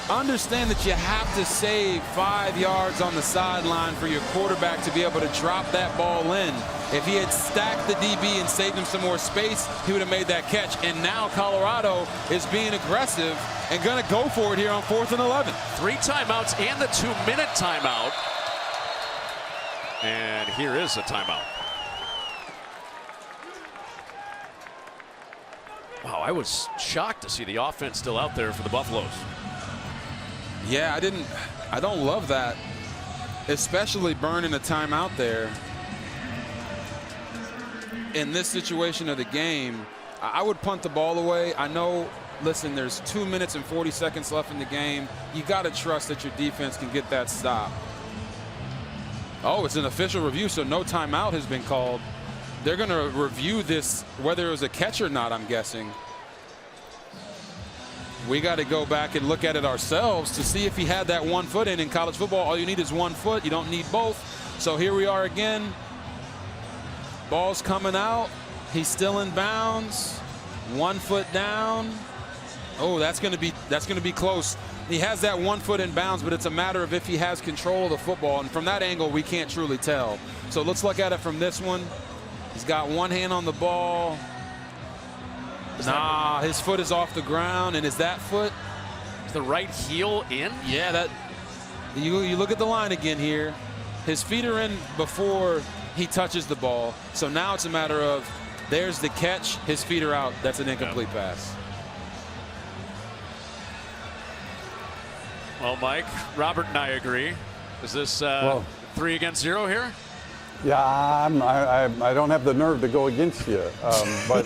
understand that you have to save 5 yards on the sideline for your quarterback to be able to drop that ball in. If he had stacked the DB and saved him some more space, he would have made that catch. And now Colorado is being aggressive and going to go for it here on 4th and 11. 3 timeouts and the 2-minute timeout. And here is a timeout. Wow, I was shocked to see the offense still out there for the Buffaloes. Yeah, I don't love that, especially burning a timeout there. In this situation of the game, I would punt the ball away. I know, listen, there's 2 minutes and 40 seconds left in the game. You got to trust that your defense can get that stop. Oh, it's an official review, so no timeout has been called. They're going to review this, whether it was a catch or not, I'm guessing. We got to go back and look at it ourselves to see if he had that 1 foot in college football. All you need is 1 foot. You don't need both. So here we are again. Ball's coming out. He's still in bounds. 1 foot down. Oh, that's going to be close. He has that 1 foot in bounds, but it's a matter of if he has control of the football. And from that angle, we can't truly tell. So let's look at it from this one. He's got one hand on the ball. Nah, his foot is off the ground, and is that foot? Is the right heel in? Yeah, that. You look at the line again here. His feet are in before he touches the ball. So now it's a matter of there's the catch, his feet are out. That's an incomplete pass. Well, Mike, Robert and I agree. Is this 3 against 0 here? Yeah, I don't have the nerve to go against you. But,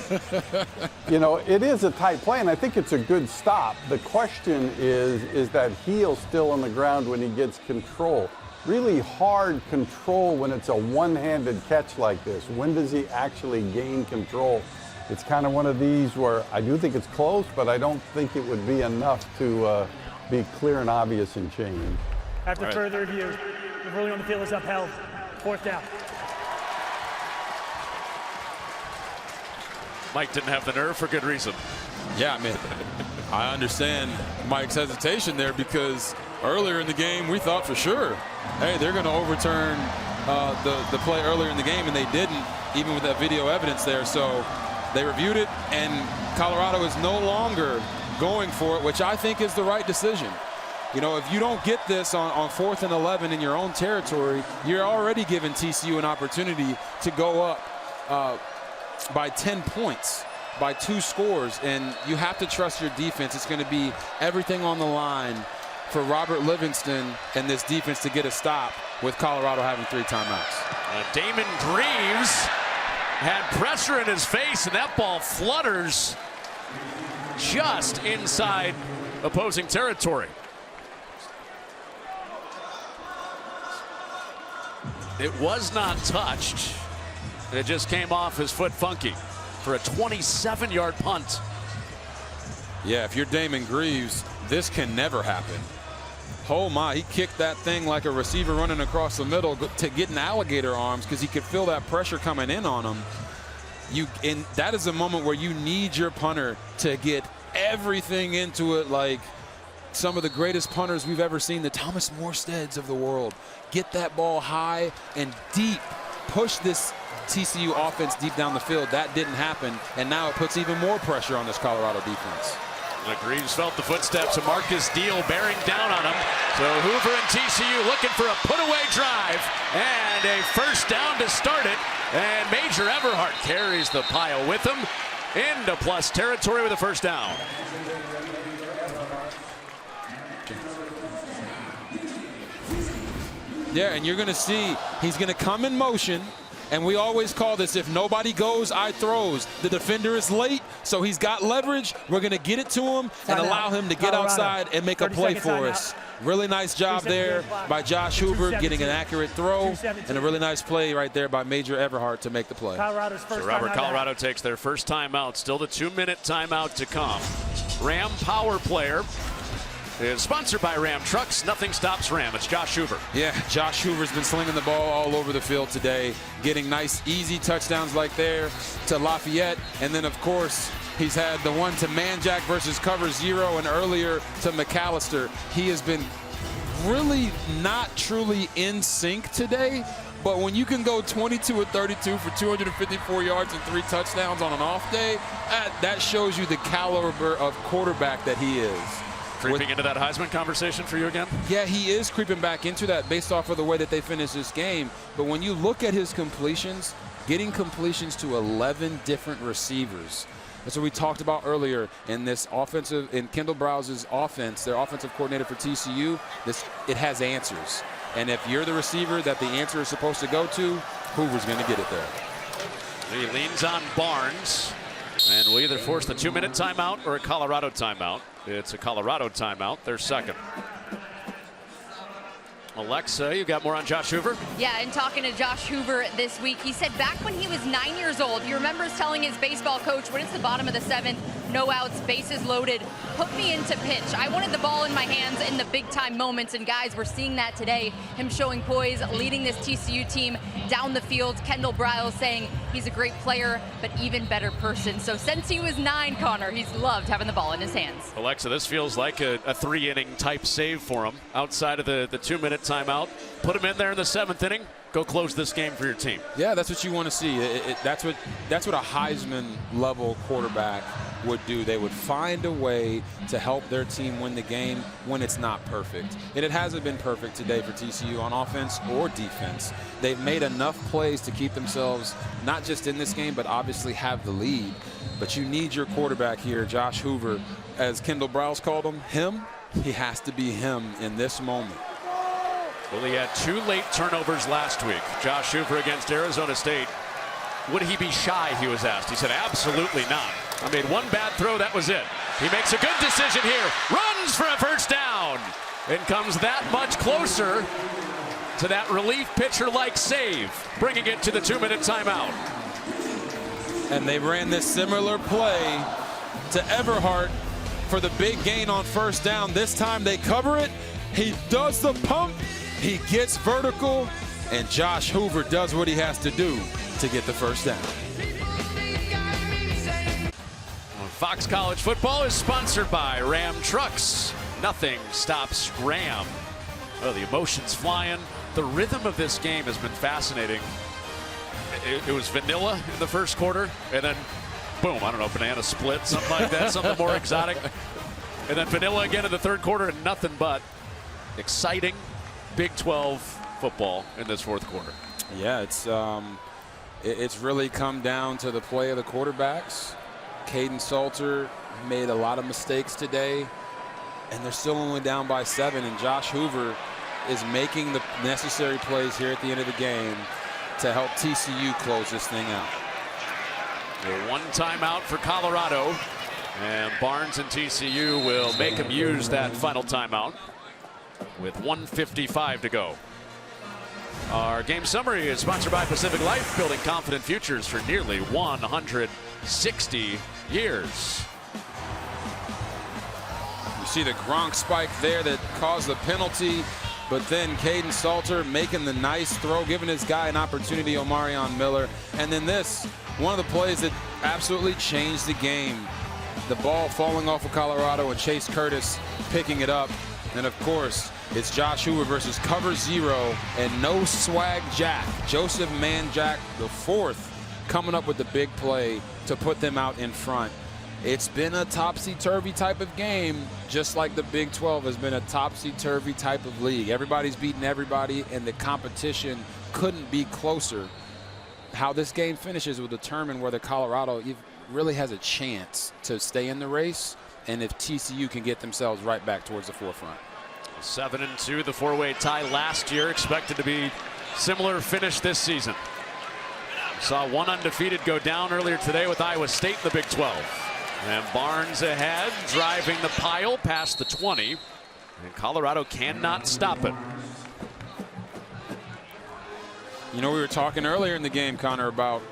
you know, it is a tight play, and I think it's a good stop. The question is that heel still on the ground when he gets control? really hard control when it's a one-handed catch like this. When does he actually gain control? It's kind of one of these where I do think it's close, but I don't think it would be enough to be clear and obvious and change. After further review, the ruling on the field is upheld. 4th down. Mike didn't have the nerve for good reason. Yeah, I mean, I understand Mike's hesitation there because earlier in the game we thought for sure, hey, they're going to overturn the play earlier in the game, and they didn't, even with that video evidence there. So they reviewed it, and Colorado is no longer going for it, which I think is the right decision. You know, if you don't get this on 4th and 11 in your own territory, you're already giving TCU an opportunity to go up by 10 points, by 2 scores, and you have to trust your defense. It's going to be everything on the line for Robert Livingston and this defense to get a stop with Colorado having 3 timeouts. Damon Greaves had pressure in his face, and that ball flutters just inside opposing territory. It was not touched. It just came off his foot funky for a 27-yard punt. Yeah, if you're Damon Greaves, this can never happen. Oh my, he kicked that thing like a receiver running across the middle to get in alligator arms because he could feel that pressure coming in on him. And that is a moment where you need your punter to get everything into it, like some of the greatest punters we've ever seen, the Thomas Morsteads of the world. Get that ball high and deep. Push this TCU offense deep down the field. That didn't happen, and now it puts even more pressure on this Colorado defense. Greaves felt the footsteps of Marcus Deal bearing down on him. So Hoover and TCU looking for a put-away drive and a first down to start it. And Major Everhart carries the pile with him into plus territory with a first down. Yeah, and you're going to see he's going to come in motion. And we always call this, if nobody goes, I throws. The defender is late, so he's got leverage. We're going to get it to him and allow him to get outside and make a play for us. Really nice job there by Josh Hoover getting an accurate throw, and a really nice play right there by Major Everhart to make the play. So Robert, Colorado takes their first timeout. Still the 2-minute timeout to come. Ram Power Player is sponsored by Ram Trucks. Nothing stops Ram. It's Josh Hoover. Yeah, Josh Hoover's been slinging the ball all over the field today, getting nice, easy touchdowns like there to Lafayette. And then, of course, he's had the one to Manjack versus cover 0 and earlier to McAllister. He has been really not truly in sync today. But when you can go 22 of 32 for 254 yards and 3 touchdowns on an off day, that shows you the caliber of quarterback that he is. Creeping into that Heisman conversation for you again? Yeah, he is creeping back into that based off of the way that they finished this game. But when you look at his completions, getting completions to 11 different receivers. That's what we talked about earlier in this offensive, in Kendall Browse's offense, their offensive coordinator for TCU. It has answers. And if you're the receiver that the answer is supposed to go to, Hoover's going to get it there. He leans on Barnes. And we'll either force the 2-minute timeout or a Colorado timeout. It's a Colorado timeout, their second. Alexa, you got more on Josh Hoover? Yeah, and talking to Josh Hoover this week, he said back when he was 9 years old, he remembers telling his baseball coach, when it's the bottom of the 7th, no outs, bases loaded, put me into pitch. I wanted the ball in my hands in the big-time moments, and guys, we're seeing that today. Him showing poise, leading this TCU team down the field. Kendall Briles saying he's a great player, but even better person. So since he was 9, Connor, he's loved having the ball in his hands. Alexa, this feels like a 3-inning type save for him outside of the 2-minute timeout. Put him in there in the 7th inning. Go close this game for your team. Yeah, that's what you want to see. That's what a Heisman level quarterback would do. They would find a way to help their team win the game when it's not perfect. And it hasn't been perfect today for TCU on offense or defense. They've made enough plays to keep themselves not just in this game, but obviously have the lead. But you need your quarterback here, Josh Hoover. As Kendall Briles called him, he has to be him in this moment. Well, he had 2 late turnovers last week. Josh Hoover against Arizona State. Would he be shy, he was asked. He said, absolutely not. I made 1 bad throw, that was it. He makes a good decision here. Runs for a first down. And comes that much closer to that relief pitcher-like save, bringing it to the 2-minute timeout. And they ran this similar play to Everhart for the big gain on first down. This time they cover it. He does the pump. He gets vertical. And Josh Hoover does what he has to do to get the first down. Fox College Football is sponsored by Ram Trucks. Nothing stops Ram. Oh, the emotions flying. The rhythm of this game has been fascinating. It was vanilla in the first quarter, and then boom, I don't know, banana split, something like that, something more exotic. And then vanilla again in the third quarter, and nothing but exciting Big 12 football in this fourth quarter. Yeah, it's really come down to the play of the quarterbacks. Caden Salter made a lot of mistakes today, and they're still only down by 7, and Josh Hoover is making the necessary plays here at the end of the game to help TCU close this thing out. One timeout for Colorado, and Barnes and TCU will make him use that final timeout with 1:55 to go. Our game summary is sponsored by Pacific Life, building confident futures for nearly 160 years. You see the Gronk spike there that caused the penalty, but then Caden Salter making the nice throw, giving his guy an opportunity, Omarion Miller. And then this, one of the plays that absolutely changed the game. The ball falling off of Colorado and Chase Curtis picking it up. And of course, it's Josh Hoover versus cover 0 and no swag Jack. Joseph Manjack IV coming up with the big play to put them out in front. It's been a topsy-turvy type of game, just like the Big 12 has been a topsy-turvy type of league. Everybody's beating everybody, and the competition couldn't be closer. How this game finishes will determine whether Colorado really has a chance to stay in the race, and if TCU can get themselves right back towards the forefront. 7-2, the four-way tie last year, expected to be similar finish this season. Saw one undefeated go down earlier today with Iowa State in the Big 12. And Barnes ahead, driving the pile past the 20. And Colorado cannot stop it. You know, we were talking earlier in the game, Connor, about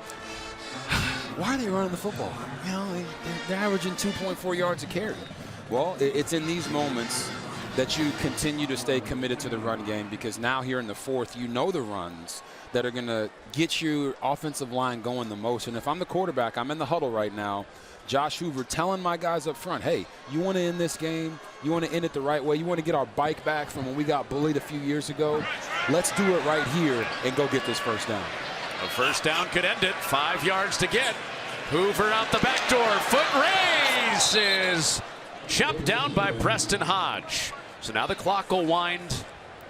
why are they running the football? You know, they're averaging 2.4 yards a carry. Well, it's in these moments that you continue to stay committed to the run game, because now here in the fourth, you know the runs that are going to get your offensive line going the most. And if I'm the quarterback, I'm in the huddle right now, Josh Hoover telling my guys up front, hey, you want to end this game? You want to end it the right way? You want to get our bike back from when we got bullied a few years ago? Let's do it right here and go get this first down. A first down could end it. 5 yards to get. Hoover out the back door. Foot race is chopped down by Preston Hodge. So now the clock will wind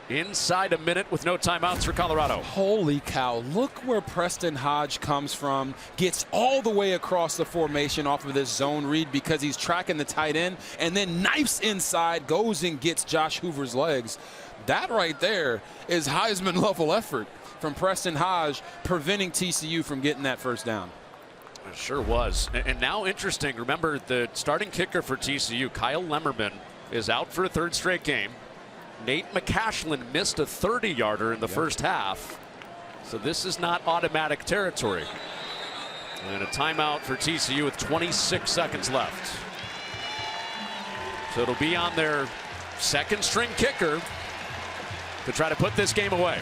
inside a minute with no timeouts for Colorado. Holy cow, look where Preston Hodge comes from. Gets all the way across the formation off of this zone read because he's tracking the tight end, and then knifes inside, goes and gets Josh Hoover's legs. That right there is Heisman level effort from Preston Hodge, preventing TCU from getting that first down. It sure was. And now interesting, remember the starting kicker for TCU, Kyle Lemmerman, is out for a third straight game. Nate McCashlin missed a 30-yarder in the first half. So this is not automatic territory. And a timeout for TCU with 26 seconds left. So it'll be on their second string kicker to try to put this game away.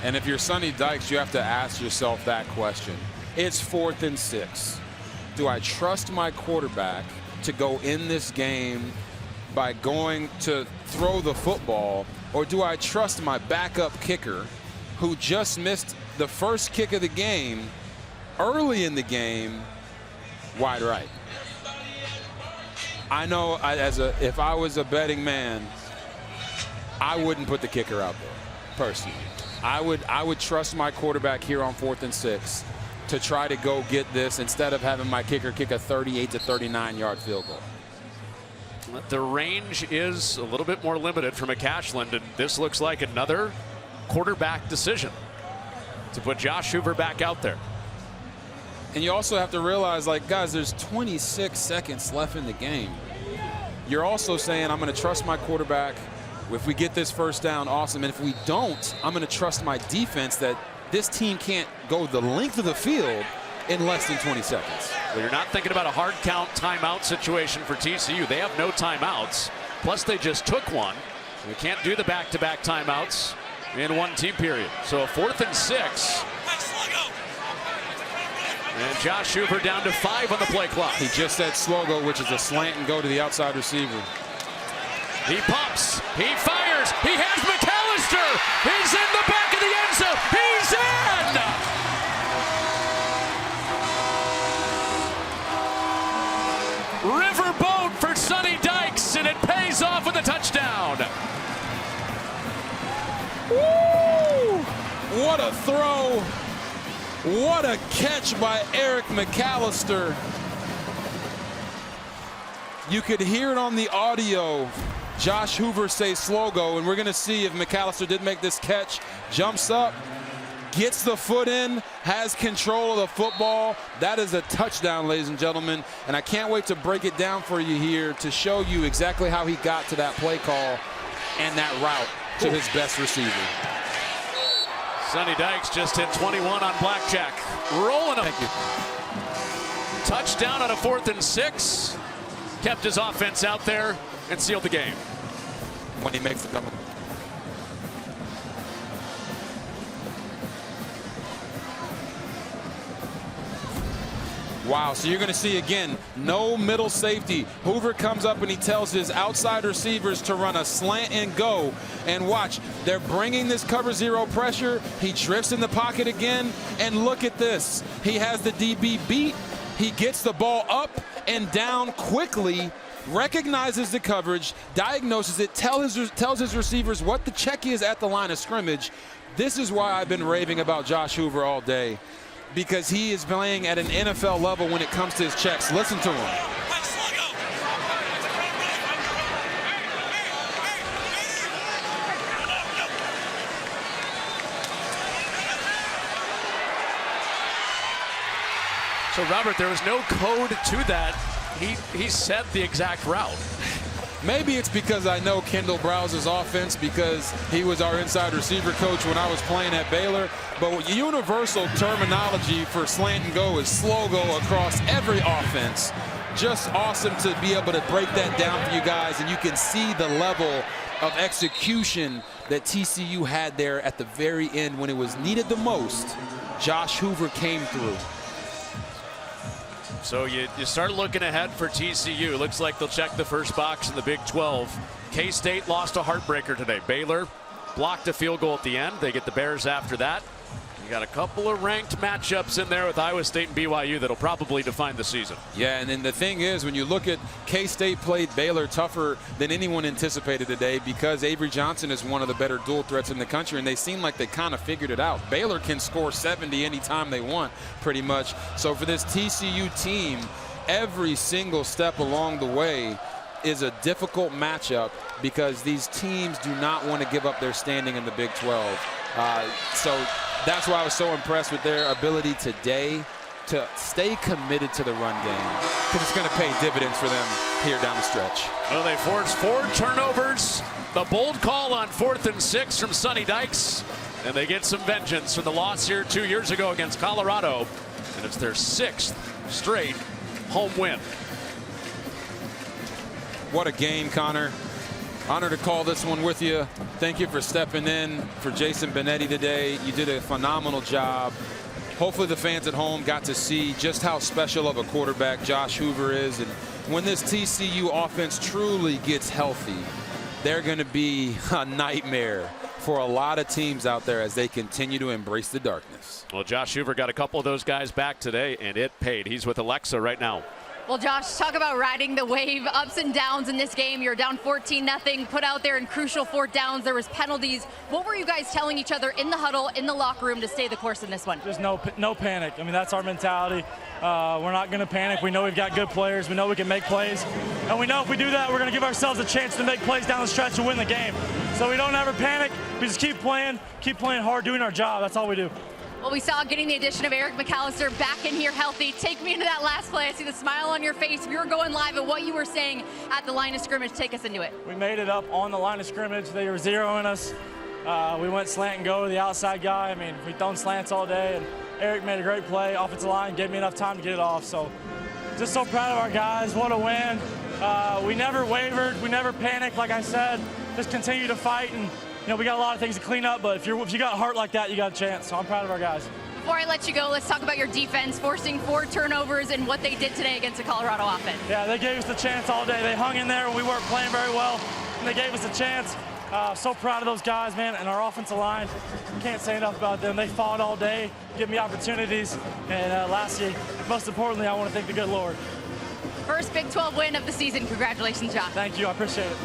And if you're Sonny Dykes, you have to ask yourself that question. It's 4th and 6. Do I trust my quarterback to go in this game by going to throw the football, or do I trust my backup kicker who just missed the first kick of the game early in the game wide right? I know if I was a betting man, I wouldn't put the kicker out there personally. I would trust my quarterback here on 4th and 6 to try to go get this instead of having my kicker kick a 38 to 39-yard field goal. The range is a little bit more limited for McCashlin, and this looks like another quarterback decision to put Josh Hoover back out there. And you also have to realize, like, guys, there's 26 seconds left in the game. You're also saying, I'm going to trust my quarterback If we get this first down, awesome. And if we don't, I'm going to trust my defense that this team can't go the length of the field in less than 20 seconds. Well, you're not thinking about a hard count timeout situation for TCU. They have no timeouts. Plus, they just took one. We can't do the back-to-back timeouts in one team period. So a 4th and 6. And Josh Hoover down to 5 on the play clock. He just said slow go, which is a slant and go to the outside receiver. He pumps. He fires. He has McAllister. He's in the back of the end zone. He's in! Riverboat for Sonny Dykes, and it pays off with a touchdown. Woo! What a throw. What a catch by Eric McAllister. You could hear it on the audio. Josh Hoover say slow go, and we're going to see if McAllister did make this catch. Jumps up, gets the foot in, has control of the football. That is a touchdown, ladies and gentlemen. And I can't wait to break it down for you here to show you exactly how he got to that play call and that route to his best receiver. Sonny Dykes just hit 21 on blackjack. Rolling him. Thank you. Touchdown on a 4th and 6. Kept his offense out there and sealed the game. When he makes the double. Wow, so you're going to see again, no middle safety. Hoover comes up and he tells his outside receivers to run a slant and go. And watch, they're bringing this cover 0 pressure. He drifts in the pocket again, and look at this. He has the DB beat. He gets the ball up and down quickly, recognizes the coverage, diagnoses it, tells his receivers what the check is at the line of scrimmage. This is why I've been raving about Josh Hoover all day, because he is playing at an NFL level when it comes to his checks. Listen to him. So, Robert, there was no code to that. He set the exact route. Maybe it's because I know Kendall Browse's offense because he was our inside receiver coach when I was playing at Baylor. But universal terminology for slant and go is slow go across every offense. Just awesome to be able to break that down for you guys, and you can see the level of execution that TCU had there at the very end when it was needed the most. Josh Hoover came through. So you start looking ahead for TCU. Looks like they'll check the first box in the Big 12. K-State lost a heartbreaker today. Baylor blocked a field goal at the end. They get the Bears after that. You got a couple of ranked matchups in there with Iowa State and BYU that'll probably define the season. Yeah, and then the thing is, when you look at K-State played Baylor tougher than anyone anticipated today because Avery Johnson is one of the better dual threats in the country, and they seem like they kind of figured it out. Baylor can score 70 anytime they want, pretty much. So for this TCU team, every single step along the way is a difficult matchup because these teams do not want to give up their standing in the Big 12. So that's why I was so impressed with their ability today to stay committed to the run game, because it's going to pay dividends for them here down the stretch. Well, they forced 4 turnovers. The bold call on 4th and 6 from Sonny Dykes. And they get some vengeance from the loss here 2 years ago against Colorado. And it's their 6th straight home win. What a game, Connor. Honor to call this one with you. Thank you for stepping in for Jason Benetti today. You did a phenomenal job. Hopefully the fans at home got to see just how special of a quarterback Josh Hoover is. And when this TCU offense truly gets healthy, they're going to be a nightmare for a lot of teams out there as they continue to embrace the darkness. Well, Josh Hoover got a couple of those guys back today, and it paid. He's with Alexa right now. Well, Josh, talk about riding the wave, ups and downs in this game. You're down 14-0, put out there in crucial 4th downs. There was penalties. What were you guys telling each other in the huddle, in the locker room to stay the course in this one? There's no panic. I mean, that's our mentality. We're not going to panic. We know we've got good players. We know we can make plays. And we know if we do that, we're going to give ourselves a chance to make plays down the stretch and win the game. So we don't ever panic. We just keep playing hard, doing our job. That's all we do. Well, we saw getting the addition of Eric McAllister back in here healthy. Take me into that last play. I see the smile on your face. We were going live at what you were saying at the line of scrimmage. Take us into it. We made it up on the line of scrimmage. They were zeroing us. We went slant and go to the outside guy. I mean, we've thrown slants all day, and Eric made a great play. Offensive line gave me enough time to get it off. So just so proud of our guys. What a win. We never wavered. We never panicked, like I said. Just continue to fight, and we got a lot of things to clean up, but if you got heart like that, you got a chance. So I'm proud of our guys. Before I let you go, let's talk about your defense, forcing 4 turnovers and what they did today against the Colorado offense. Yeah, they gave us the chance all day. They hung in there when we weren't playing very well, and they gave us a chance. So proud of those guys, man, and our offensive line. Can't say enough about them. They fought all day, give me opportunities, and lastly, most importantly, I want to thank the good Lord. First Big 12 win of the season. Congratulations, Josh. Thank you. I appreciate it.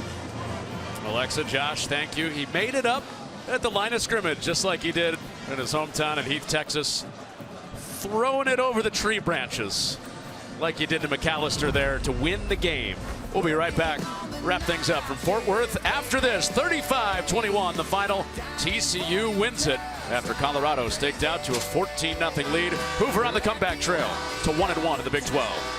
Alexa, Josh, thank you. He made it up at the line of scrimmage, just like he did in his hometown in Heath, Texas. Throwing it over the tree branches like he did to McAllister there to win the game. We'll be right back. Wrap things up from Fort Worth after this. 35-21, the final. TCU wins it after Colorado staked out to a 14-0 lead. Hoover on the comeback trail to 1-1 in the Big 12.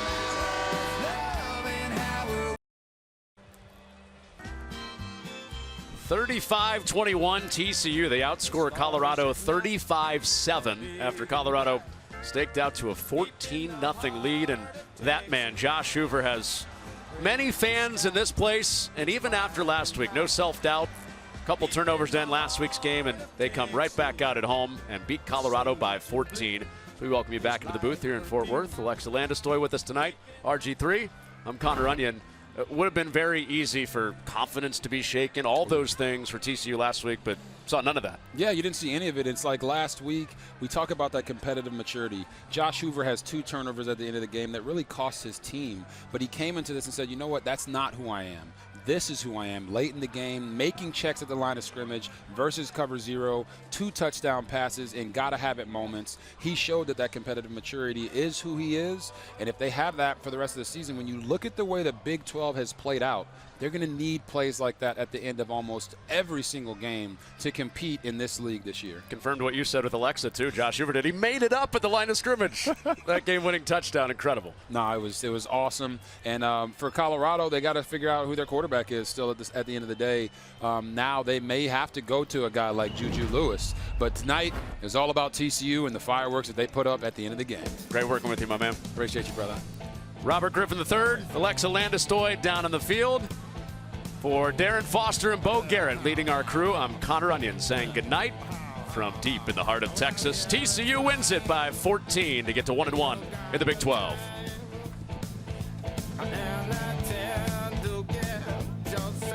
(35-21) TCU. They outscore Colorado 35-7 after Colorado staked out to a 14-0 lead. And that man, Josh Hoover, has many fans in this place. And even after last week, no self-doubt. A couple turnovers to end last week's game, and they come right back out at home and beat Colorado by 14. So we welcome you back into the booth here in Fort Worth. Alexa Landestoy with us tonight. RG3, I'm Connor Onion. It would have been very easy for confidence to be shaken, all those things for TCU last week, but saw none of that. Yeah, you didn't see any of it. It's like last week, we talk about that competitive maturity. Josh Hoover has 2 turnovers at the end of the game that really cost his team, but he came into this and said, you know what, that's not who I am. This is who I am. Late in the game, making checks at the line of scrimmage versus cover 0, 2 touchdown passes in gotta-have-it moments. He showed that competitive maturity is who he is, and if they have that for the rest of the season, when you look at the way the Big 12 has played out, they're going to need plays like that at the end of almost every single game to compete in this league this year. Confirmed what you said with Alexa, too. Josh Hoover did. He made it up at the line of scrimmage. That game-winning touchdown, incredible. No, it was awesome. And for Colorado, they got to figure out who their quarterback is still at the end of the day. Now they may have to go to a guy like Juju Lewis. But tonight is all about TCU and the fireworks that they put up at the end of the game. Great working with you, my man. Appreciate you, brother. Robert Griffin III, Alexa Landestoy down on the field. For Darren Foster and Bo Garrett leading our crew, I'm Connor Onion saying goodnight from deep in the heart of Texas. TCU wins it by 14 to get to 1-1 in the Big 12.